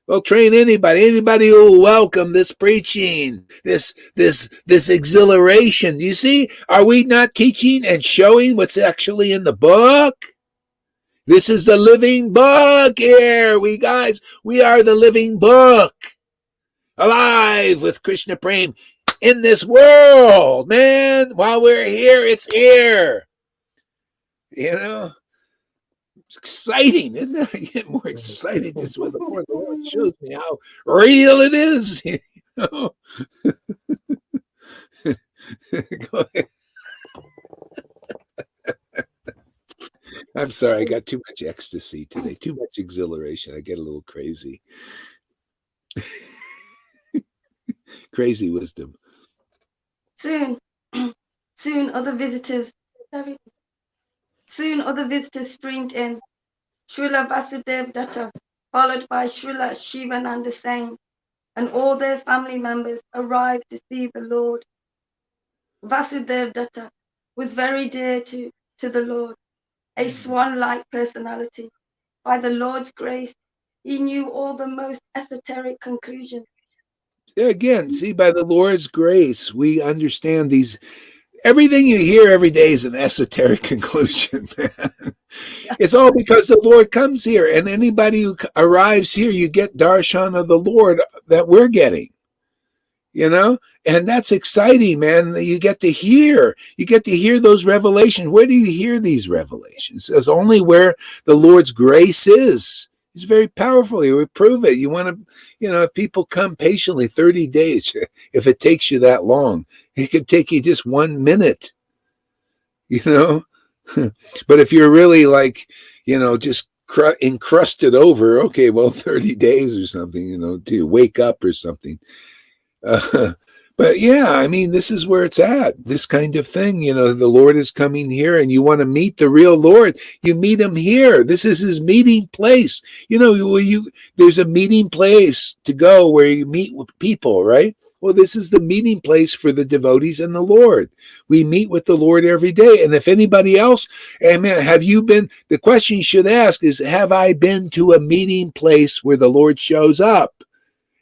We'll train anybody who will welcome this preaching, this exhilaration. You see, are we not teaching and showing what's actually in the book? This is the living book here. We are the living book. Alive with Krishna Prem in this world, man. While we're here, it's here. It's exciting, isn't it? I get more excited just when the Lord shows me how real it is. Go ahead. I'm sorry, I got too much ecstasy today, too much exhilaration. I get a little crazy. Crazy wisdom. Soon other visitors streamed in. Srila Vasudev Datta, followed by Srila Shivananda Sain, and all their family members arrived to see the Lord. Vasudev Datta was very dear to the Lord, a swan-like personality. By the Lord's grace, he knew all the most esoteric conclusions. Again, see, by the Lord's grace, we understand these. Everything you hear every day is an esoteric conclusion, man. It's all because the Lord comes here, and anybody who arrives here, you get darshan of the Lord that we're getting. And that's exciting, man. You get to hear those revelations. Where do you hear these revelations? It's only where the Lord's grace is. It's very powerful. He would prove it. You want to, if people come patiently 30 days, if it takes you that long, it could take you just 1 minute, But if you're really just encrusted over, okay, well, 30 days or something, to wake up or something. But yeah, this is where it's at. This kind of thing, the Lord is coming here, and you want to meet the real Lord. You meet him here. This is his meeting place. There's a meeting place to go where you meet with people, right? Well, this is the meeting place for the devotees and the Lord. We meet with the Lord every day. And if anybody else, amen, the question you should ask is, have I been to a meeting place where the Lord shows up?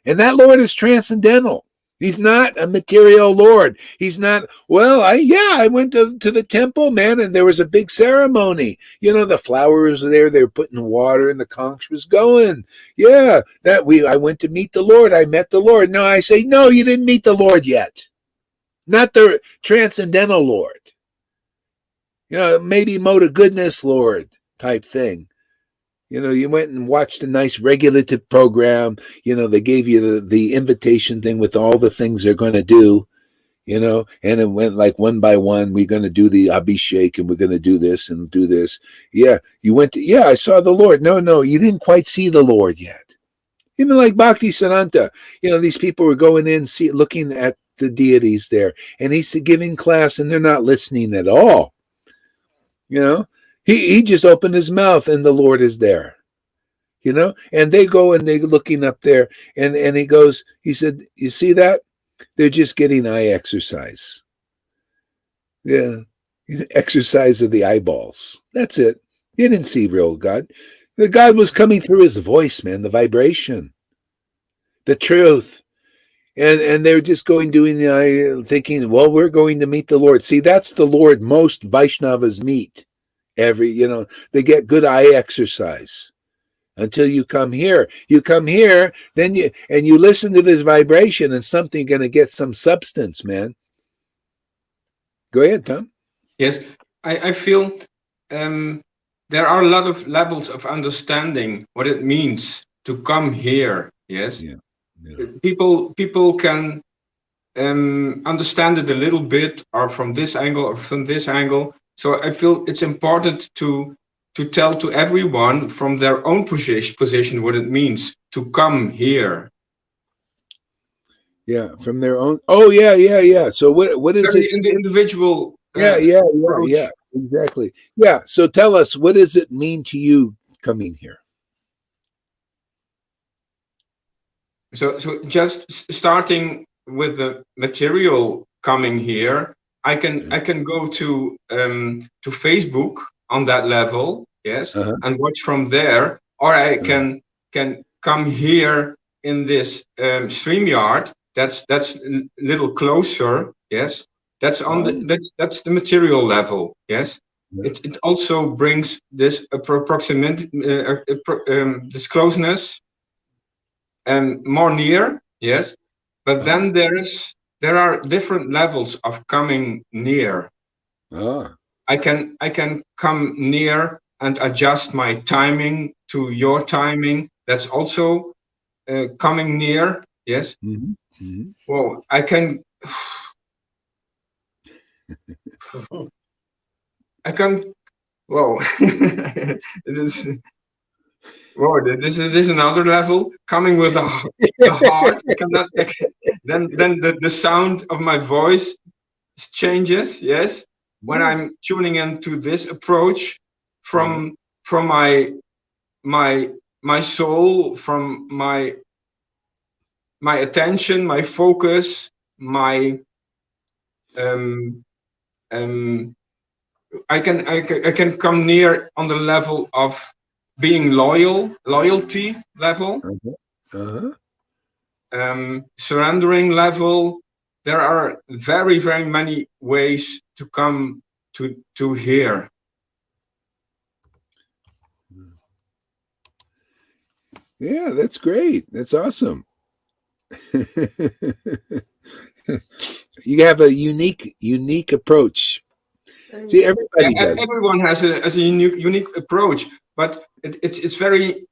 And that Lord is transcendental. He's not a material Lord. He's not, I went to the temple, man, and there was a big ceremony. The flowers were there. They were putting water and the conch was going. Yeah, I went to meet the Lord. I met the Lord. No, I say, no, you didn't meet the Lord yet. Not the transcendental Lord. Maybe mode of goodness Lord type thing. You went and watched a nice regulative program. They gave you the invitation thing with all the things they're going to do, and it went like one by one. We're going to do the Abhishek and we're going to do this and do this. Yeah, you went to, I saw the Lord. No, you didn't quite see the Lord yet. Even like Bhakti Siddhanta, these people were going in, looking at the deities there, and he's giving class and they're not listening at all. He just opened his mouth and the Lord is there. you know, and they go and they're looking up there, and he said, you see that? They're just getting eye exercise. Yeah. Exercise of the eyeballs. That's it. You didn't see real God. The God was coming through his voice, man, the vibration, the truth. And they're just going doing thinking, well, we're going to meet the Lord. See, that's the Lord most Vaishnavas meet. They get good eye exercise until you come here. You come here, then you listen to this vibration, and something going to get some substance, man. Go ahead, Tom. Yes, I feel there are a lot of levels of understanding what it means to come here. Yes, yeah. People can understand it a little bit, or from this angle or from this angle. So I feel it's important to tell to everyone from their own position what it means to come here. Yeah, from their own. Oh, yeah. So what is it? In the individual. Yeah, exactly. Yeah. So tell us, what does it mean to you coming here? So just starting with the material coming here, I can go to Facebook on that level, yes, and watch from there, or I can come here in this StreamYard. That's a little closer, yes. That's on that's the material level, yes. Yeah. It also brings this approximate this closeness and more near, yes. But then there are different levels of coming near. I can come near and adjust my timing to your timing. That's also coming near, yes. Well, I can. Whoa. This is another level, coming with the heart. Then the sound of my voice changes, yes. When I'm tuning into this approach from my soul, from my attention, my focus, my I can come near on the level of being loyalty level, surrendering level. There are very, very many ways to come to here. Yeah, that's great. That's awesome. You have a unique approach. See, everybody does. Everyone has a unique approach, but it's very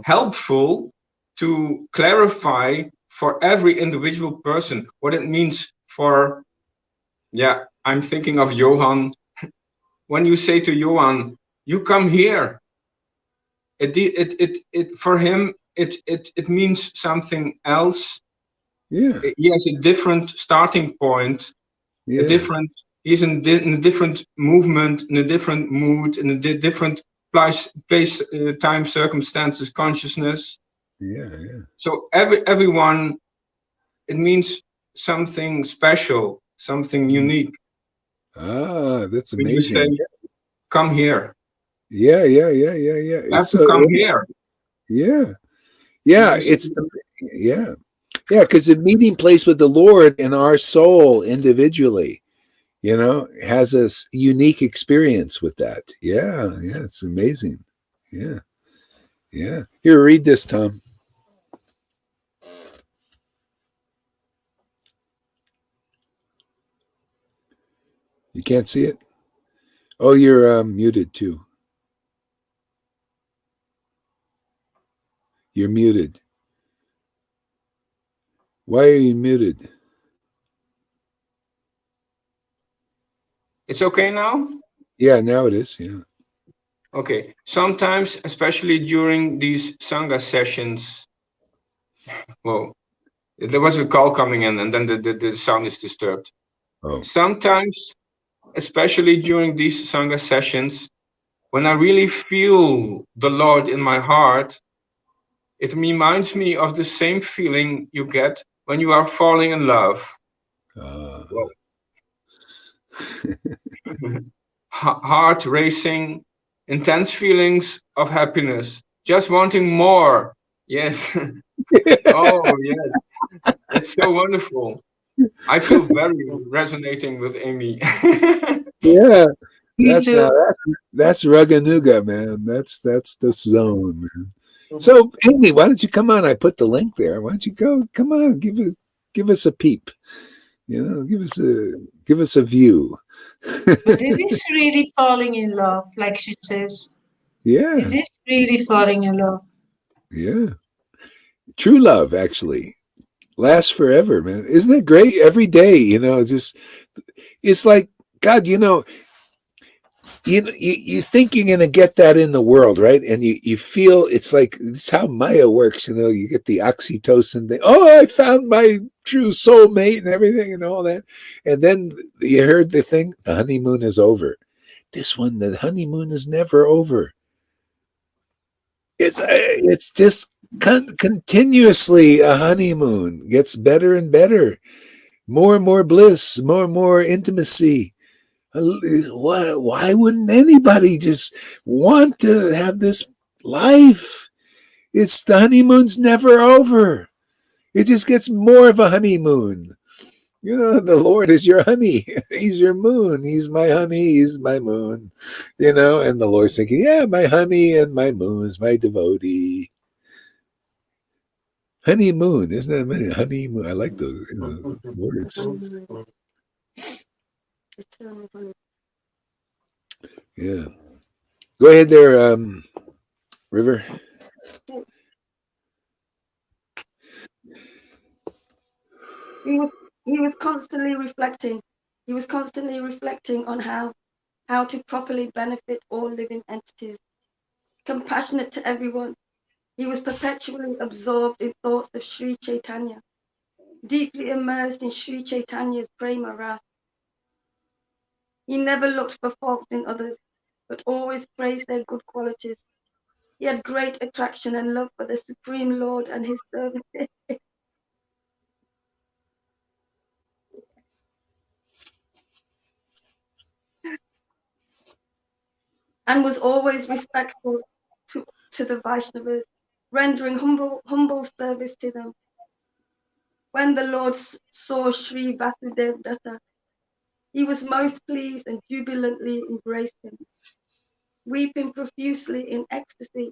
helpful to clarify for every individual person what it means for. Yeah, I'm thinking of Johan. When you say to Johan, "You come here," it for him it means something else. Yeah, he has a different starting point. Yeah. He's in a different movement, in a different mood, in a different place, time, circumstances, consciousness. Yeah. So everyone, it means something special, something unique. That's When you amazing. say, "Come here." Yeah. You have to come here. Yeah. Because the meeting place with the Lord and our soul individually, has a unique experience with that. Yeah, it's amazing. Yeah. Here, read this, Tom. You can't see it? Oh, you're muted too. You're muted. Why are you muted? It's okay now? Yeah, now it is. Yeah. Okay. Sometimes, especially during these Sangha sessions, well, there was a call coming in and then the sound is disturbed. Oh. Sometimes, especially during these Sangha sessions, when I really feel the Lord in my heart, it reminds me of the same feeling you get when you are falling in love. Well, heart racing, intense feelings of happiness, just wanting more. Yes. Oh, yes. It's so wonderful. I feel very resonating with Amy. Yeah, Me too. that's Raganuga, man. That's the zone, man. So, Amy, why don't you come on? I put the link there. Why don't you go? Come on, give us a peep. You know, give us a view. But it is really falling in love, like she says. Yeah, It is really falling in love. yeah. True love actually lasts forever, man. Isn't it great? Every day, you know, it's like God. You think you're gonna get that in the world, right? And you feel it's like it's how Maya works. You know, you get the oxytocin thing. Oh, I found my true soulmate and everything and all that. And then you heard the thing: the honeymoon is over. This one, the honeymoon is never over. It's just continuously a honeymoon. Gets better and better. More and more bliss. More and more intimacy. Why wouldn't anybody just want to have this life? It's the honeymoon's never over. It just gets more of a honeymoon. You know, the Lord is your honey. He's your moon. He's my honey. He's my moon. You know, and the Lord's thinking, yeah, my honey and my moon's my devotee. Honeymoon, isn't that many? Honeymoon. I like those words. Yeah. Go ahead there, River. He was constantly reflecting. He was constantly reflecting on how to properly benefit all living entities. Compassionate to everyone, he was perpetually absorbed in thoughts of Sri Chaitanya, deeply immersed in Sri Chaitanya's prema rasa. He never looked for faults in others, but always praised their good qualities. He had great attraction and love for the Supreme Lord and his servants, and was always respectful to the Vaishnavas, rendering humble service to them. When the Lord saw Sri Vasudev Datta, he was most pleased and jubilantly embraced him. Weeping profusely in ecstasy,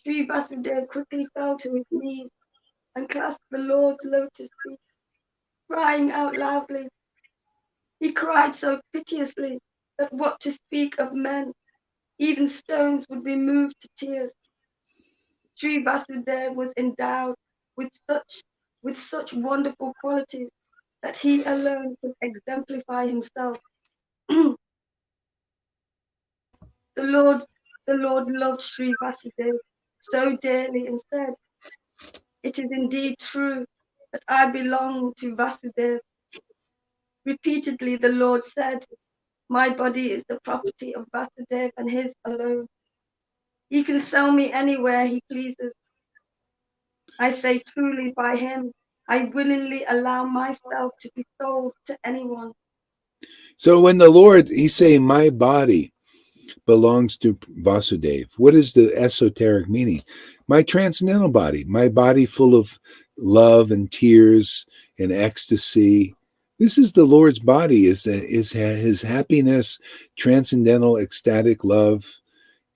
Sri Vasudev quickly fell to his knees and clasped the Lord's lotus feet, crying out loudly. He cried so piteously that what to speak of men, even stones would be moved to tears. Sri Vasudev was endowed with such wonderful qualities that he alone could exemplify himself. the Lord loved Sri Vasudev so dearly and said, "It is indeed true that I belong to Vasudev." Repeatedly the Lord said, "My body is the property of Vasudev and his alone. He can sell me anywhere he pleases. I say truly by him, I willingly allow myself to be sold to anyone." So when the Lord, he's saying, my body belongs to Vasudev. What is the esoteric meaning? My transcendental body, my body full of love and tears and ecstasy. This is the Lord's body, is his happiness, transcendental, ecstatic love,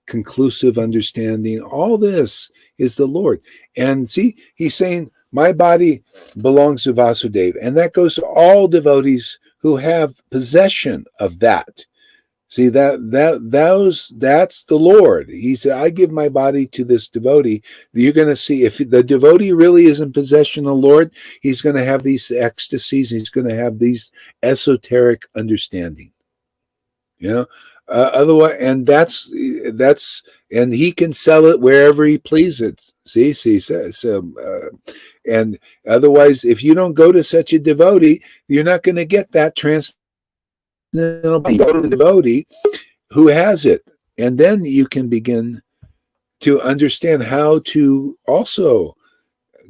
conclusive understanding. All this is the Lord. And see, he's saying, my body belongs to Vasudeva. And that goes to all devotees who have possession of that. See, that's the Lord. He said, I give my body to this devotee. You're going to see, if the devotee really is in possession of the Lord, he's going to have these ecstasies. He's going to have these esoteric understanding. You know, otherwise, and and he can sell it wherever he pleases. See, and otherwise, if you don't go to such a devotee, you're not going to get that transcendental body. Go to the devotee who has it. And then you can begin to understand how to also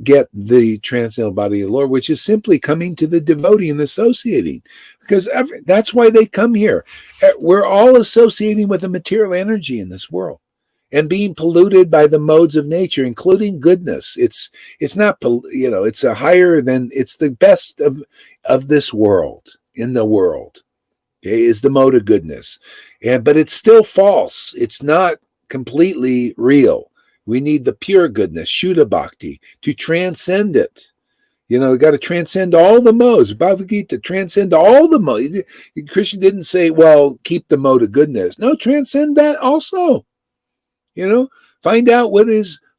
get the transcendental body of the Lord, which is simply coming to the devotee and associating. Because that's why they come here. We're all associating with the material energy in this world and being polluted by the modes of nature, including goodness. It's not, it's a higher than, it's the best of this world, in the world, okay, is the mode of goodness. But it's still false. It's not completely real. We need the pure goodness, Shuddha Bhakti, to transcend it. We got to transcend all the modes. Bhagavad Gita, transcend all the modes. Krishna didn't say, well, keep the mode of goodness. No, transcend that also. Find out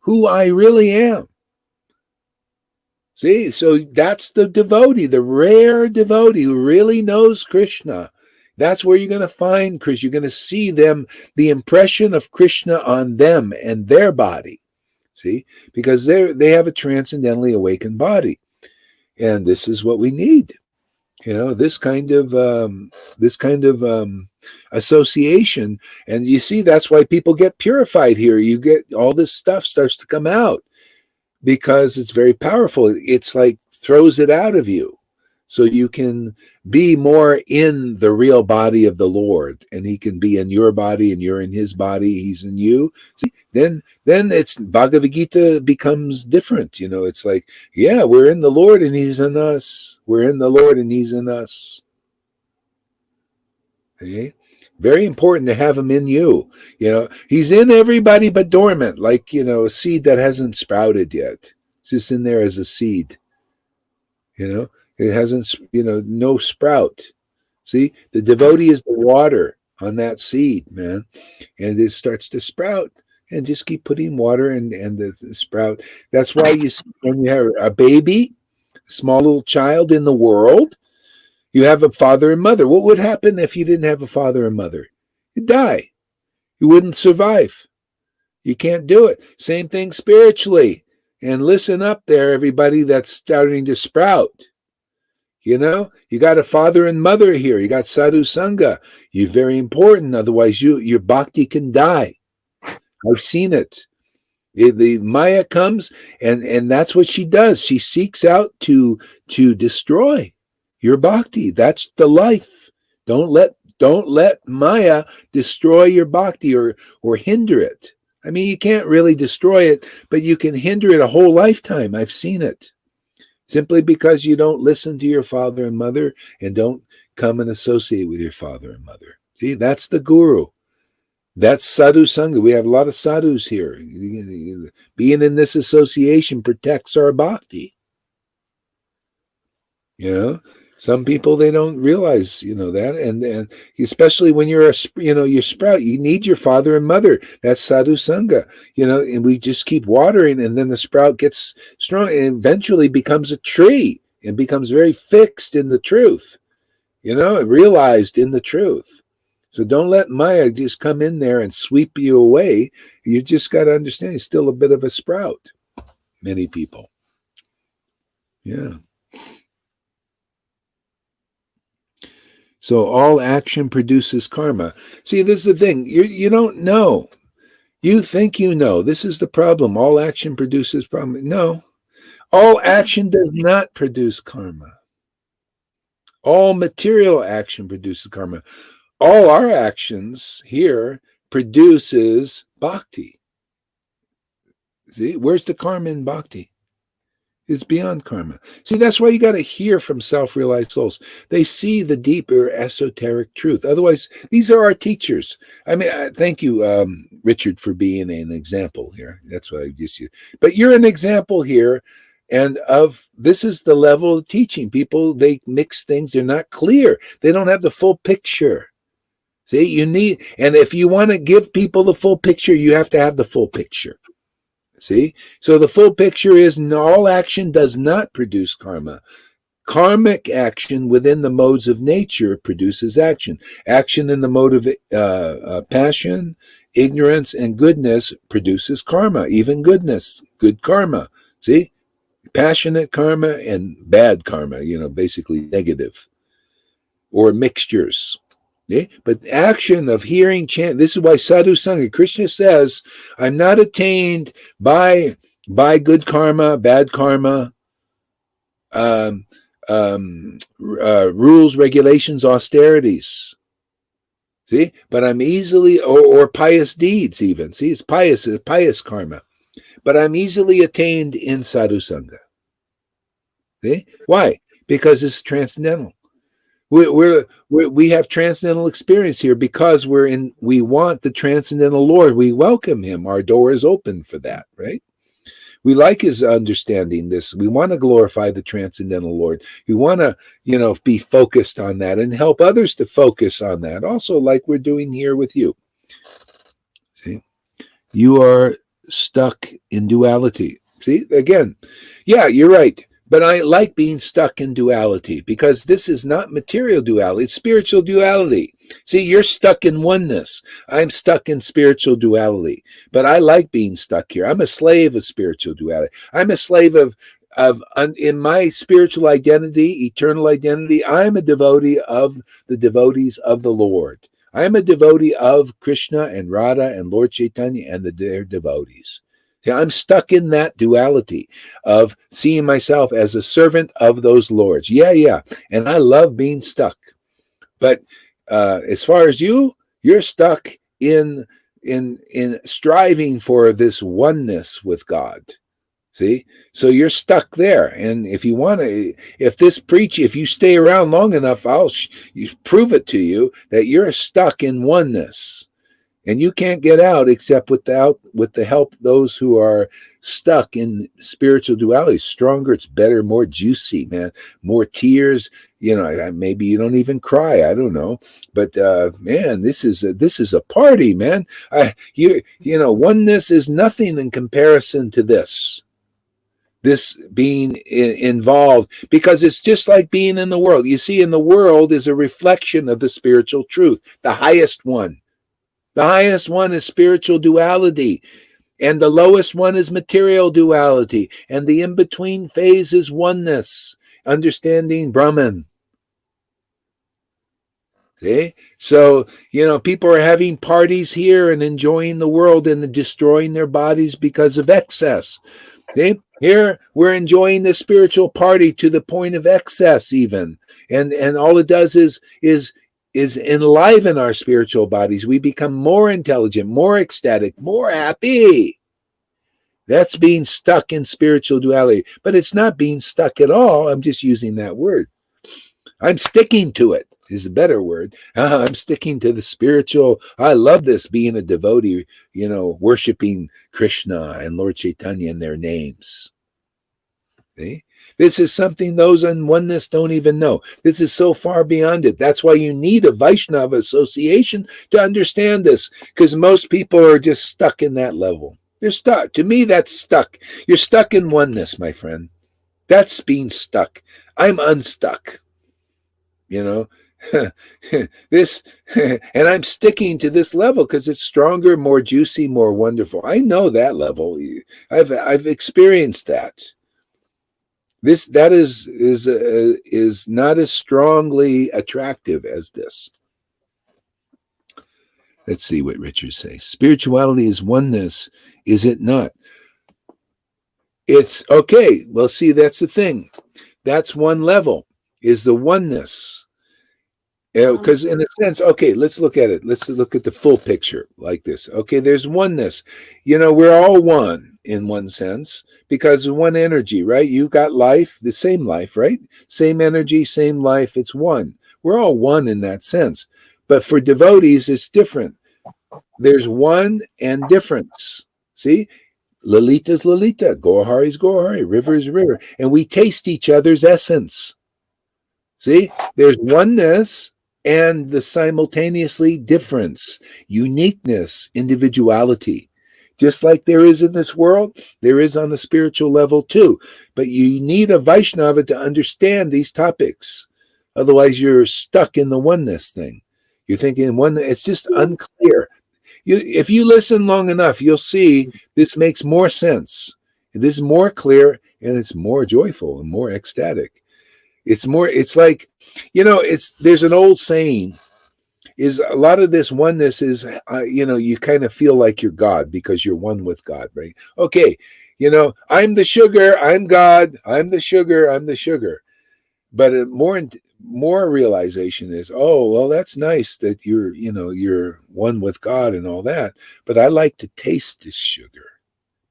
who I really am. See, so that's the devotee, the rare devotee who really knows Krishna. That's where you're going to find Krishna. You're going to see them, the impression of Krishna on them and their body. See, because they have a transcendentally awakened body, and this is what we need. This kind of association, and you see that's why people get purified here. You get all this stuff starts to come out because it's very powerful. It's like throws it out of you. So you can be more in the real body of the Lord, and he can be in your body, and you're in his body, he's in you. See, then it's Bhagavad Gita becomes different. It's like, yeah, we're in the Lord and he's in us. We're in the Lord and he's in us. Okay? Very important to have him in you. He's in everybody but dormant, like, a seed that hasn't sprouted yet. It's just in there as a seed. It hasn't, no sprout. See, the devotee is the water on that seed, man. And it starts to sprout, and just keep putting water and the sprout. That's why you see when you have a baby, a small little child in the world, you have a father and mother. What would happen if you didn't have a father and mother? You'd die. You wouldn't survive. You can't do it. Same thing spiritually. And listen up there, everybody that's starting to sprout. You got a father and mother here. You got sadhu sangha. You're very important. Otherwise, your bhakti can die. I've seen it. The Maya comes, and that's what she does. She seeks out to destroy your bhakti. That's the life. Don't let Maya destroy your bhakti or hinder it. I mean, you can't really destroy it, but you can hinder it a whole lifetime. I've seen it. Simply because you don't listen to your father and mother and don't come and associate with your father and mother. See, that's the guru. That's sadhu sangha. We have a lot of sadhus here. Being in this association protects our bhakti. Some people, they don't realize, that, and especially when you're you sprout, you need your father and mother. That's sadhu sangha, and we just keep watering, and then the sprout gets strong and eventually becomes a tree and becomes very fixed in the truth, realized in the truth. So don't let Maya just come in there and sweep you away. You just got to understand, it's still a bit of a sprout. Many people. Yeah. So all action produces karma. See, this is the thing. You don't know. You think you know. This is the problem. All action produces karma. No. All action does not produce karma. All material action produces karma. All our actions here produces bhakti. See, where's the karma in bhakti? It's beyond karma. See, that's why you got to hear from self-realized souls. They see the deeper esoteric truth. Otherwise, these are our teachers. I mean, thank you, Richard, for being an example here. That's what I just used. But you're an example here, and this is the level of teaching. People, they mix things. They're not clear. They don't have the full picture. See, and if you want to give people the full picture, you have to have the full picture. See? So the full picture is all action does not produce karma. Karmic action within the modes of nature produces action. Action in the mode of passion, ignorance, and goodness produces karma, even goodness, good karma. See? Passionate karma and bad karma, basically negative, or mixtures. Okay? But the action of hearing chant, this is why sadhu sangha, Krishna says, I'm not attained by good karma, bad karma, rules, regulations, austerities. See, but I'm easily, or pious deeds even. See, it's pious karma. But I'm easily attained in sadhu sangha. See, why? Because it's transcendental. We have transcendental experience here because we want the transcendental Lord. We welcome him. Our door is open for that, right? We like his understanding this. We want to glorify the transcendental Lord. We want to, be focused on that and help others to focus on that. Also, like we're doing here with you. See, you are stuck in duality. See, again, yeah, you're right. But I like being stuck in duality because this is not material duality, it's spiritual duality. See, you're stuck in oneness. I'm stuck in spiritual duality. But I like being stuck here. I'm a slave of spiritual duality. I'm a slave of in my spiritual identity, eternal identity, I'm a devotee of the devotees of the Lord. I'm a devotee of Krishna and Radha and Lord Chaitanya and their devotees. I'm stuck in that duality of seeing myself as a servant of those lords. Yeah. And I love being stuck. But as far as you're stuck in striving for this oneness with God. See? So you're stuck there. And if you want to, if you stay around long enough, I'll prove it to you that you're stuck in oneness. And you can't get out except with the help of those who are stuck in spiritual duality. Stronger, it's better, more juicy, man. More tears. Maybe you don't even cry. I don't know. But man, this is a party, man. Oneness is nothing in comparison to this. This being involved, because it's just like being in the world. You see, in the world is a reflection of the spiritual truth, the highest one. The highest one is spiritual duality, and the lowest one is material duality, and the in-between phase is oneness, understanding Brahman. See? So, people are having parties here and enjoying the world and destroying their bodies because of excess. See? Here, we're enjoying the spiritual party to the point of excess even, and all it does is enliven our spiritual bodies. We become more intelligent, more ecstatic, more happy. That's being stuck in spiritual duality. But it's not being stuck at all. I'm just using that word. I'm sticking to it is a better word. I'm sticking to the spiritual. I love this, being a devotee, worshiping Krishna and Lord Chaitanya in their names. See? This is something those in oneness don't even know. This is so far beyond it. That's why you need a Vaishnava association to understand this, because most people are just stuck in that level. They're stuck. To me, that's stuck. You're stuck in oneness, my friend. That's being stuck. I'm unstuck. This, and I'm sticking to this level because it's stronger, more juicy, more wonderful. I know that level. I've experienced that. That is not as strongly attractive as this. Let's see what Richard says. Spirituality is oneness, is it not? It's okay. Well, see, that's the thing. That's one level, is the oneness. Because in a sense, okay, let's look at it. Let's look at the full picture like this. Okay, there's oneness. We're all one in one sense because of one energy, right? You got life, the same life, right? Same energy, same life. It's one. We're all one in that sense. But for devotees, it's different. There's one and difference. See? Lalita's Lalita, Gaurahari's Gaurahari, river is river. And we taste each other's essence. See? There's oneness and the simultaneously difference, uniqueness, individuality. Just like there is in this world, there is on the spiritual level too. But you need a Vaishnava to understand these topics. Otherwise, you're stuck in the oneness thing. You're thinking oneness, it's just unclear. If you listen long enough, you'll see this makes more sense. This is more clear, and it's more joyful and more ecstatic. It's like, there's an old saying, is a lot of this oneness is, you kind of feel like you're God because you're one with God, right? Okay, I'm the sugar, I'm God, I'm the sugar, I'm the sugar. But more realization is, oh, well, that's nice that you're one with God and all that. But I like to taste this sugar.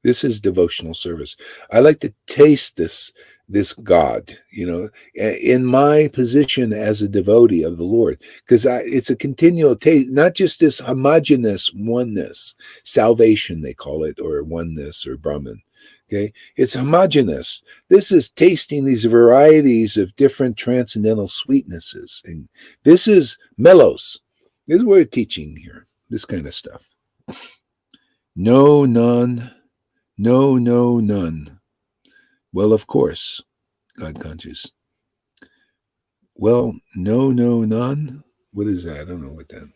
This is devotional service. I like to taste this God, in my position as a devotee of the Lord, because it's a continual taste, not just this homogeneous oneness, salvation they call it, or oneness or Brahman. Okay, it's homogeneous. This is tasting these varieties of different transcendental sweetnesses, and this is melos. This is what we're teaching here. This kind of stuff. No, none. No, no, none. Well, of course, God conscious. Well, no, no, none. What is that? I don't know what that.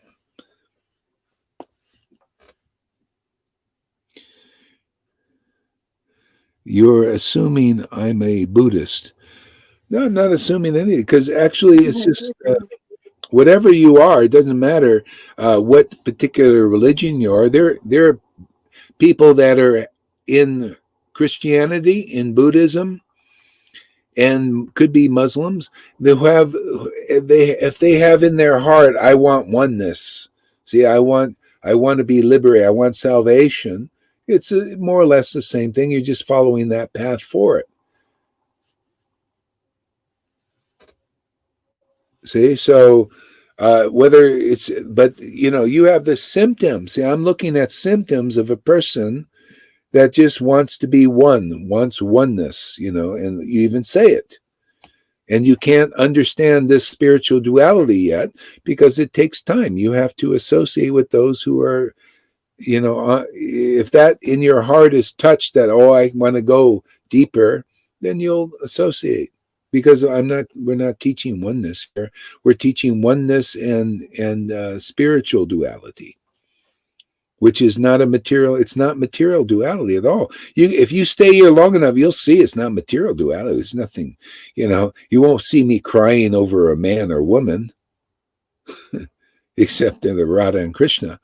You're assuming I'm a Buddhist. No, I'm not assuming anything, because actually it's just whatever you are. It doesn't matter what particular religion you are. There are people that are in Christianity, in Buddhism, and could be Muslims, if they have in their heart, I want oneness. See, I want to be liberated. I want salvation. It's more or less the same thing. You're just following that path for it. See, so whether it's, but you have the symptoms. See, I'm looking at symptoms of a person that just wants to be one, wants oneness, and you even say it. And you can't understand this spiritual duality yet because it takes time. You have to associate with those who are, if that in your heart is touched that, oh, I want to go deeper, then you'll associate. Because we're not teaching oneness here. We're teaching oneness and spiritual duality, which is not it's not material duality at all. If you stay here long enough, you'll see it's not material duality. There's nothing, you won't see me crying over a man or woman, except in the Radha and Krishna.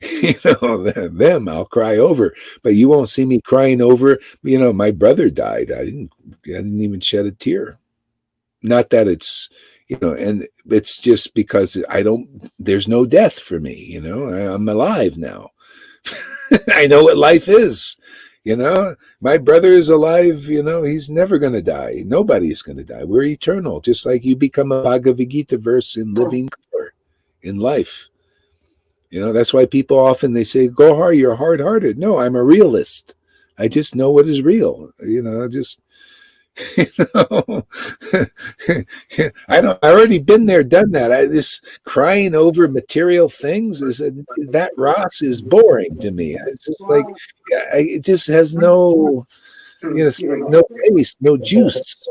Them I'll cry over, but you won't see me crying over, my brother died. I didn't even shed a tear. Not that it's, and it's just because there's no death for me, I'm alive now. I know what life is, my brother is alive, he's never going to die. Nobody's going to die. We're eternal, just like you become a Bhagavad Gita verse in living color in life. That's why people often, they say, go hard, you're hard-hearted. No, I'm a realist. I just know what is real, I already been there, done that. This crying over material things that Ross is boring to me. It's just like, it just has no taste, no juice.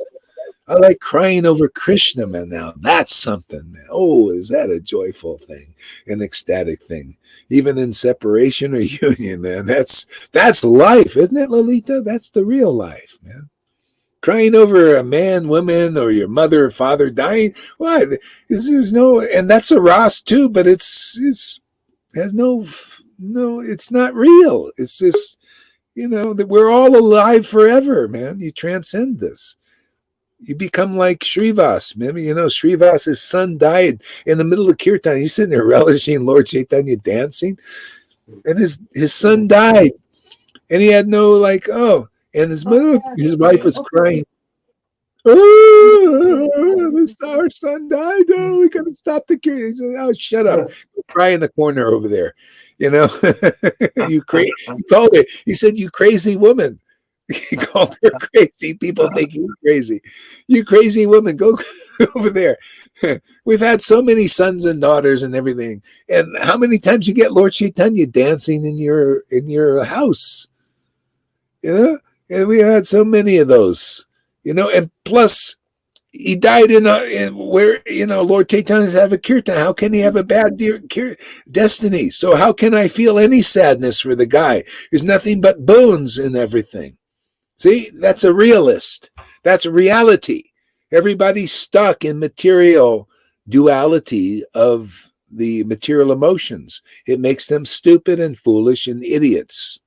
I like crying over Krishna, man. Now that's something, man. Oh, is that a joyful thing, an ecstatic thing? Even in separation or union, man. That's life, isn't it, Lalita? That's the real life, man. Crying over a man, woman, or your mother or father dying. What? There's no, and that's a Ras too, but it's has no, it's not real. It's just, that we're all alive forever, man. You transcend this. You become like Srivas. Maybe, Srivas, his son died in the middle of Kirtan. He's sitting there relishing Lord Chaitanya dancing, and his son died, and he had no and his wife was crying. Oh, our son died. Oh, we gotta stop the cure. He said, "Oh, shut up! Cry in the corner over there." You crazy. He called her. He said, "You crazy woman." He called her crazy. People think he's crazy. You crazy woman, go over there. We've had so many sons and daughters and everything. And how many times you get Lord Chaitanya dancing in your house? And we had so many of those. And plus he died in where Lord Chaitanya's have a kirtan. How can he have a bad destiny? So how can I feel any sadness for the guy? There's nothing but boons in everything. See, that's a realist. That's reality. Everybody's stuck in material duality of the material emotions. It makes them stupid and foolish and idiots.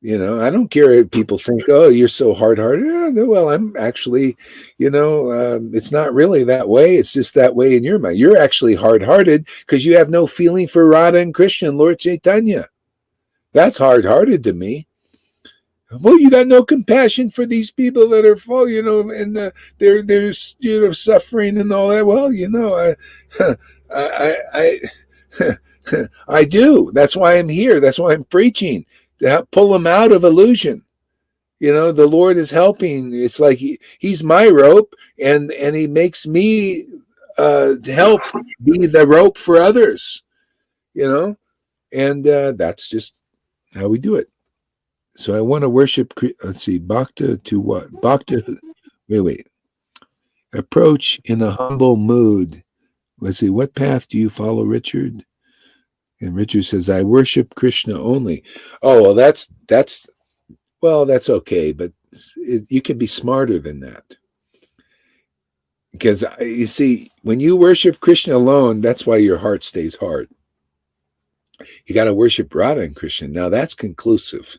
You know, I don't care if people think, oh, you're so hard-hearted. Yeah, well, I'm actually, it's not really that way. It's just that way in your mind. You're actually hard-hearted because you have no feeling for Radha and Krishna and Lord Chaitanya. That's hard-hearted to me. Well, you got no compassion for these people that are full, and they're suffering and all that. Well, I do. That's why I'm here. That's why I'm preaching, to pull them out of illusion. The Lord is helping. It's like he's my rope, and he makes me help be the rope for others. And that's just how we do it. So I want to worship. Let's see, bhakta to what? Bhakta. Wait. Approach in a humble mood. Let's see. What path do you follow, Richard? And Richard says, I worship Krishna only. Oh, well, that's okay, but you can be smarter than that. Because you see, when you worship Krishna alone, that's why your heart stays hard. You got to worship Radha and Krishna. Now that's conclusive,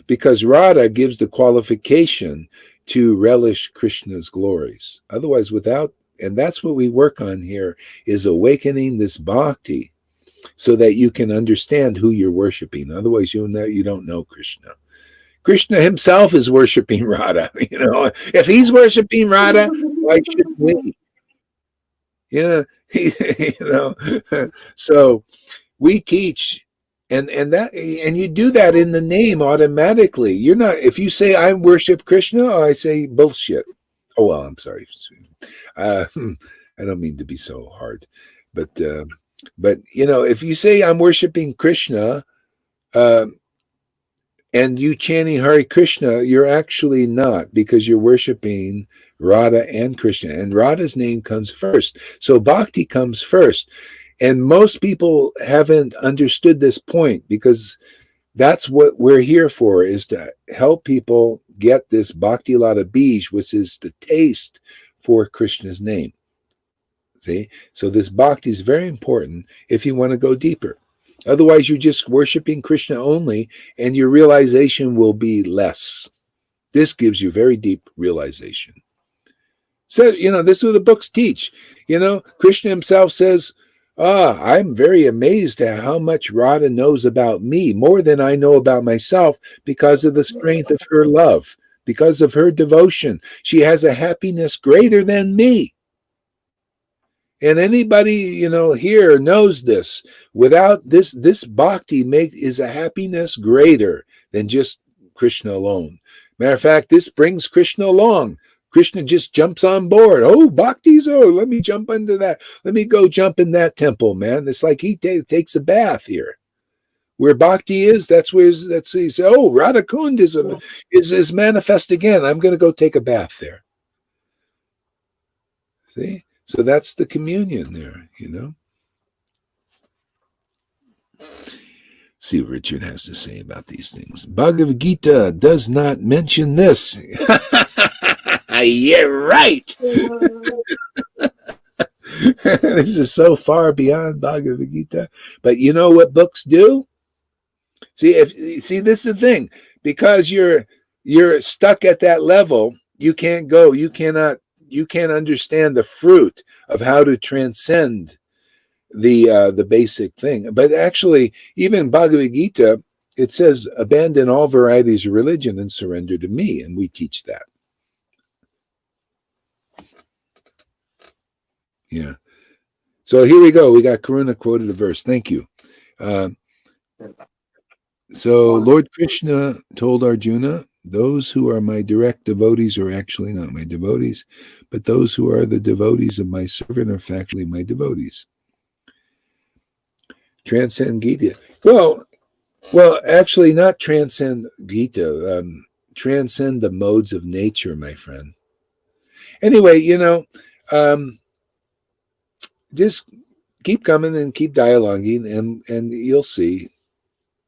because Radha gives the qualification to relish Krishna's glories. Otherwise, and that's what we work on here, is awakening this bhakti, so that you can understand who you're worshiping. Otherwise, you don't know Krishna. Krishna himself is worshiping Radha. If he's worshiping Radha, why shouldn't we? So we teach, and you do that in the name automatically. You're not. If you say I worship Krishna, I say bullshit. Oh well, I'm sorry. I don't mean to be so hard, but if you say I'm worshiping Krishna, and you chanting Hare Krishna, you're actually not, because you're worshiping Radha and Krishna, and Radha's name comes first. So bhakti comes first. And most people haven't understood this point, because that's what we're here for, is to help people get this Bhakti Lata Bij, which is the taste for Krishna's name. See? So this bhakti is very important if you want to go deeper. Otherwise, you're just worshiping Krishna only, and your realization will be less. This gives you very deep realization. So, this is what the books teach. Krishna himself says, I'm very amazed at how much Radha knows about me, more than I know about myself, because of the strength of her love, because of her devotion. She has a happiness greater than me. And anybody, here knows this. Without this bhakti is a happiness greater than just Krishna alone. Matter of fact, this brings Krishna along. Krishna just jumps on board. Oh, bhakti's, let me jump into that. Let me go jump in that temple, man. It's like he takes a bath here. Where bhakti is, that's where he says, oh, Radha Kund is manifest again. I'm going to go take a bath there. See? So that's the communion there, See what Richard has to say about these things. Bhagavad Gita does not mention this. You're right. This is so far beyond Bhagavad Gita. But you know what books do? See, this is the thing. Because you're stuck at that level, you can't go. You can't understand the fruit of how to transcend the basic thing. But actually, even Bhagavad Gita, it says, abandon all varieties of religion and surrender to me. And we teach that. Yeah. So here we go. We got Karuna quoted a verse. Thank you. So Lord Krishna told Arjuna, those who are my direct devotees are actually not my devotees, but those who are the devotees of my servant are factually my devotees. Transcend Gita. Well, actually not transcend Gita. Transcend the modes of nature, my friend. Anyway, just keep coming and keep dialoguing, and you'll see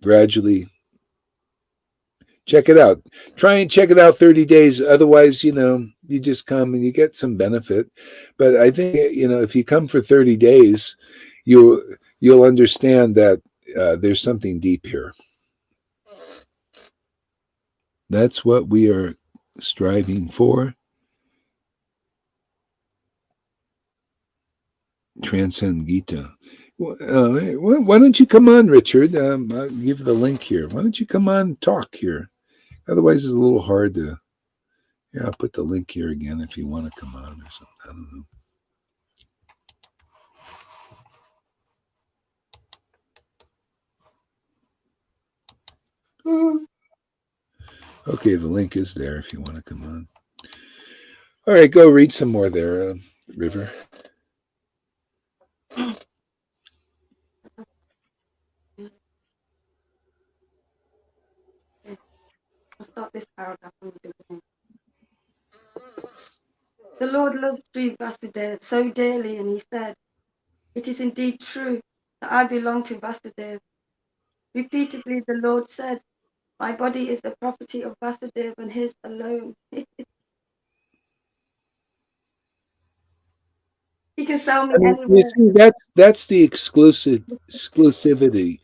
gradually. Check it out. Try and check it out 30 days. Otherwise, you just come and you get some benefit. But I think, if you come for 30 days, you'll understand that there's something deep here. That's what we are striving for. Transcend Gita. Why don't you come on, Richard? I'll give the link here. Why don't you come on and talk here? Otherwise, it's a little hard to. Yeah, I'll put the link here again if you want to come on or something. I don't know. Okay, the link is there if you want to come on. All right, go read some more there, River. I'll start this paragraph from the beginning. The Lord loved Sri Vasudeva so dearly, and he said, "It is indeed true that I belong to Vasudeva." Repeatedly, the Lord said, "My body is the property of Vasudeva and his alone." He can sell me I mean, you anywhere. see, that's the exclusivity.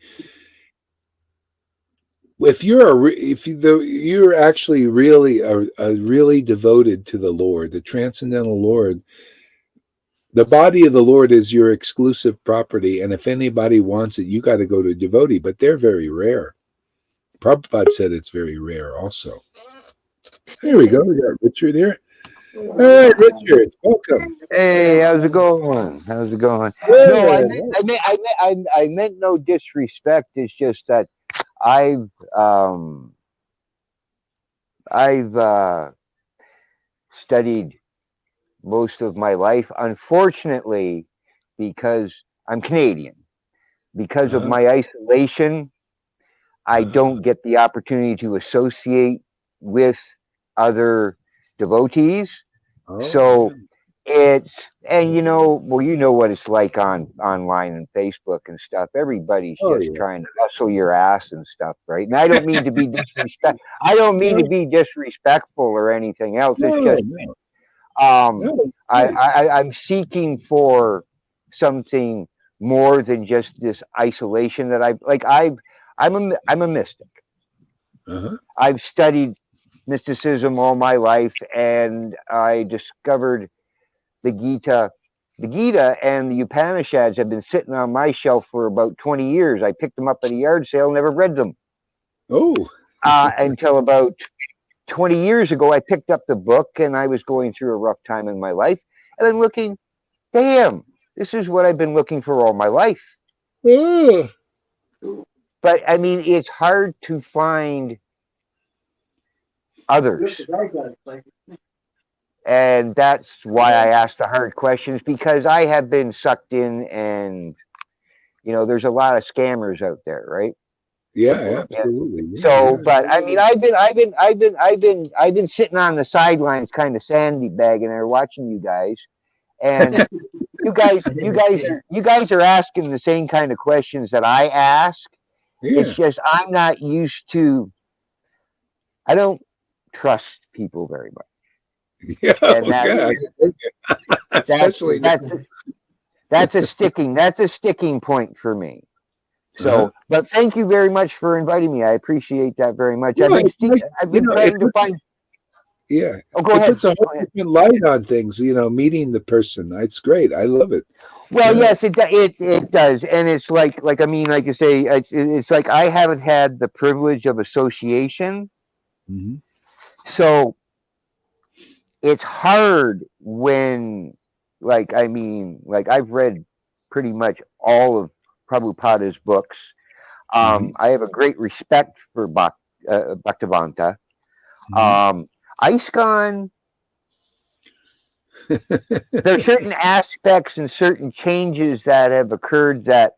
If you're actually really really devoted to the Lord, the transcendental Lord, the body of the Lord is your exclusive property, and if anybody wants it, you got to go to a devotee. But they're very rare. Prabhupada said it's very rare. Also, here we go. We got Richard here. Hey, Richard, welcome. Hey, how's it going? How's it going? Good. No, I meant no disrespect. It's just that I've studied most of my life, unfortunately, because I'm Canadian. Because of my isolation, I don't get the opportunity to associate with other devotees. So it's, and well, you know what it's like online and Facebook and stuff. Everybody's just trying to hustle your ass and stuff, right? And I don't mean to be I don't mean to be disrespectful or anything else. It's just I'm seeking for something more than just this isolation that I'm a mystic. I've studied mysticism all my life, and I discovered the Gita. The Gita and the Upanishads have been sitting on my shelf for about 20 years. I picked them up at a yard sale, never read them. Until about 20 years ago, I picked up the book, and I was going through a rough time in my life. And I'm looking, damn, this is what I've been looking for all my life. But I mean, it's hard to find others. And that's why I asked the hard questions, because I have been sucked in, and there's a lot of scammers out there, right? Yeah, absolutely. So, but I mean, I've been sitting on the sidelines, kind of sandbagging there, watching you guys, and you guys are asking the same kind of questions that I ask. It's just I'm not used to. I don't trust people very much. And that's a sticking point for me. So, but thank you very much for inviting me. I appreciate that very much. I've been trying to find. Yeah. Oh, go ahead. It puts a whole different light on things, meeting the person. It's great. I love it. Well, yes, it does. And it's like I mean, like you say, it's like I haven't had the privilege of association. So it's hard when, I've read pretty much all of Prabhupada's books. I have a great respect for Bhaktivedanta. ISKCON, there are certain aspects and certain changes that have occurred that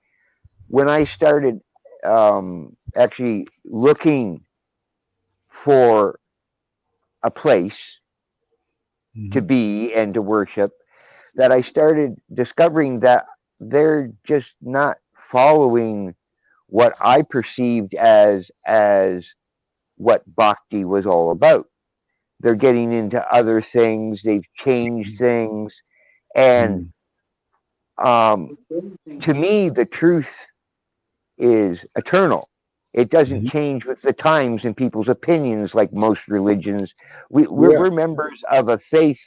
when I started actually looking for a place to be and to worship, that I started discovering that they're just not following what I perceived as what bhakti was all about. They're getting into other things. They've changed things. And To me, the truth is eternal. It doesn't change with the times and people's opinions like most religions. We're members of a faith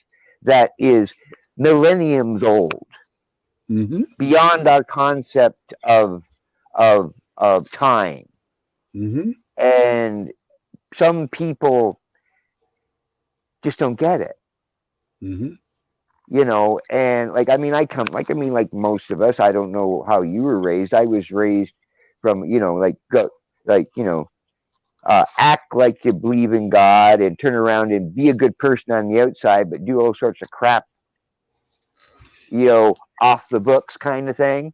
that is millenniums old, beyond our concept of time. And some people just don't get it. You know, and like like most of us, I don't know how you were raised. I was raised from, act like you believe in God and turn around and be a good person on the outside, but do all sorts of crap, off the books kind of thing,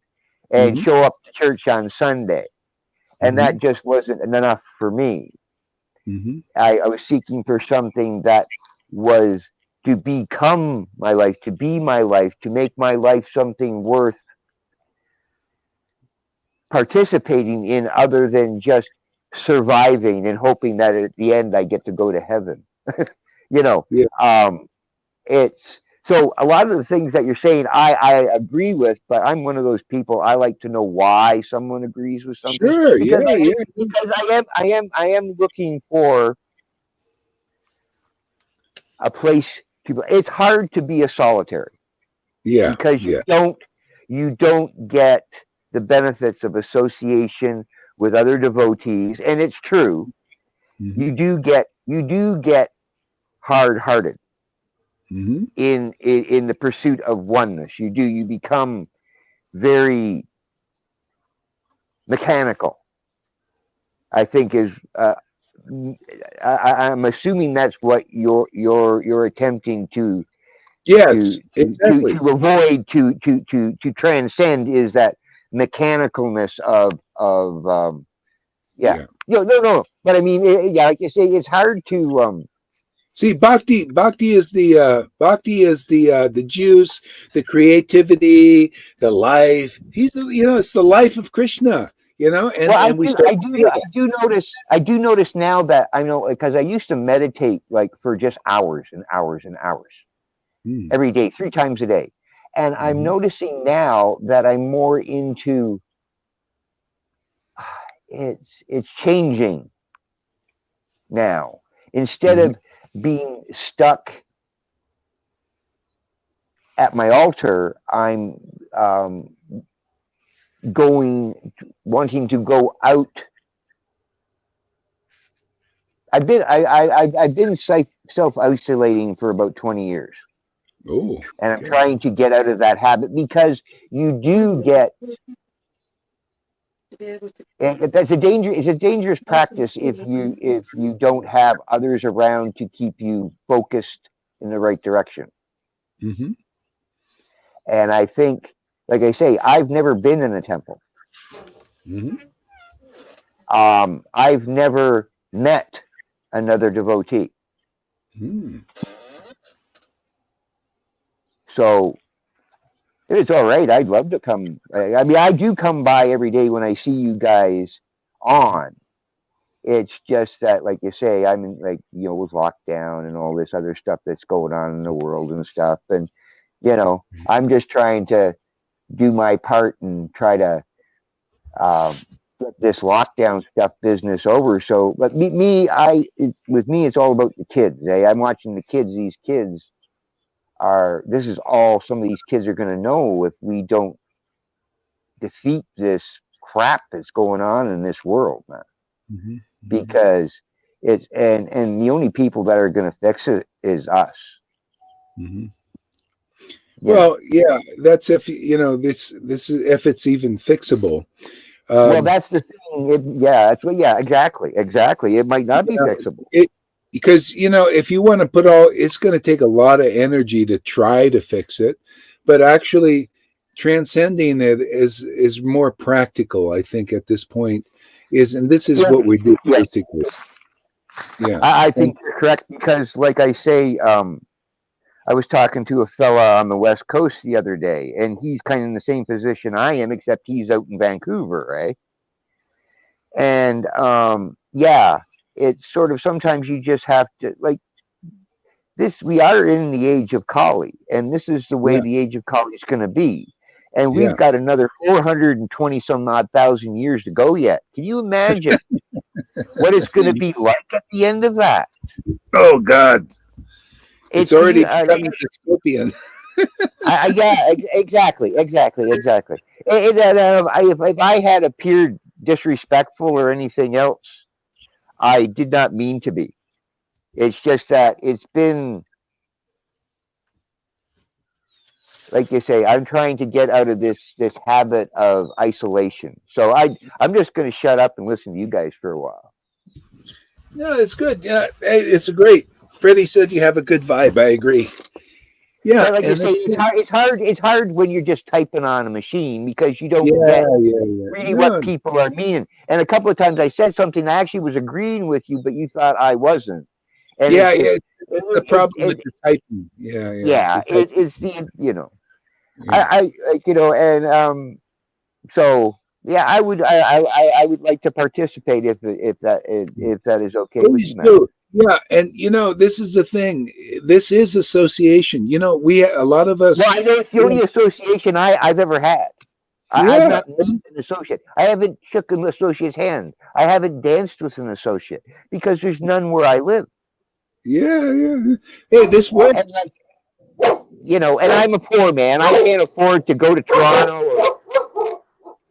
and show up to church on Sunday. And that just wasn't enough for me. I was seeking for something that was to become my life, to be my life, to make my life something worth participating in, other than just surviving and hoping that at the end I get to go to heaven. It's so a lot of the things that you're saying I agree with, but I'm one of those people, I like to know why someone agrees with something. Sure. Because Yeah. because I am looking for a place to. It's hard to be a solitary Yeah. because Yeah. you don't get the benefits of association with other devotees, and it's true. You do get hard-hearted in the pursuit of oneness. You become very mechanical, I think is I'm assuming that's what you're attempting to Yes. Exactly. to avoid, to transcend, is that mechanicalness of Yeah. no, but I mean, like you say, it's hard to See, bhakti is the juice, the creativity, the life. It's the life of Krishna. And we start to feel that. I do notice now that I know, because I used to meditate like for just hours and hours and hours every day, 3 times a day, and I'm noticing now that I'm more into it's changing now. Instead of being stuck at my altar, I'm wanting to go out. I've been self-isolating for about 20 years. Oh, And I'm trying to get out of that habit, because you do get, it's a dangerous practice if you don't have others around to keep you focused in the right direction. And I think, like I say, I've never been in a temple. I've never met another devotee. So it's all right. I'd love to come. I mean, I do come by every day when I see you guys on. It's just that, like you say, I'm in, with lockdown and all this other stuff that's going on in the world and stuff. And, I'm just trying to do my part and try to get this lockdown stuff business over. So, but with me, it's all about the kids. I'm watching the kids. These kids this is all some of these kids are going to know if we don't defeat this crap that's going on in this world, man. Because it's and the only people that are going to fix it is us. Well, yeah, that's if this is if it's even fixable. Well, that's the thing. Exactly. It might not be fixable. Because if you want to it's going to take a lot of energy to try to fix it, but actually transcending it is more practical, I think, at this point. And this is what we do basically. Yeah, I think you're correct, because, like I say, I was talking to a fella on the West Coast the other day, and he's kind of in the same position I am, except he's out in Vancouver, right? And it's sort of, sometimes you just have to, like this. We are in the age of Kali, and this is the way the age of Kali is going to be. and we've got another 420 some odd thousand years to go yet. Can you imagine what it's going to be like at the end of that? Oh God, it's already becoming dystopian. yeah, exactly. If I had appeared disrespectful or anything else, I did not mean to be. It's just that it's been, like you say, I'm trying to get out of this habit of isolation. So I'm just going to shut up and listen to you guys for a while. No, it's good. Yeah, it's great. Freddie said you have a good vibe. I agree. Yeah, But like you say, it's hard when you're just typing on a machine because you don't get really what people are meaning. And a couple of times I said something I actually was agreeing with you, but you thought I wasn't. And it's the problem with your typing. It's the I and so yeah, I would like to participate if that is okay with you, man. Yeah, and this is the thing. This is association. A lot of us. Well, I know it's the only association I've ever had. I've not met an associate. I haven't shook an associate's hand. I haven't danced with an associate because there's none where I live. Yeah. Hey, this works. And I'm a poor man. I can't afford to go to Toronto.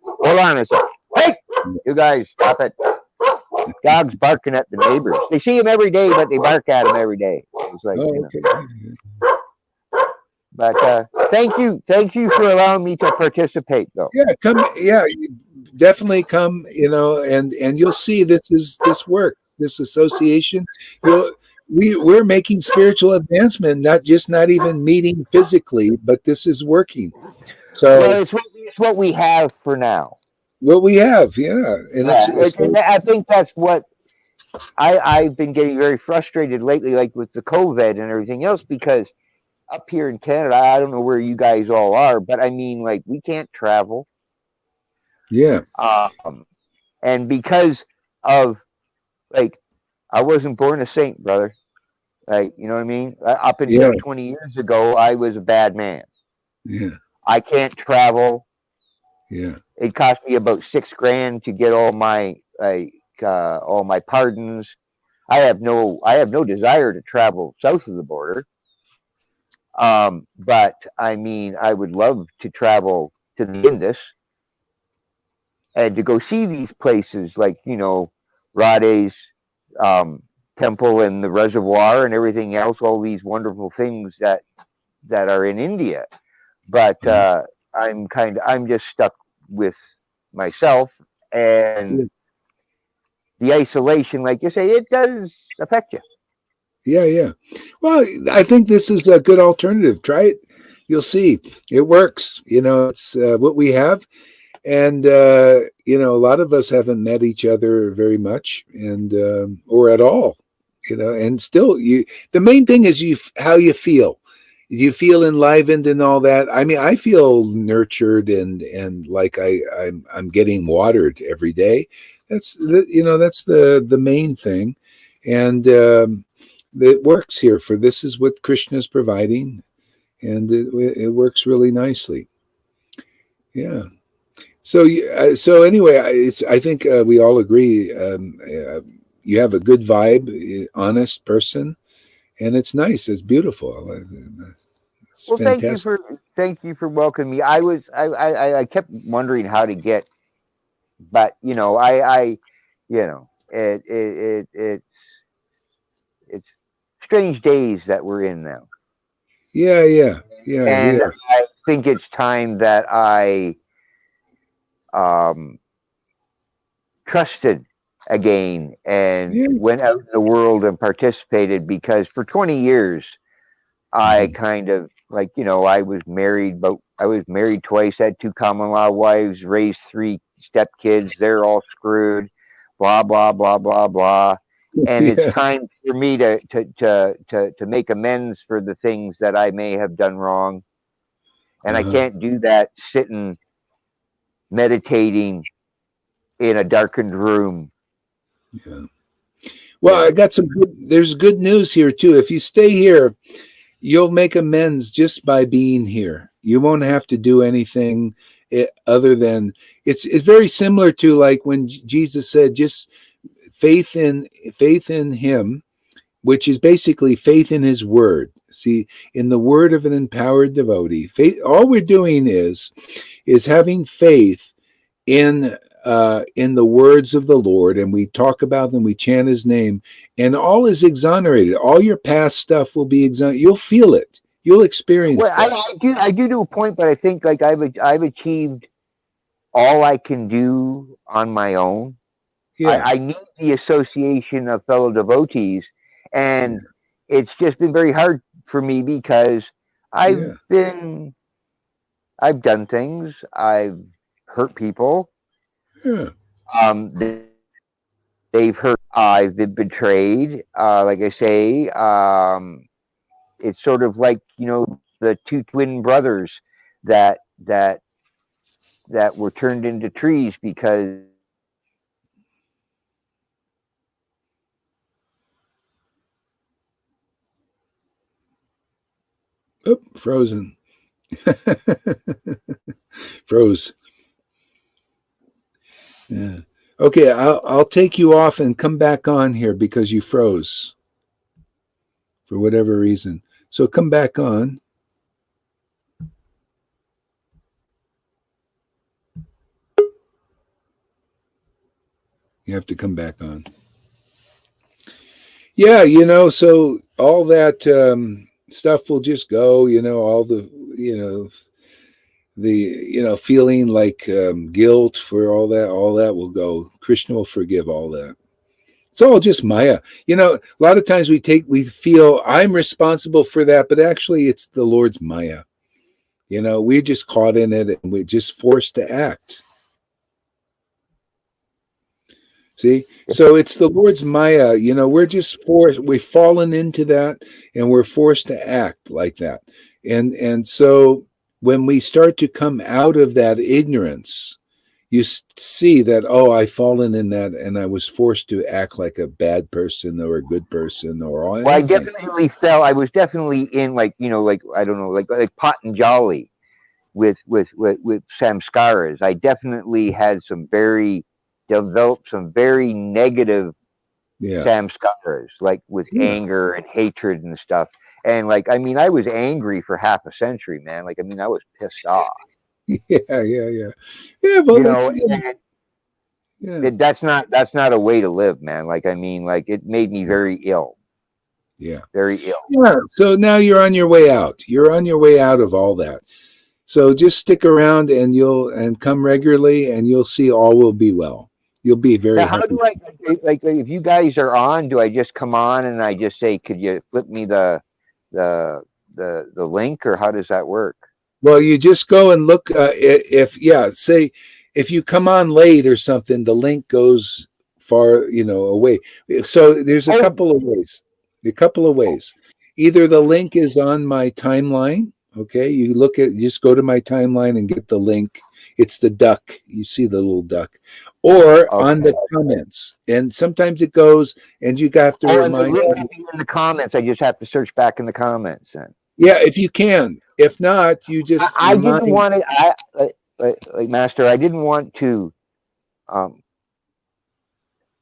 Hold on a second. Hey, you guys, stop it. Dogs barking at the neighbors. They see him every day, but they bark at him every day. It's like, But thank you for allowing me to participate, though. Yeah, come. Yeah, definitely come. And you'll see this works. This association. We're making spiritual advancement, not even meeting physically, but this is working. So well, it's what we have for now. What we have, and I think that's what I've been getting very frustrated lately, like with the COVID and everything else, because up here in Canada, I don't know where you guys all are, but I mean, like, we can't travel. Yeah. And because of, like, I wasn't born a saint, brother. Like, you know what I mean? Up until 20 years ago, I was a bad man. Yeah. I can't travel. Yeah. It cost me about $6,000 to get all my pardons. I have no desire to travel south of the border. But I mean, I would love to travel to the Indus and to go see these places like, Radha's temple and the reservoir and everything else, all these wonderful things that are in India. But I'm just stuck with myself, and the isolation, like you say, it does affect you. Yeah. Well, I think this is a good alternative. Try it. You'll see. It works. It's what we have. And, a lot of us haven't met each other very much and or at all, and still the main thing is how you feel. You feel enlivened and all that. I mean, I feel nurtured and like I'm getting watered every day. That's the main thing. And it works here this is what Krishna is providing, and it works really nicely. Yeah. So anyway, I think we all agree. You have a good vibe, honest person, and it's nice. It's beautiful. It's fantastic. Thank you for welcoming me. I kept wondering how to get, but it's strange days that we're in now. Yeah. And I think it's time that I trusted again and went out in the world and participated, because for 20 years I kind of I was married twice, had 2 common law wives, raised 3 stepkids. They're all screwed, blah blah blah blah blah. And it's time for me to make amends for the things that I may have done wrong. And I can't do that sitting meditating in a darkened room. Yeah. Well, I got there's good news here too. If you stay here, you'll make amends just by being here. You won't have to do anything other than it's very similar to like when Jesus said, just faith in him, which is basically faith in his word. See, in the word of an empowered devotee, faith, all we're doing is having faith in the words of the Lord, and we talk about them, we chant his name, and all is exonerated. All your past stuff will be exonerated. You'll feel it. You'll experience Well, that. I do to a point, but I think like I've achieved all I can do on my own. Yeah. I need the association of fellow devotees, and it's just been very hard for me because Yeah. I've done things, I've hurt people, Yeah. they've hurt, I've been betrayed. Like I say, it's sort of like, you know, the two twin brothers that that that were turned into trees because Oh, frozen. Froze. Yeah. Okay, I'll take you off and come back on here because you froze for whatever reason. So come back on. You have to come back on. Yeah, so all that stuff will just go, all the, feeling like guilt for all that will go. Krishna will forgive all that. It's all just Maya. A lot of times we feel I'm responsible for that, but actually it's the Lord's Maya. We're just caught in it and we're just forced to act. See, so it's the Lord's Maya. We're just forced. We've fallen into that, and we're forced to act like that. And so when we start to come out of that ignorance, you see that, oh, I've fallen in that, and I was forced to act like a bad person or a good person or well, anything. I was definitely in like, you know, like I don't know, like Patanjali with samskaras. I definitely had developed some very negative Yeah. samskaras, like with anger and hatred and stuff. And like, I mean, I was angry for half a century, man. Like, I mean, I was pissed off. Yeah. Well, You know, that's not a way to live, man. Like, I mean, like it made me very ill. Yeah. Very ill. Yeah. So now you're on your way out. You're on your way out of all that. So just stick around and come regularly and you'll see all will be well. You'll be very Now, how happy. do I like if you guys are on? Do I just come on and I just say, could you flip me the link, or how does that work? Well, you just go and look say if you come on late or something, the link goes far, away. So there's a couple of ways. Either the link is on my timeline. Okay, you just go to my timeline and get the link. It's the duck. You see the little duck, or on the comments. And sometimes it goes, and you have to remind me in the comments. I just have to search back in the comments. Then. Yeah, if you can. If not, you just I didn't want to. Like Master, I didn't want to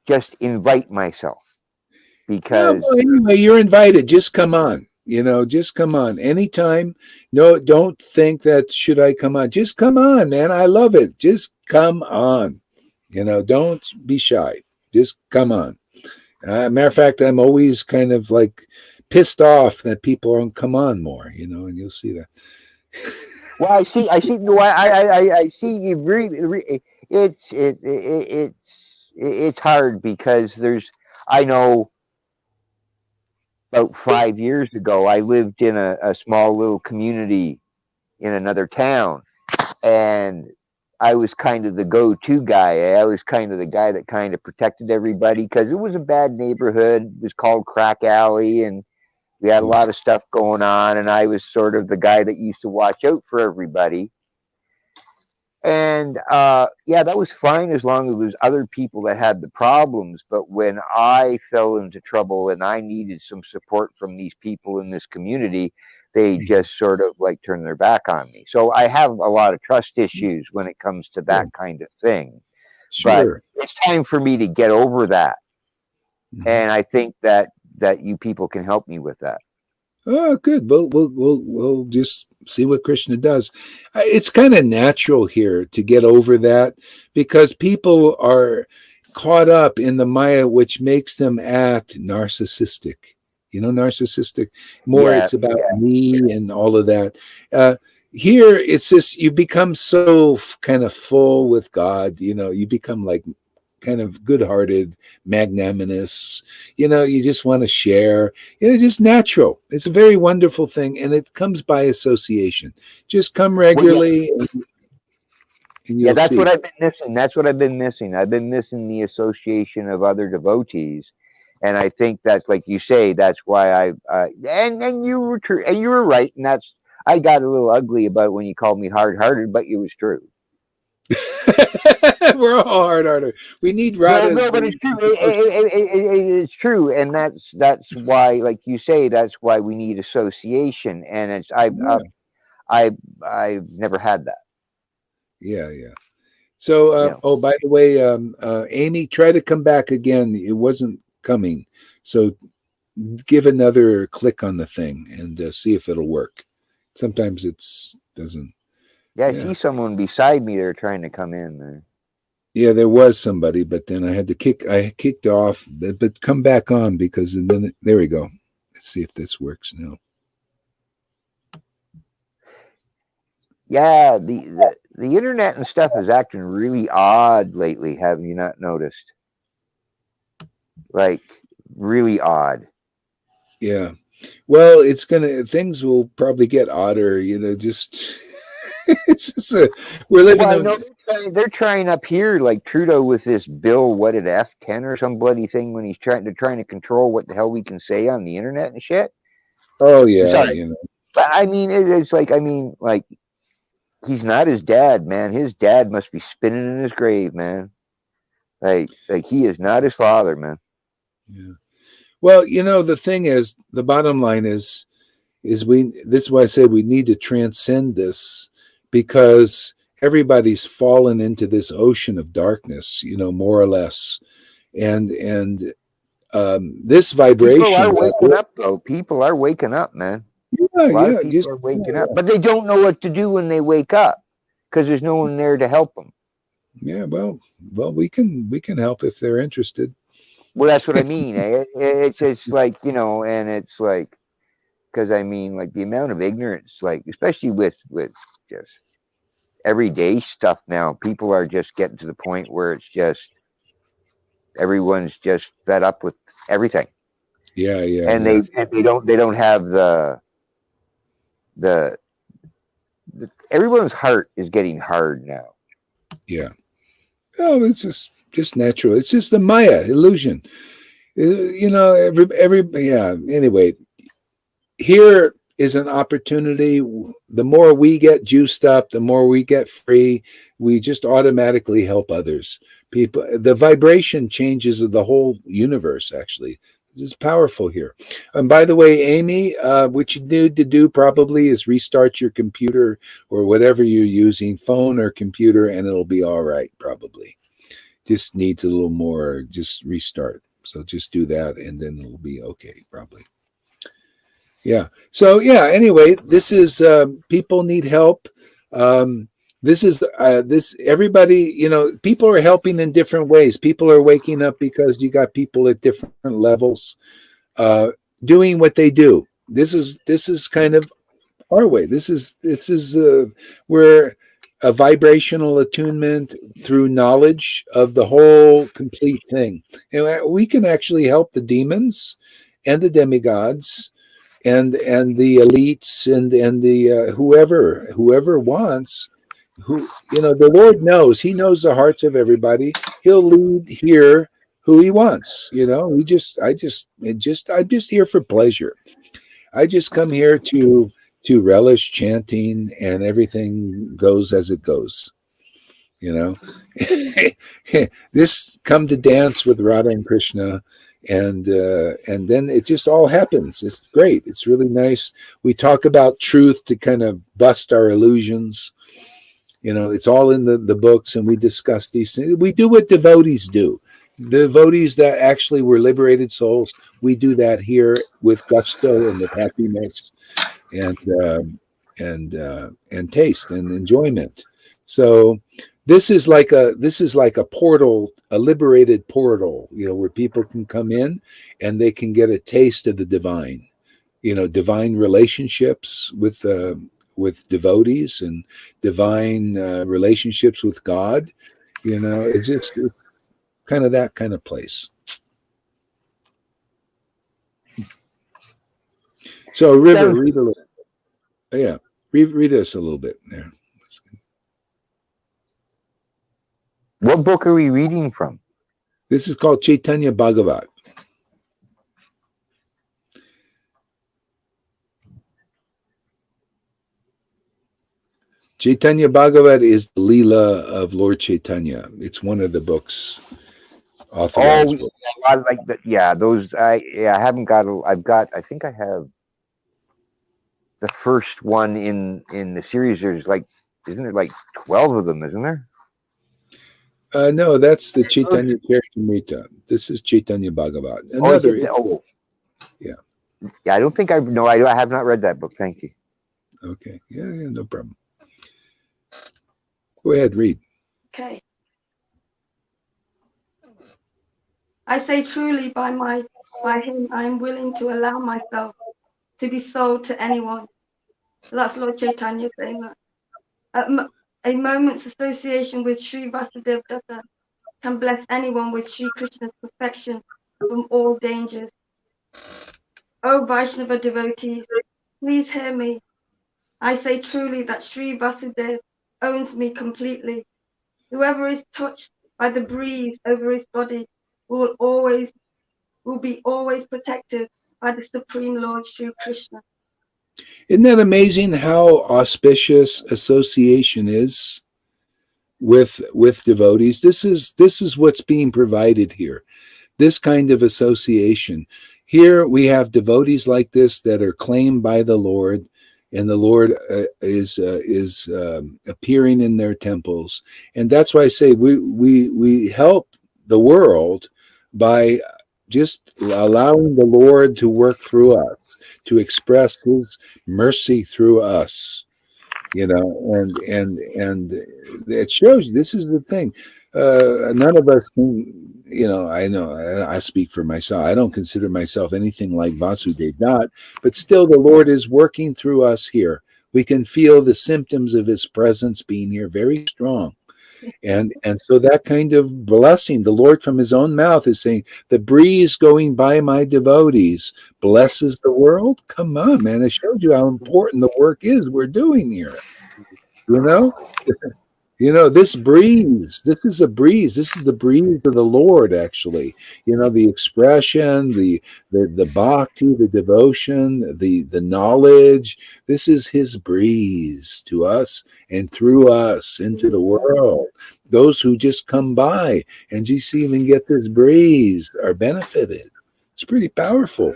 just invite myself because. Well, anyway, you're invited. Just come on. Just come on anytime. No, don't think that should I come on. Just come on, man. I love it. Just come on. Don't be shy. Just come on. Matter of fact, I'm always kind of like pissed off that people don't come on more. And you'll see that. Well, I see. No, I see. You really, it's hard because I know. About 5 years ago, I lived in a small little community in another town, and I was kind of the go-to guy. I was kind of the guy that kind of protected everybody because it was a bad neighborhood. It was called Crack Alley, and we had a lot of stuff going on, and I was sort of the guy that used to watch out for everybody. And yeah, that was fine as long as it was other people that had the problems. But when I fell into trouble and I needed some support from these people in this community, they just sort of like turn their back on me. So I have a lot of trust issues when it comes to that kind of thing. But Sure. it's time for me to get over that. Mhm. And I think that you people can help me with that. Oh, good. We'll just see what Krishna does. It's kind of natural here to get over that because people are caught up in the Maya, which makes them act narcissistic. You know, narcissistic. More, Yeah, it's about me and all of that. Here, it's just you become so kind of full with God. You know, you become like kind of good-hearted, magnanimous. You know, you just want to share. It's just natural. It's a very wonderful thing, and it comes by association. Just come regularly, and yeah, you'll that's see. what I've been missing. That's what I've been missing. I've been missing the association of other devotees, and I think that's like you say. That's why and you were true, and you were right, and that's I got a little ugly about when you called me hard-hearted, but it was true. We're all hard-hearted. We need No, Radha's. no, but it's true. It's true, and that's why, like you say, that's why we need association. And it's I've never had that. Yeah. So, You know. oh, by the way, Amy, try to come back again. It wasn't coming, so give another click on the thing and see if it'll work. Sometimes it's doesn't. Yeah, I Yeah. see someone beside me. They're trying to come in there. Yeah, there was somebody, but then I kicked off, but come back on because and then there we go. Let's see if this works now. Yeah, the internet and stuff is acting really odd lately. Have you not noticed? Like really odd. Yeah. Well, things will probably get odder, you know, just it's just we're living Well, I in. know they're trying up here, like Trudeau with this bill, what at F10 or some bloody thing when they're trying to control what the hell we can say on the internet and shit. Oh yeah, Sorry, you know. but I mean, it's like like he's not his dad, man. His dad must be spinning in his grave, man. Like he is not his father, man. Yeah. Well, you know, the thing is, the bottom line is this is why I say we need to transcend this because everybody's fallen into this ocean of darkness, you know, more or less. And this People are vibration, waking up, though. People are waking up, man. A lot of people are waking up, but they don't know what to do when they wake up because there's no one there to help them. Yeah, well, we can help if they're interested. Well, that's what I mean. It's like, you know, and it's like because I mean, like the amount of ignorance, like especially with just everyday stuff now, people are just getting to the point where it's just everyone's just fed up with everything. Yeah. And they don't have the everyone's heart is getting hard now. Yeah. Oh, it's just natural. It's just the Maya illusion. You know, yeah. Anyway, here is an opportunity. The more we get juiced up, the more we get free. We just automatically help others. People, the vibration changes of the whole universe. Actually, this is powerful here. And by the way, Amy, what you need to do probably is restart your computer or whatever you're using, phone or computer, and it'll be all right. Probably just needs a little more. Just restart. So just do that, and then it'll be okay. Probably. Yeah. So yeah. Anyway, this is people need help. This is this everybody. You know, people are helping in different ways. People are waking up because you got people at different levels doing what they do. This is kind of our way. This is where a vibrational attunement through knowledge of the whole complete thing, and we can actually help the demons and the demigods and the elites and the whoever wants, who, you know, the Lord knows. He knows the hearts of everybody. He'll lead here who he wants. You know, I'm just here for pleasure. I just come here to relish chanting, and everything goes as it goes. You know, this come to dance with Radha and Krishna, and then it just all happens. It's great. It's really nice. We talk about truth to kind of bust our illusions. You know, it's all in the books, and we discuss these things. We do what devotees do. Devotees that actually were liberated souls, we do that here with gusto and with happiness, and and taste and enjoyment. So this is like a portal, a liberated portal, you know, where people can come in and they can get a taste of the divine, you know, divine relationships with devotees and divine relationships with God. You know, it's kind of that kind of place. So, River, read a little. Yeah, read us a little bit there. What book are we reading from? This is called Chaitanya Bhagavat. Chaitanya Bhagavat is the Leela of Lord Chaitanya. It's one of the books. Authorized books. I like that. Yeah, those. I haven't got. I've got. I think I have the first one in the series. There's like, isn't there like 12 of them? Isn't there? No, that's the Chaitanya Charitamrita. This is Chaitanya Bhagavat. Another. Yeah. Yeah, I don't think I. No, I have not read that book. Thank you. Okay. Yeah, no problem. Go ahead, read. Okay. I say truly by him I am willing to allow myself to be sold to anyone. So that's Lord Chaitanya saying that. A moment's association with Sri Vasudeva Datta can bless anyone with Sri Krishna's perfection from all dangers. O Vaishnava devotees, please hear me. I say truly that Sri Vasudeva owns me completely. Whoever is touched by the breeze over his body will be always protected by the Supreme Lord Sri Krishna. Isn't that amazing how auspicious association is with devotees? This is what's being provided here. This kind of association. Here we have devotees like this that are claimed by the Lord, and the Lord is appearing in their temples, and that's why I say we help the world by just allowing the Lord to work through us, to express His mercy through us, you know, and it shows you. This is the thing. None of us can, you know, I speak for myself. I don't consider myself anything like Vasudeva Dutt, but still the Lord is working through us here. We can feel the symptoms of His presence being here very strong. And so that kind of blessing, the Lord from His own mouth is saying, the breeze going by my devotees blesses the world. Come on, man. It shows you how important the work is we're doing here. You know? You know, this breeze, this is a breeze. This is the breeze of the Lord, actually. You know, the expression, the bhakti, the devotion, the knowledge. This is His breeze to us and through us into the world. Those who just come by and just even get this breeze are benefited. It's pretty powerful.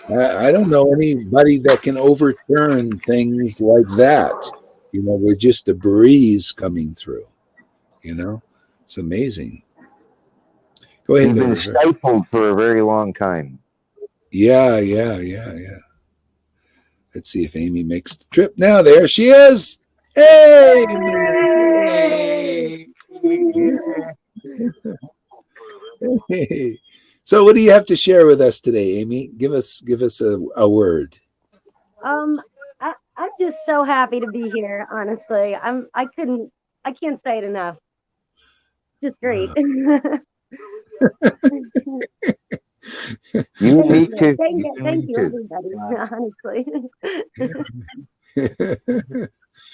I don't know anybody that can overturn things like that. You know, we're just a breeze coming through. You know, it's amazing. Go ahead. We've been stifled for a very long time. Yeah. Let's see if Amy makes the trip. Now there she is. Hey! Hey. So, what do you have to share with us today, Amy? Give us a word. I'm just so happy to be here. Honestly, I can't say it enough. Just great. You me too. Thank you, everybody. Honestly.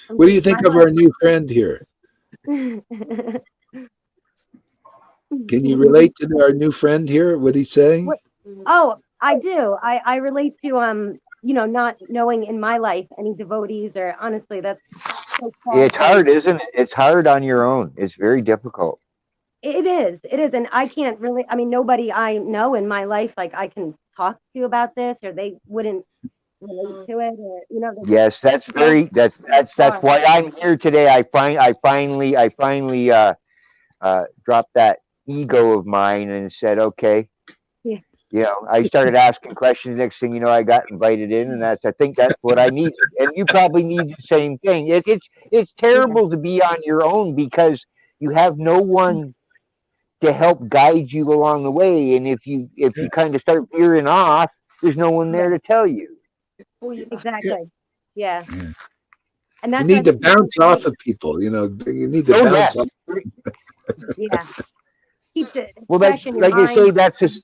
What do you think of our new friend here? Can you relate to our new friend here? What he's saying? Oh, I do. I relate to you know, not knowing in my life any devotees, or honestly, that's It's hard, isn't it? It's hard on your own. It's very difficult. It is, and I can't really. I mean, nobody I know in my life, like I can talk to about this, or they wouldn't relate to it, or Yes, that's why I'm here today. I finally dropped that ego of mine and said, okay. Yeah. You know, I started asking questions. Next thing you know, I got invited in, and I think that's what I needed. And you probably need the same thing. It's terrible to be on your own because you have no one to help guide you along the way. And if you kind of start veering off, there's no one there to tell you. Exactly. Yeah. And You that's need to bounce off of people. You need to bounce off. Yeah. Keep it Well, fresh in your like I mind. say, that's just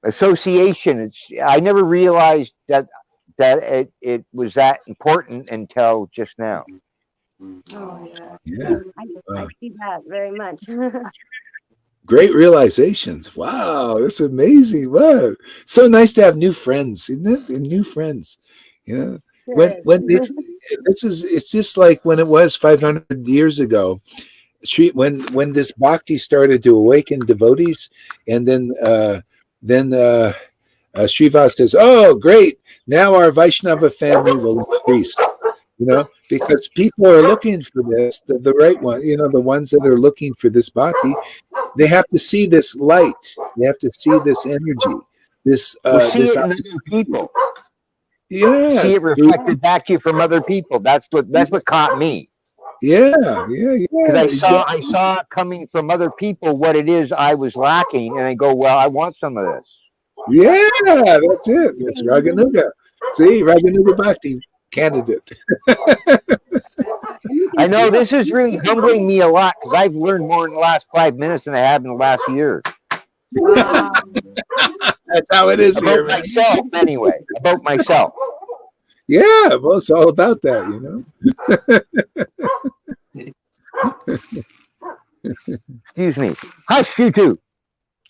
association. I never realized that it was that important until just now. Oh, Yeah. I see that very much. Great realizations. Wow, that's amazing. Wow. So nice to have new friends, isn't it? And new friends. When it's just like when it was 500 years ago. When this bhakti started to awaken devotees, and then Srivas says, "Oh, great! Now our Vaishnava family will increase." Because people are looking for this, the right one. The ones that are looking for this bhakti, they have to see this light. They have to see this energy. This See it in other people. Yeah. See it reflected back to you from other people. That's what caught me. Yeah. Because I saw it coming from other people what it is I was lacking, and I go, well, I want some of this. Yeah, that's it. That's Raganuga. See, Raganuga Bhakti candidate. I know this is really humbling me a lot because I've learned more in the last 5 minutes than I have in the last year. That's how it is here, man. Myself, anyway. About myself. Yeah, well, it's all about that, Excuse me. Hush, you two.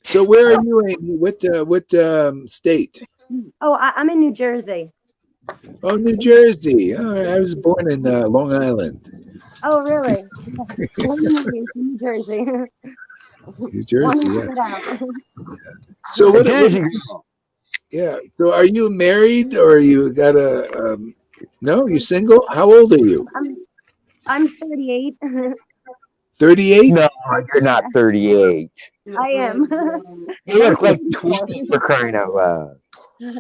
So where are you, Amy? What state? Oh, I'm in New Jersey. Oh, New Jersey. Oh, I was born in Long Island. Oh, really? New Jersey. New Jersey, yeah. So what? Yeah. So are you married, or you got a? No, you single. How old are you? I'm 38. 38? No, you're not 38. I am. You look like 20 for crying out loud. Yeah,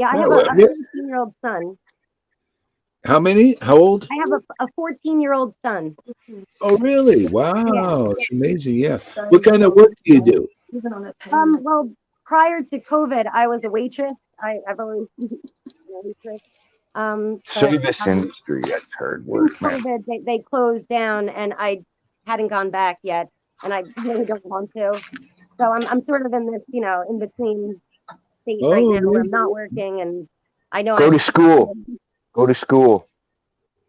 I have a 14-year-old son. How many? How old? I have a 14-year-old son. Oh, really? Wow, it's amazing. Yeah. What kind of work do you do? Well, prior to COVID, I was a waitress. I've always been a waitress. Service industry, that's hard work, man. COVID, they closed down, and I hadn't gone back yet, and I really don't want to. So I'm sort of in this, in between state right now where I'm not working, and I know Go to school. Go to school.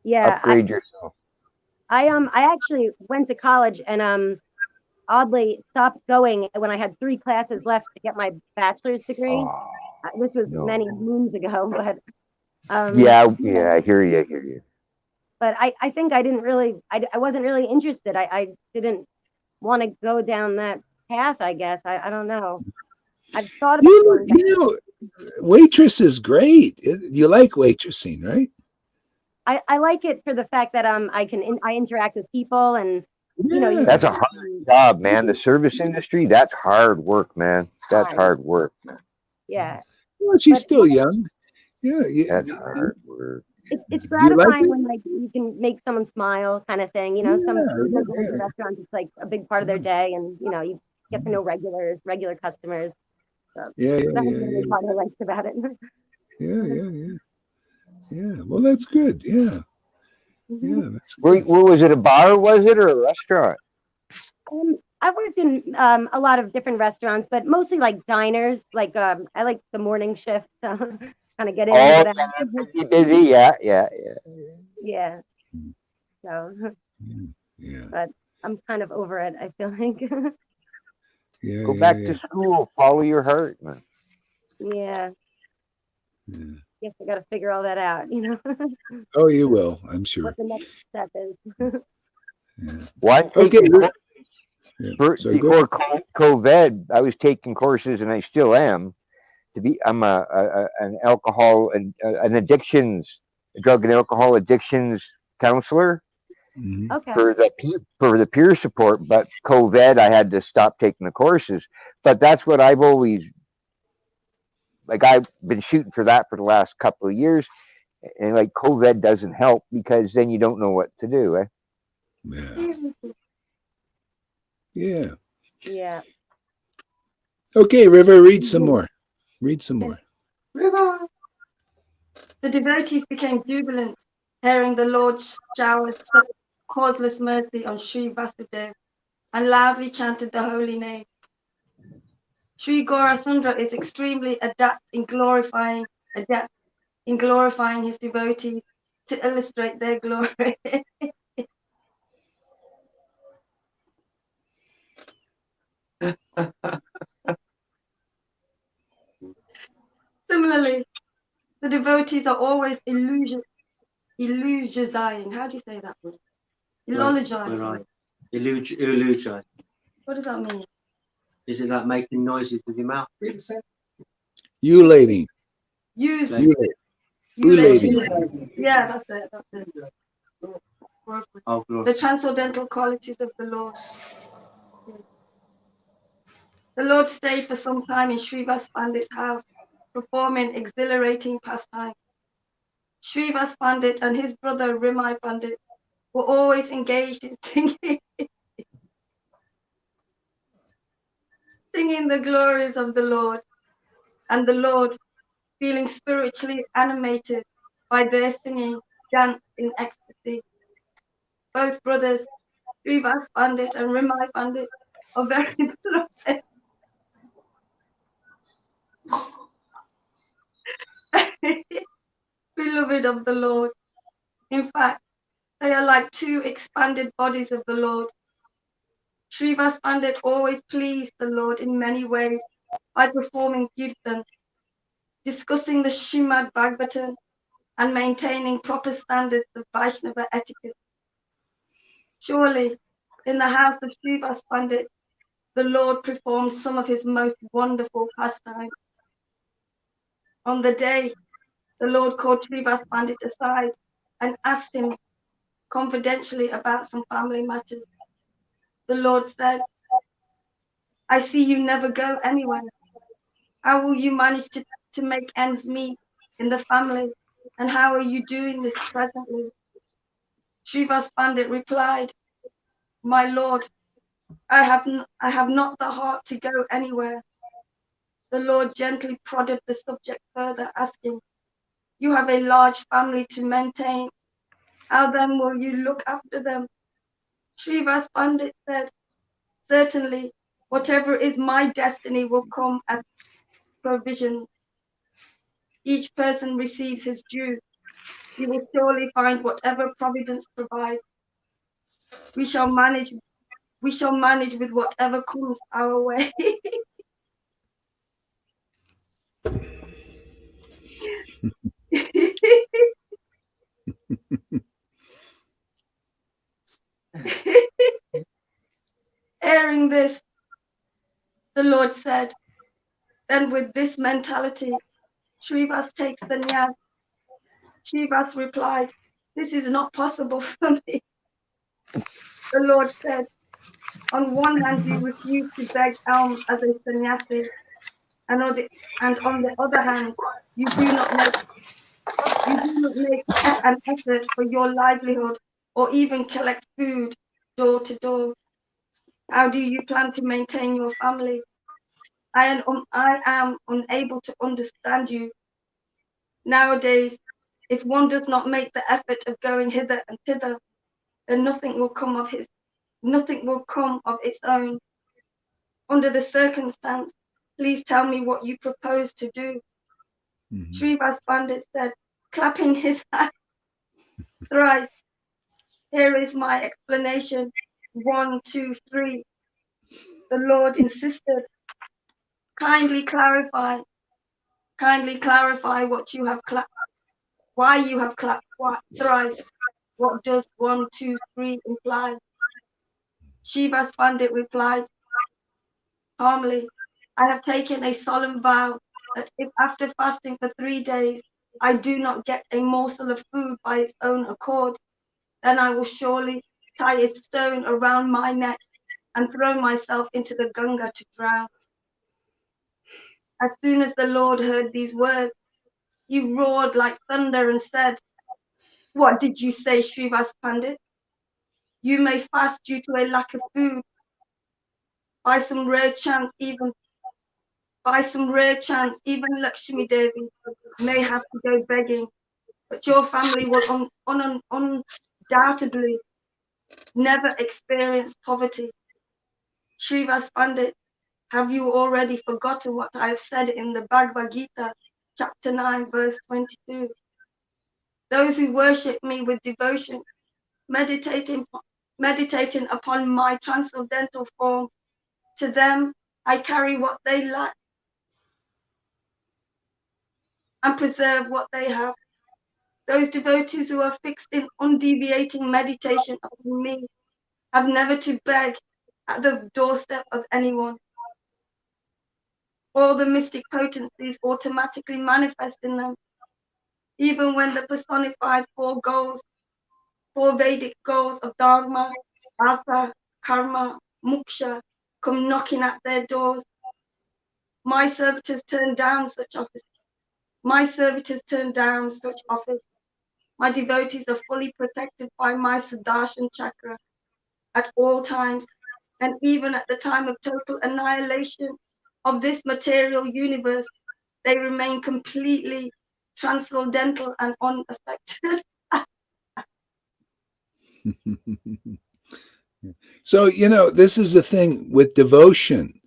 Yeah. Upgrade yourself. I actually went to college and oddly stopped going when I had 3 classes left to get my bachelor's degree. This was many moons ago, but yeah, I hear you. But I think I didn't really, I wasn't really interested. I didn't want to go down that path, I guess. I don't know. I've thought about waitress is great. You like waitressing, right? I like it for the fact that I interact with people, and that's a hard job, man. The service industry, that's hard work, man. That's hard work, man. Yeah. Well, she's still young. Yeah, that's hard work. It's gratifying when you can make someone smile, kind of thing. Some restaurants, it's like a big part of their day, and you get to know regular customers. So that's the part I liked about it. Yeah. Well, that's good. Yeah. Yeah. That's good. Was it a bar? Was it or a restaurant? I've worked in a lot of different restaurants, but mostly like diners. Like I like the morning shift, so kind of get into that. Busy, yeah. Yeah. So. Yeah. But I'm kind of over it, I feel like. Go back to school. Follow your heart, man. Yeah. guess I got to figure all that out, you know. Oh, you will, I'm sure. What the next step is. Yeah. Well, I'm Okay. taking Yeah. So go. before COVID, I was taking courses, and I still am. I'm an alcohol and an addictions, drug and alcohol addictions counselor Mhm. Okay. for the peer support. But COVID, I had to stop taking the courses. But that's what I've always like. I've been shooting for that for the last couple of years, and like COVID doesn't help because then you don't know what to do. Yeah. Yeah. Yeah. Okay, River, read some more. Read some more. River. The devotees became jubilant, hearing the Lord shower such causeless mercy on Sri Vasudev, and loudly chanted the holy name. Sri Gaurasundra is extremely adept in glorifying his devotees to illustrate their glory. Similarly, the devotees are always illugizing. How do you say that word? Illogizing. Illugize. What does that mean? Is it like making noises with your mouth? You lady. Use. You Eulogy. lady. Yeah, that's it. That's it. Oh, glory. The transcendental qualities of the Lord. The Lord stayed for some time in Srivas Pandit's house, performing exhilarating pastimes. Srivas Pandit and his brother Rimai Pandit were always engaged in singing the glories of the Lord, and the Lord, feeling spiritually animated by their singing, danced in ecstasy. Both brothers, Srivas Pandit and Rimai Pandit, are very beloved of the Lord. In fact, they are like two expanded bodies of the Lord. Srivas Pandit always pleased the Lord in many ways by performing kirtan, discussing the Srimad Bhagavatam, and maintaining proper standards of Vaishnava etiquette. Surely, in the house of Srivas Pandit, the Lord performed some of his most wonderful pastimes. On the day, the Lord called Srivas Pandit aside and asked him confidentially about some family matters. The Lord said, I see you never go anywhere. How will you manage to make ends meet in the family? And how are you doing this presently? Srivas Pandit replied, My Lord, I have not the heart to go anywhere. The Lord gently prodded the subject further, asking, You have a large family to maintain. How then will you look after them? Srivas Pandit said, Certainly, whatever is my destiny will come as provision. Each person receives his due. You will surely find whatever providence provides. We shall manage with whatever comes our way. Hearing this, the Lord said, Then with this mentality, Srivas takes the sannyas. Srivas replied, This is not possible for me. The Lord said, On one hand, you refuse to beg alms as a sannyasi, and on the other hand, you do not make an effort for your livelihood or even collect food door to door. How do you plan to maintain your family? I am unable to understand you. Nowadays, if one does not make the effort of going hither and thither, then nothing will come of its own. Under the circumstance, please tell me what you propose to do. Srivas Pandit said, clapping his hands thrice, Here is my explanation. 1, 2, 3. The Lord insisted, kindly clarify what you have why you have clapped thrice. What does 1, 2, 3 imply? Shiva's Pandit replied calmly, I have taken a solemn vow that if after fasting for 3 days I do not get a morsel of food by its own accord, then I will surely tie a stone around my neck and throw myself into the Ganga to drown. As soon as the Lord heard these words, he roared like thunder and said, what did you say, Srivas Pandit? You may fast due to a lack of food. By some rare chance, even Lakshmi Devi may have to go begging, but your family will undoubtedly never experience poverty. Srivas Pandit, have you already forgotten what I have said in the Bhagavad Gita, chapter 9, verse 22? Those who worship me with devotion, meditating upon my transcendental form, to them I carry what they lack and preserve what they have. Those devotees who are fixed in undeviating meditation upon me have never to beg at the doorstep of anyone. All the mystic potencies automatically manifest in them, even when the personified four Vedic goals of Dharma, Artha, Karma, Moksha come knocking at their doors. My servitors turn down such offers. My devotees are fully protected by my Sudarshan chakra at all times, and even at the time of total annihilation of this material universe, they remain completely transcendental and unaffected. So, this is the thing with devotion.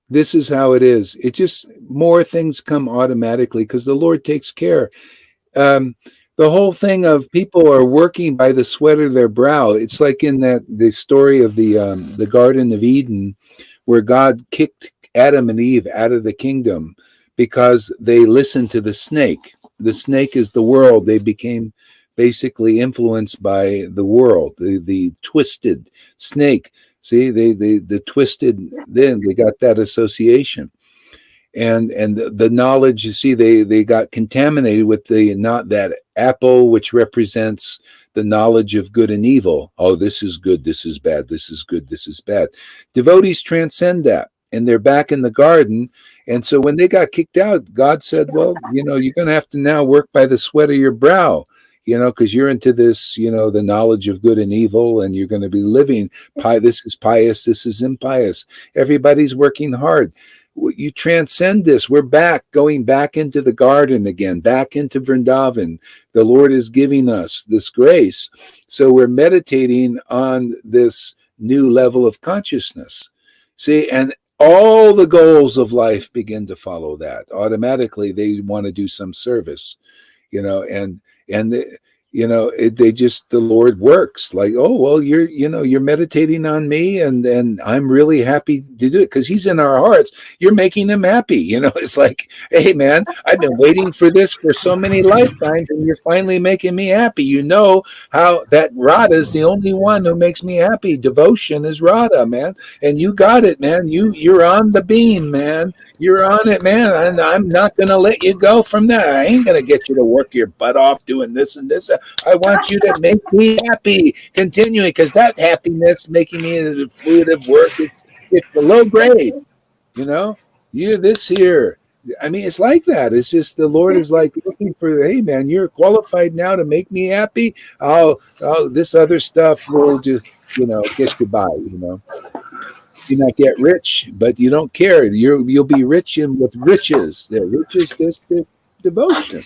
This is how it is. It just, more things come automatically because the Lord takes care. The whole thing of people are working by the sweat of their brow. It's like in the story of the Garden of Eden, where God kicked Adam and Eve out of the kingdom because they listened to the snake. The snake is the world. They became basically influenced by the world, the twisted snake. See, the twisted, then they got that association. And the knowledge, you see, they got contaminated with not that apple, which represents the knowledge of good and evil. Oh, this is good, this is bad, this is good, this is bad. Devotees transcend that, and they're back in the garden. And so when they got kicked out, God said, well, you're going to have to now work by the sweat of your brow, because you're into this, the knowledge of good and evil, and you're going to be living. This is pious, this is impious. Everybody's working hard. You transcend this. We're going back into the garden again, back into Vrindavan. The Lord is giving us this grace. So we're meditating on this new level of consciousness. See, and all the goals of life begin to follow that. Automatically, they want to do some service, the Lord works like, oh, well, you're meditating on me, and I'm really happy to do it because he's in our hearts. You're making him happy. It's like, hey man, I've been waiting for this for so many lifetimes, and you're finally making me happy. How that Radha is the only one who makes me happy. Devotion is Radha, man. And you got it, man. You're on the beam, man. You're on it, man. And I'm not going to let you go from that. I ain't going to get you to work your butt off doing this and this. I want you to make me happy, continuing, because that happiness making me the fluid of work, it's the low grade, this here. I mean, it's like that. It's just the Lord is like looking for, hey man, you're qualified now to make me happy. This other stuff will just, get you by, You not get rich, but you don't care. You'll be rich with riches. The riches, this devotion.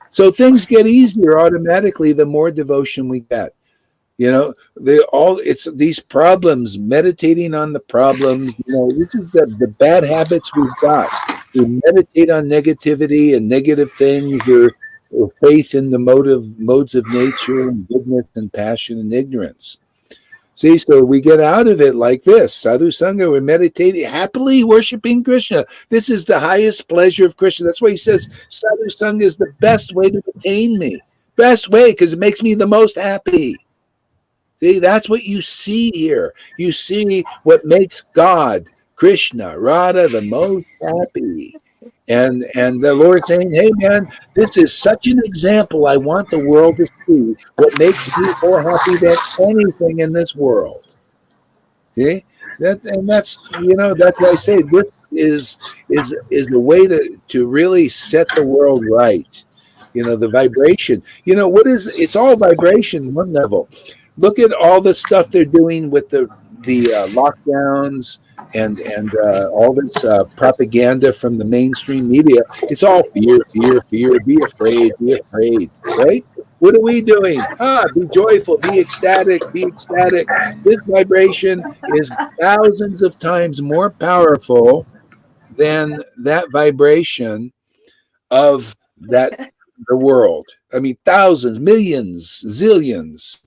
So things get easier automatically the more devotion we get. It's these problems, meditating on the problems. This is the bad habits we've got. We meditate on negativity and negative things, or faith in the modes of nature and goodness and passion and ignorance. See, so we get out of it like this. Sadhu Sangha, we're meditating, happily worshiping Krishna. This is the highest pleasure of Krishna. That's why he says Sadhu Sangha is the best way to attain me. Best way, because it makes me the most happy. See, that's what you see here. You see what makes God, Krishna, Radha, the most happy. And the Lord saying, hey, man, this is such an example. I want the world to see what makes me more happy than anything in this world. Okay, that's that's why I say this is a way to really set the world right. The vibration. What is it's all vibration one level. Look at all the stuff they're doing with the lockdowns and all this propaganda from the mainstream media. It's all fear, fear, fear. Be afraid, right? What are we doing? Be joyful, be ecstatic, be ecstatic. This vibration is thousands of times more powerful than that vibration of the world. I mean, thousands, millions, zillions.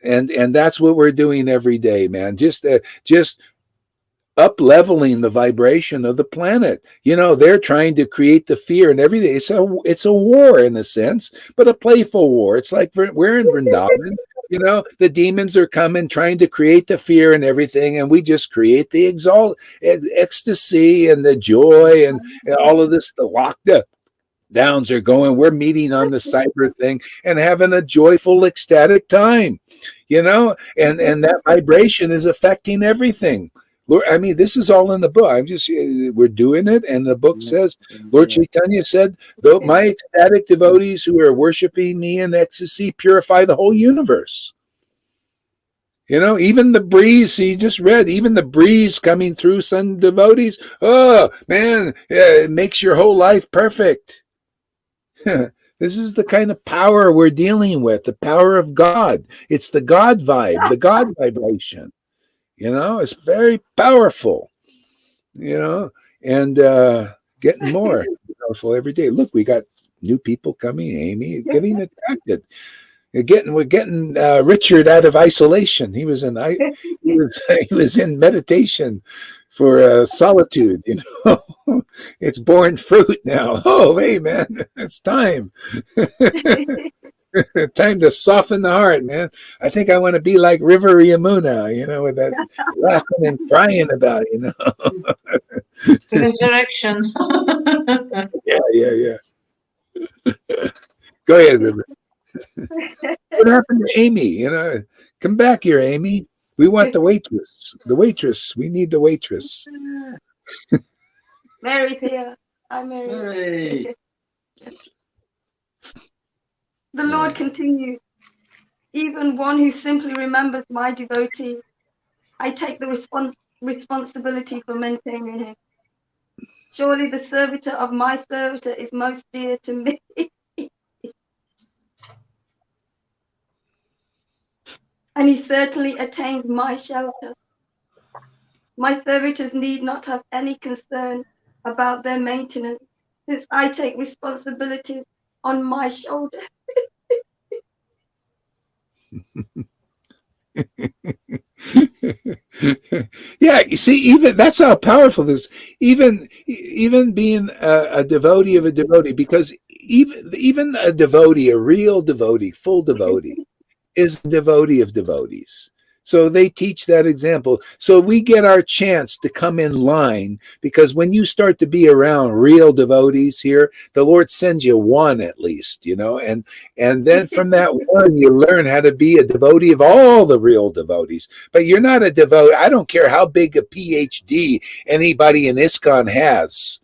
And that's what we're doing every day, man. Just up leveling the vibration of the planet. They're trying to create the fear and everything. It's a war in a sense, but a playful war. It's like we're in Vrindavan. The demons are coming, trying to create the fear and everything, and we just create the ecstasy and the joy and all of this. The locked downs are going. We're meeting on the cyber thing and having a joyful, ecstatic time. And that vibration is affecting everything. Lord, I mean, this is all in the book. We're doing it. And the book says, Lord Chaitanya said, though my ecstatic devotees who are worshiping me in ecstasy purify the whole universe. Even the breeze, he just read, even the breeze coming through some devotees, oh, man, it makes your whole life perfect. This is the kind of power we're dealing with, the power of God. It's the God vibe, the God vibration. It's very powerful, and getting more powerful every day. Look, we got new people coming, Amy, getting attracted. We're getting Richard out of isolation. He was in meditation for solitude. It's born fruit now. Oh, hey, man, it's time. Time to soften the heart, man. I think I want to be like River Yamuna, with that laughing and crying about, Resurrection. Yeah. Go ahead, River. What happened to Amy? Come back here, Amy. We want the waitress. The waitress. We need the waitress. Mary's here. I'm Mary. Hey. The Lord continued, even one who simply remembers my devotee, I take the responsibility for maintaining him. Surely the servitor of my servitor is most dear to me. And he certainly attains my shelter. My servitors need not have any concern about their maintenance, since I take responsibilities on my shoulders. Yeah, you see, even that's how powerful this. Even being a devotee of a devotee, because even a devotee, a real devotee, full devotee, is a devotee of devotees. So they teach that example. So we get our chance to come in line, because when you start to be around real devotees here, the Lord sends you one at least, and then from that one, you learn how to be a devotee of all the real devotees. But you're not a devotee. I don't care how big a PhD anybody in ISKCON has.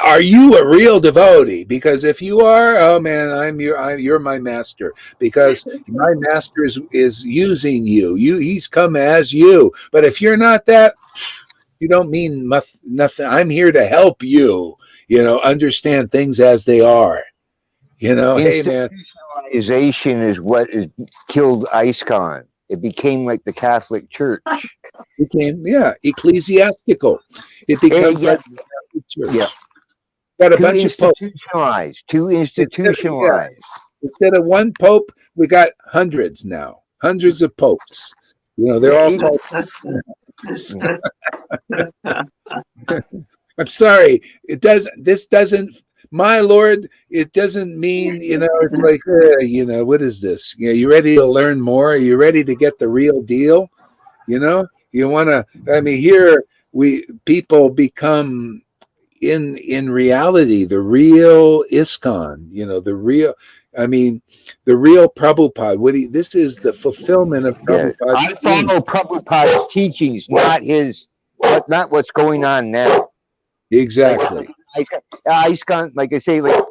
Are you a real devotee? Because if you are, oh man, you're my master, because my master is using you. He's come as you. But if you're not that, you don't mean nothing. I'm here to help you, understand things as they are. Hey man. Institutionalization is what has killed ISKCON. It became like the Catholic Church. It became, ecclesiastical. It becomes like the Catholic Church. Yeah. Got a bunch of popes. Too institutionalized. Instead of one pope, we got hundreds now. hundreds of popes. You know, they're all called. I'm sorry. This doesn't. My Lord, it doesn't mean, you know, it's like, you know, what is this? You know, you ready to learn more? Are you ready to get the real deal? You know, you want to, I mean, here people become in reality, the real ISKCON, you know, the real Prabhupada. This is the fulfillment of Prabhupada. I follow Prabhupada's teachings, not what's going on now. Exactly. ISKCON, like I say, like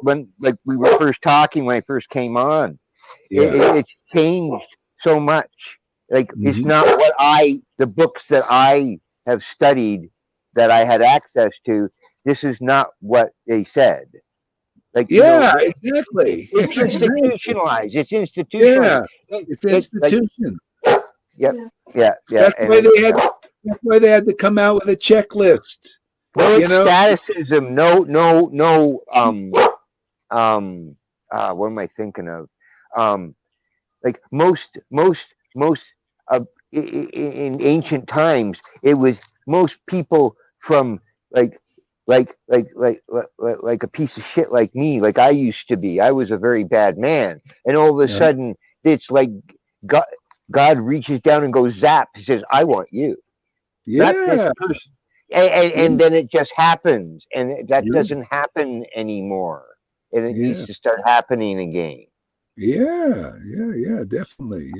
we were first talking when I first came on, it's changed so much. Like it's not what the books that I have studied that I had access to. This is not what they said. Like exactly. It's institutionalized. It's institutionalized. Yeah, it's institution. Yep. That's why they had to come out with a checklist. No ecstaticism. No. What am I thinking of? Like most in ancient times, it was most people from like a piece of shit like me, like I used to be. I was a very bad man, and all of a sudden, it's like God reaches down and goes zap. He says, "I want you." Not this person. And then it just happens, and that doesn't happen anymore, and it needs to start happening again. Definitely,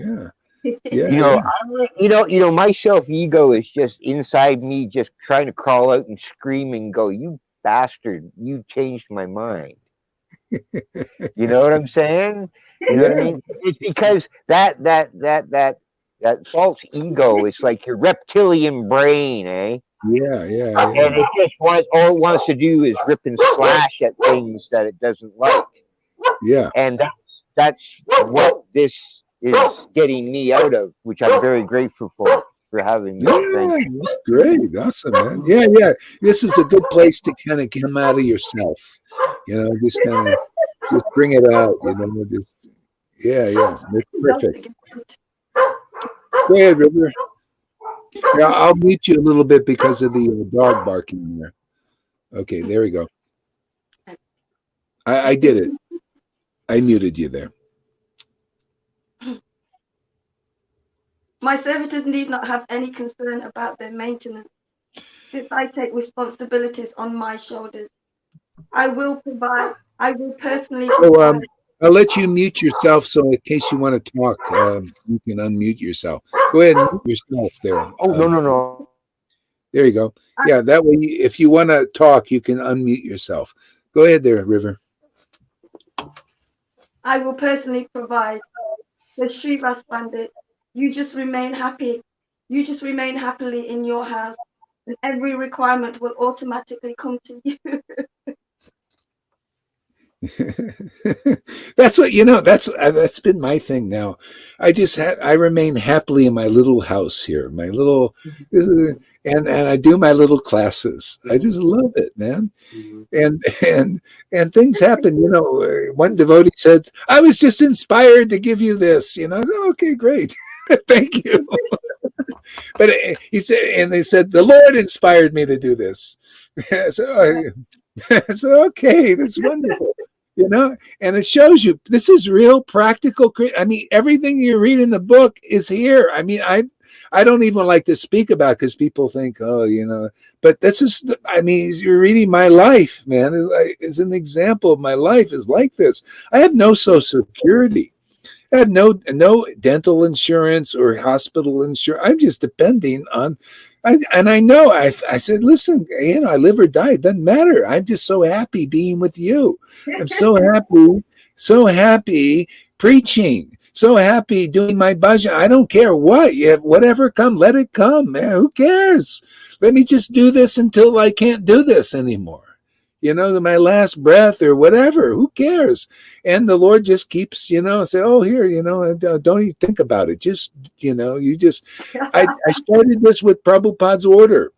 You know, my self ego is just inside me, just trying to crawl out and scream and go, "You bastard! You changed my mind." You know what I'm saying? You know what I mean? It's because that false ego is like your reptilian brain, eh? And it just all it wants to do is rip and slash at things that it doesn't like. And that's what this is getting me out of, which I'm very grateful for having me. Great, awesome, man. This is a good place to kind of come out of yourself. You know, just kind of just bring it out. You know, just it's perfect. Go ahead, River. Yeah, I'll mute you a little bit because of the dog barking there. Okay, there we go. I did it. I muted you there. My servitors need not have any concern about their maintenance, since I take responsibilities on my shoulders. I will personally provide. I'll let you mute yourself, so in case you want to talk, you can unmute yourself. Go ahead and mute yourself there. No. There you go. Yeah, that way, if you want to talk, you can unmute yourself. Go ahead there, River. I will personally provide. The Shrivas Pandit, you just remain happy. You just remain happily in your house, and every requirement will automatically come to you. That's what, you know, that's been my thing now. I remain happily in my little house here, my little, and I do my little classes. I just love it, man. And things happen. You know, one devotee said, "I was just inspired to give you this." You know, okay, great, thank you. But he said, and they said, "The Lord inspired me to do this." So okay, that's wonderful. You know, and it shows you this is real practical. I mean, everything you read in the book is here. I mean, I don't even like to speak about because people think, oh, you know, but this is, I mean, you're reading my life, man. It's an example of my life is like this. I have no Social Security. I have no dental insurance or hospital insurance. I'm just depending on, and I know I said, listen, you know, I live or die. It doesn't matter. I'm just so happy being with you. I'm so happy preaching, so happy doing my bhajan. I don't care what, whatever come, let it come, man. Who cares? Let me just do this until I can't do this anymore. You know, my last breath or whatever, who cares? And the Lord just keeps, you know, say, oh, here, you know, don't even think about it. Just, you know, I started this with Prabhupada's order.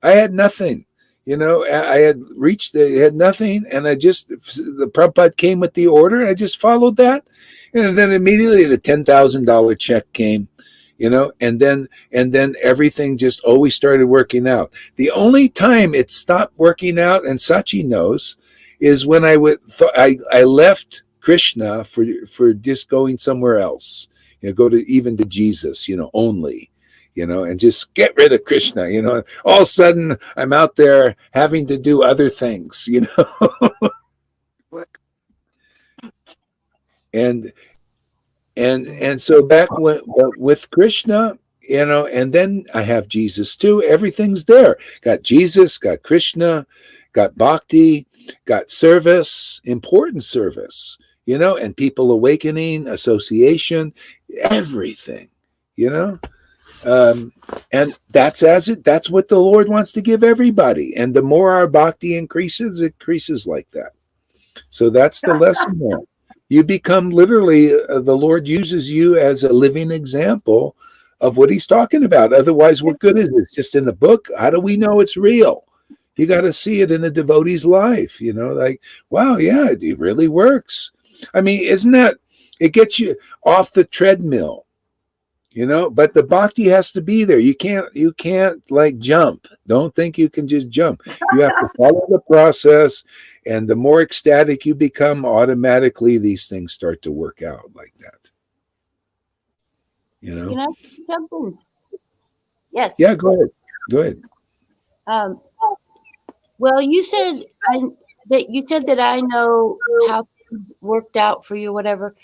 I had nothing. You know, I had reached, had nothing, and the Prabhupada came with the order, and I just followed that, and then immediately the $10,000 check came, you know, and then everything just always started working out. The only time it stopped working out, and Sachi knows, is when I left Krishna for just going somewhere else, you know, go to Jesus, you know, only. You know, and just get rid of Krishna, you know. All of a sudden, I'm out there having to do other things, you know. and so back with Krishna, you know, and then I have Jesus too. Everything's there. Got Jesus, got Krishna, got bhakti, got service, important service, you know, and people awakening, association, everything, you know. And that's what the Lord wants to give everybody. And the more our bhakti increases, it increases like that. So that's the lesson there. You become literally, the Lord uses you as a living example of what he's talking about. Otherwise, what good is it? It's just in the book. How do we know it's real? You got to see it in a devotee's life, you know, like, wow, yeah, it really works. I mean, isn't that, it gets you off the treadmill. You know, but the bhakti has to be there. You can't like jump. Don't think you can just jump. You have to follow the process, and the more ecstatic you become, automatically these things start to work out like that. You know? Can I say something? Yes. Yeah, go ahead. Go ahead. Well, you said that I know how things worked out for you, whatever.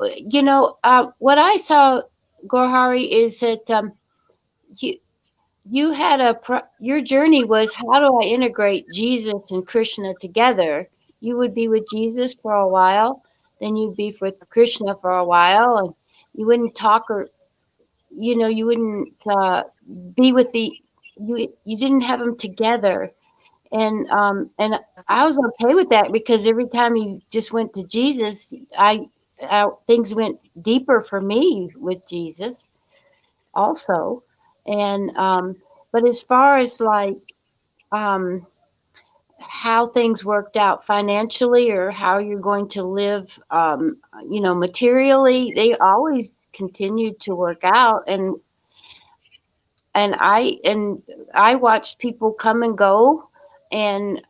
You know, what I saw, Gorhari, is that you had your journey was, how do I integrate Jesus and Krishna together? You would be with Jesus for a while, then you'd be with Krishna for a while, and you wouldn't talk, or you know, you wouldn't be with you didn't have them together, and I was okay with that, because every time you just went to Jesus, things went deeper for me with Jesus also. And but as far as like how things worked out financially, or how you're going to live, you know, materially, they always continued to work out. And I watched people come and go, and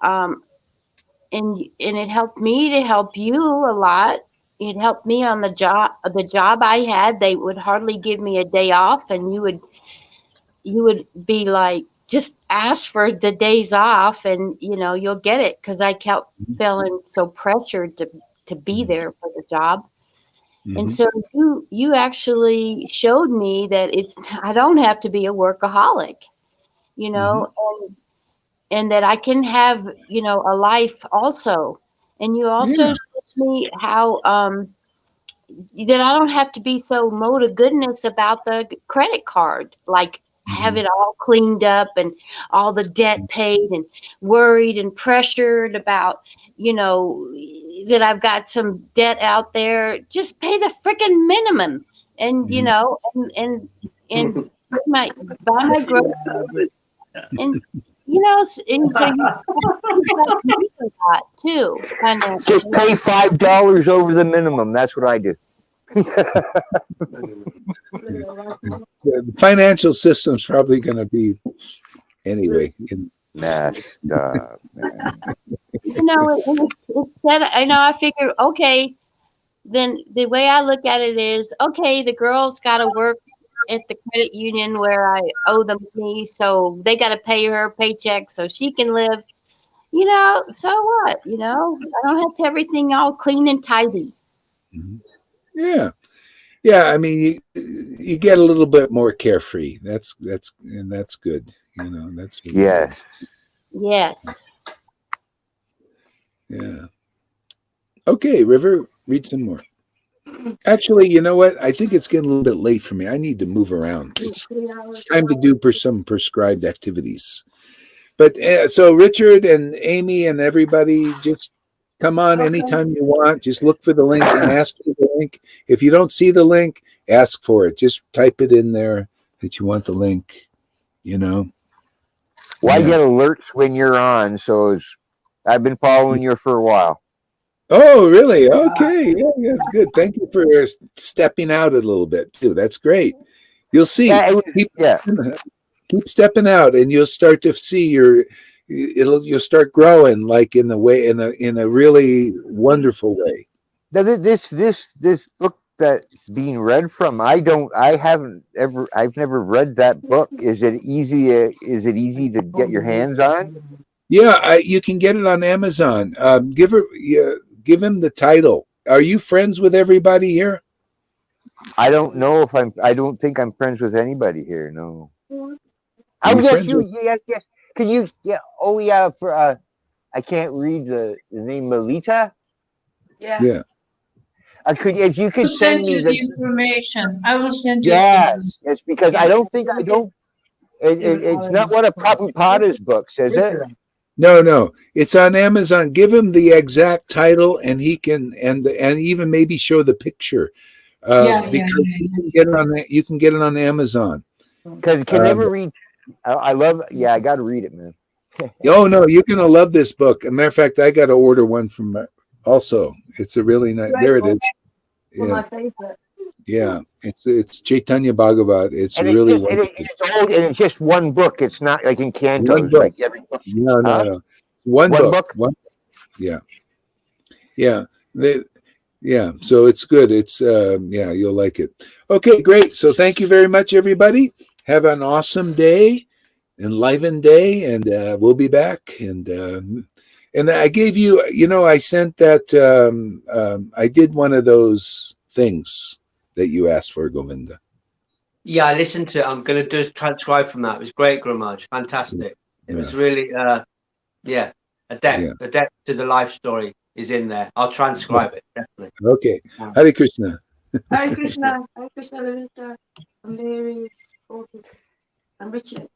it helped me to help you a lot. It helped me on the job. The job I had, they would hardly give me a day off, and you would be like, just ask for the days off, and you know, you'll get it, because I kept feeling so pressured to be there for the job. And so you actually showed me that I don't have to be a workaholic, you know, and that I can have, you know, a life also. And you also showed me how that I don't have to be so mode of goodness about the credit card, like have it all cleaned up and all the debt paid, and worried and pressured about, you know, that I've got some debt out there. Just pay the freaking minimum, and you know, and buy my groceries, and you know, and so you a lot too. Just pay $5 over the minimum. That's what I do. The financial system's probably going to be anyway. Messed up, man. You know, it's said. I know. I figured, okay, then the way I look at it is, okay, the girl's got to work at the credit union where I owe them money, so they got to pay her paycheck so she can live. You know, so what? You know, I don't have to everything all clean and tidy. Yeah. I mean, you get a little bit more carefree. That's good. You know, that's really yes. Good. Yes. Yeah. Okay, River, read some more. Actually, you know what? I think it's getting a little bit late for me. I need to move around. It's time to do some prescribed activities. But so Richard and Amy and everybody, just come on anytime you want. Just look for the link and ask for the link. If you don't see the link, ask for it. Just type it in there that you want the link, you know. Well, I get alerts when you're on, so I've been following you for a while. Oh, really? Okay. Yeah, that's good. Thank you for stepping out a little bit too. That's great. You'll see. Yeah, Keep stepping out, and you'll start to see you'll start growing like in a really wonderful way. Now, this book that's being read from, I've never read that book. Is it easy to get your hands on? Yeah, you can get it on Amazon. Give him the title. Are you friends with everybody here? I don't know if I don't think I'm friends with anybody here. No. Are Oh, you yes, friends with? yes. Can you? Yeah. Oh, yeah. For I can't read the name Melita. Yeah. If you I could will send send me you the information. I will send you the Yes, information. it's because I don't think it's not one of Prabhupada's books, is it? No. It's on Amazon. Give him the exact title, and he can and even maybe show the picture. Because you can get it on Amazon. Because can never read. I love. Yeah, I got to read it, man. Oh no, you're gonna love this book. As a matter of fact, I got to order one from also. It's a really nice. There it is. My favorite. Yeah, it's Chaitanya Bhagavat. It's And really it's old, and it's just one book. It's not like in cantos. one book. Like every book. No. One book. Book. Yeah. So it's good. It's you'll like it. Okay, great. So thank you very much, everybody. Have an awesome day, enlivened day, and we'll be back. And I gave you, I sent that. I did one of those things that you asked for, Govinda. Yeah, I listened to it. I'm going to do a transcribe from that. It was great, Gurumaj. Fantastic. It was really, a depth to the life story is in there. I'll transcribe it, definitely. Okay. Hare Krishna. Hare Krishna, Lilita, and Mary, and Richard.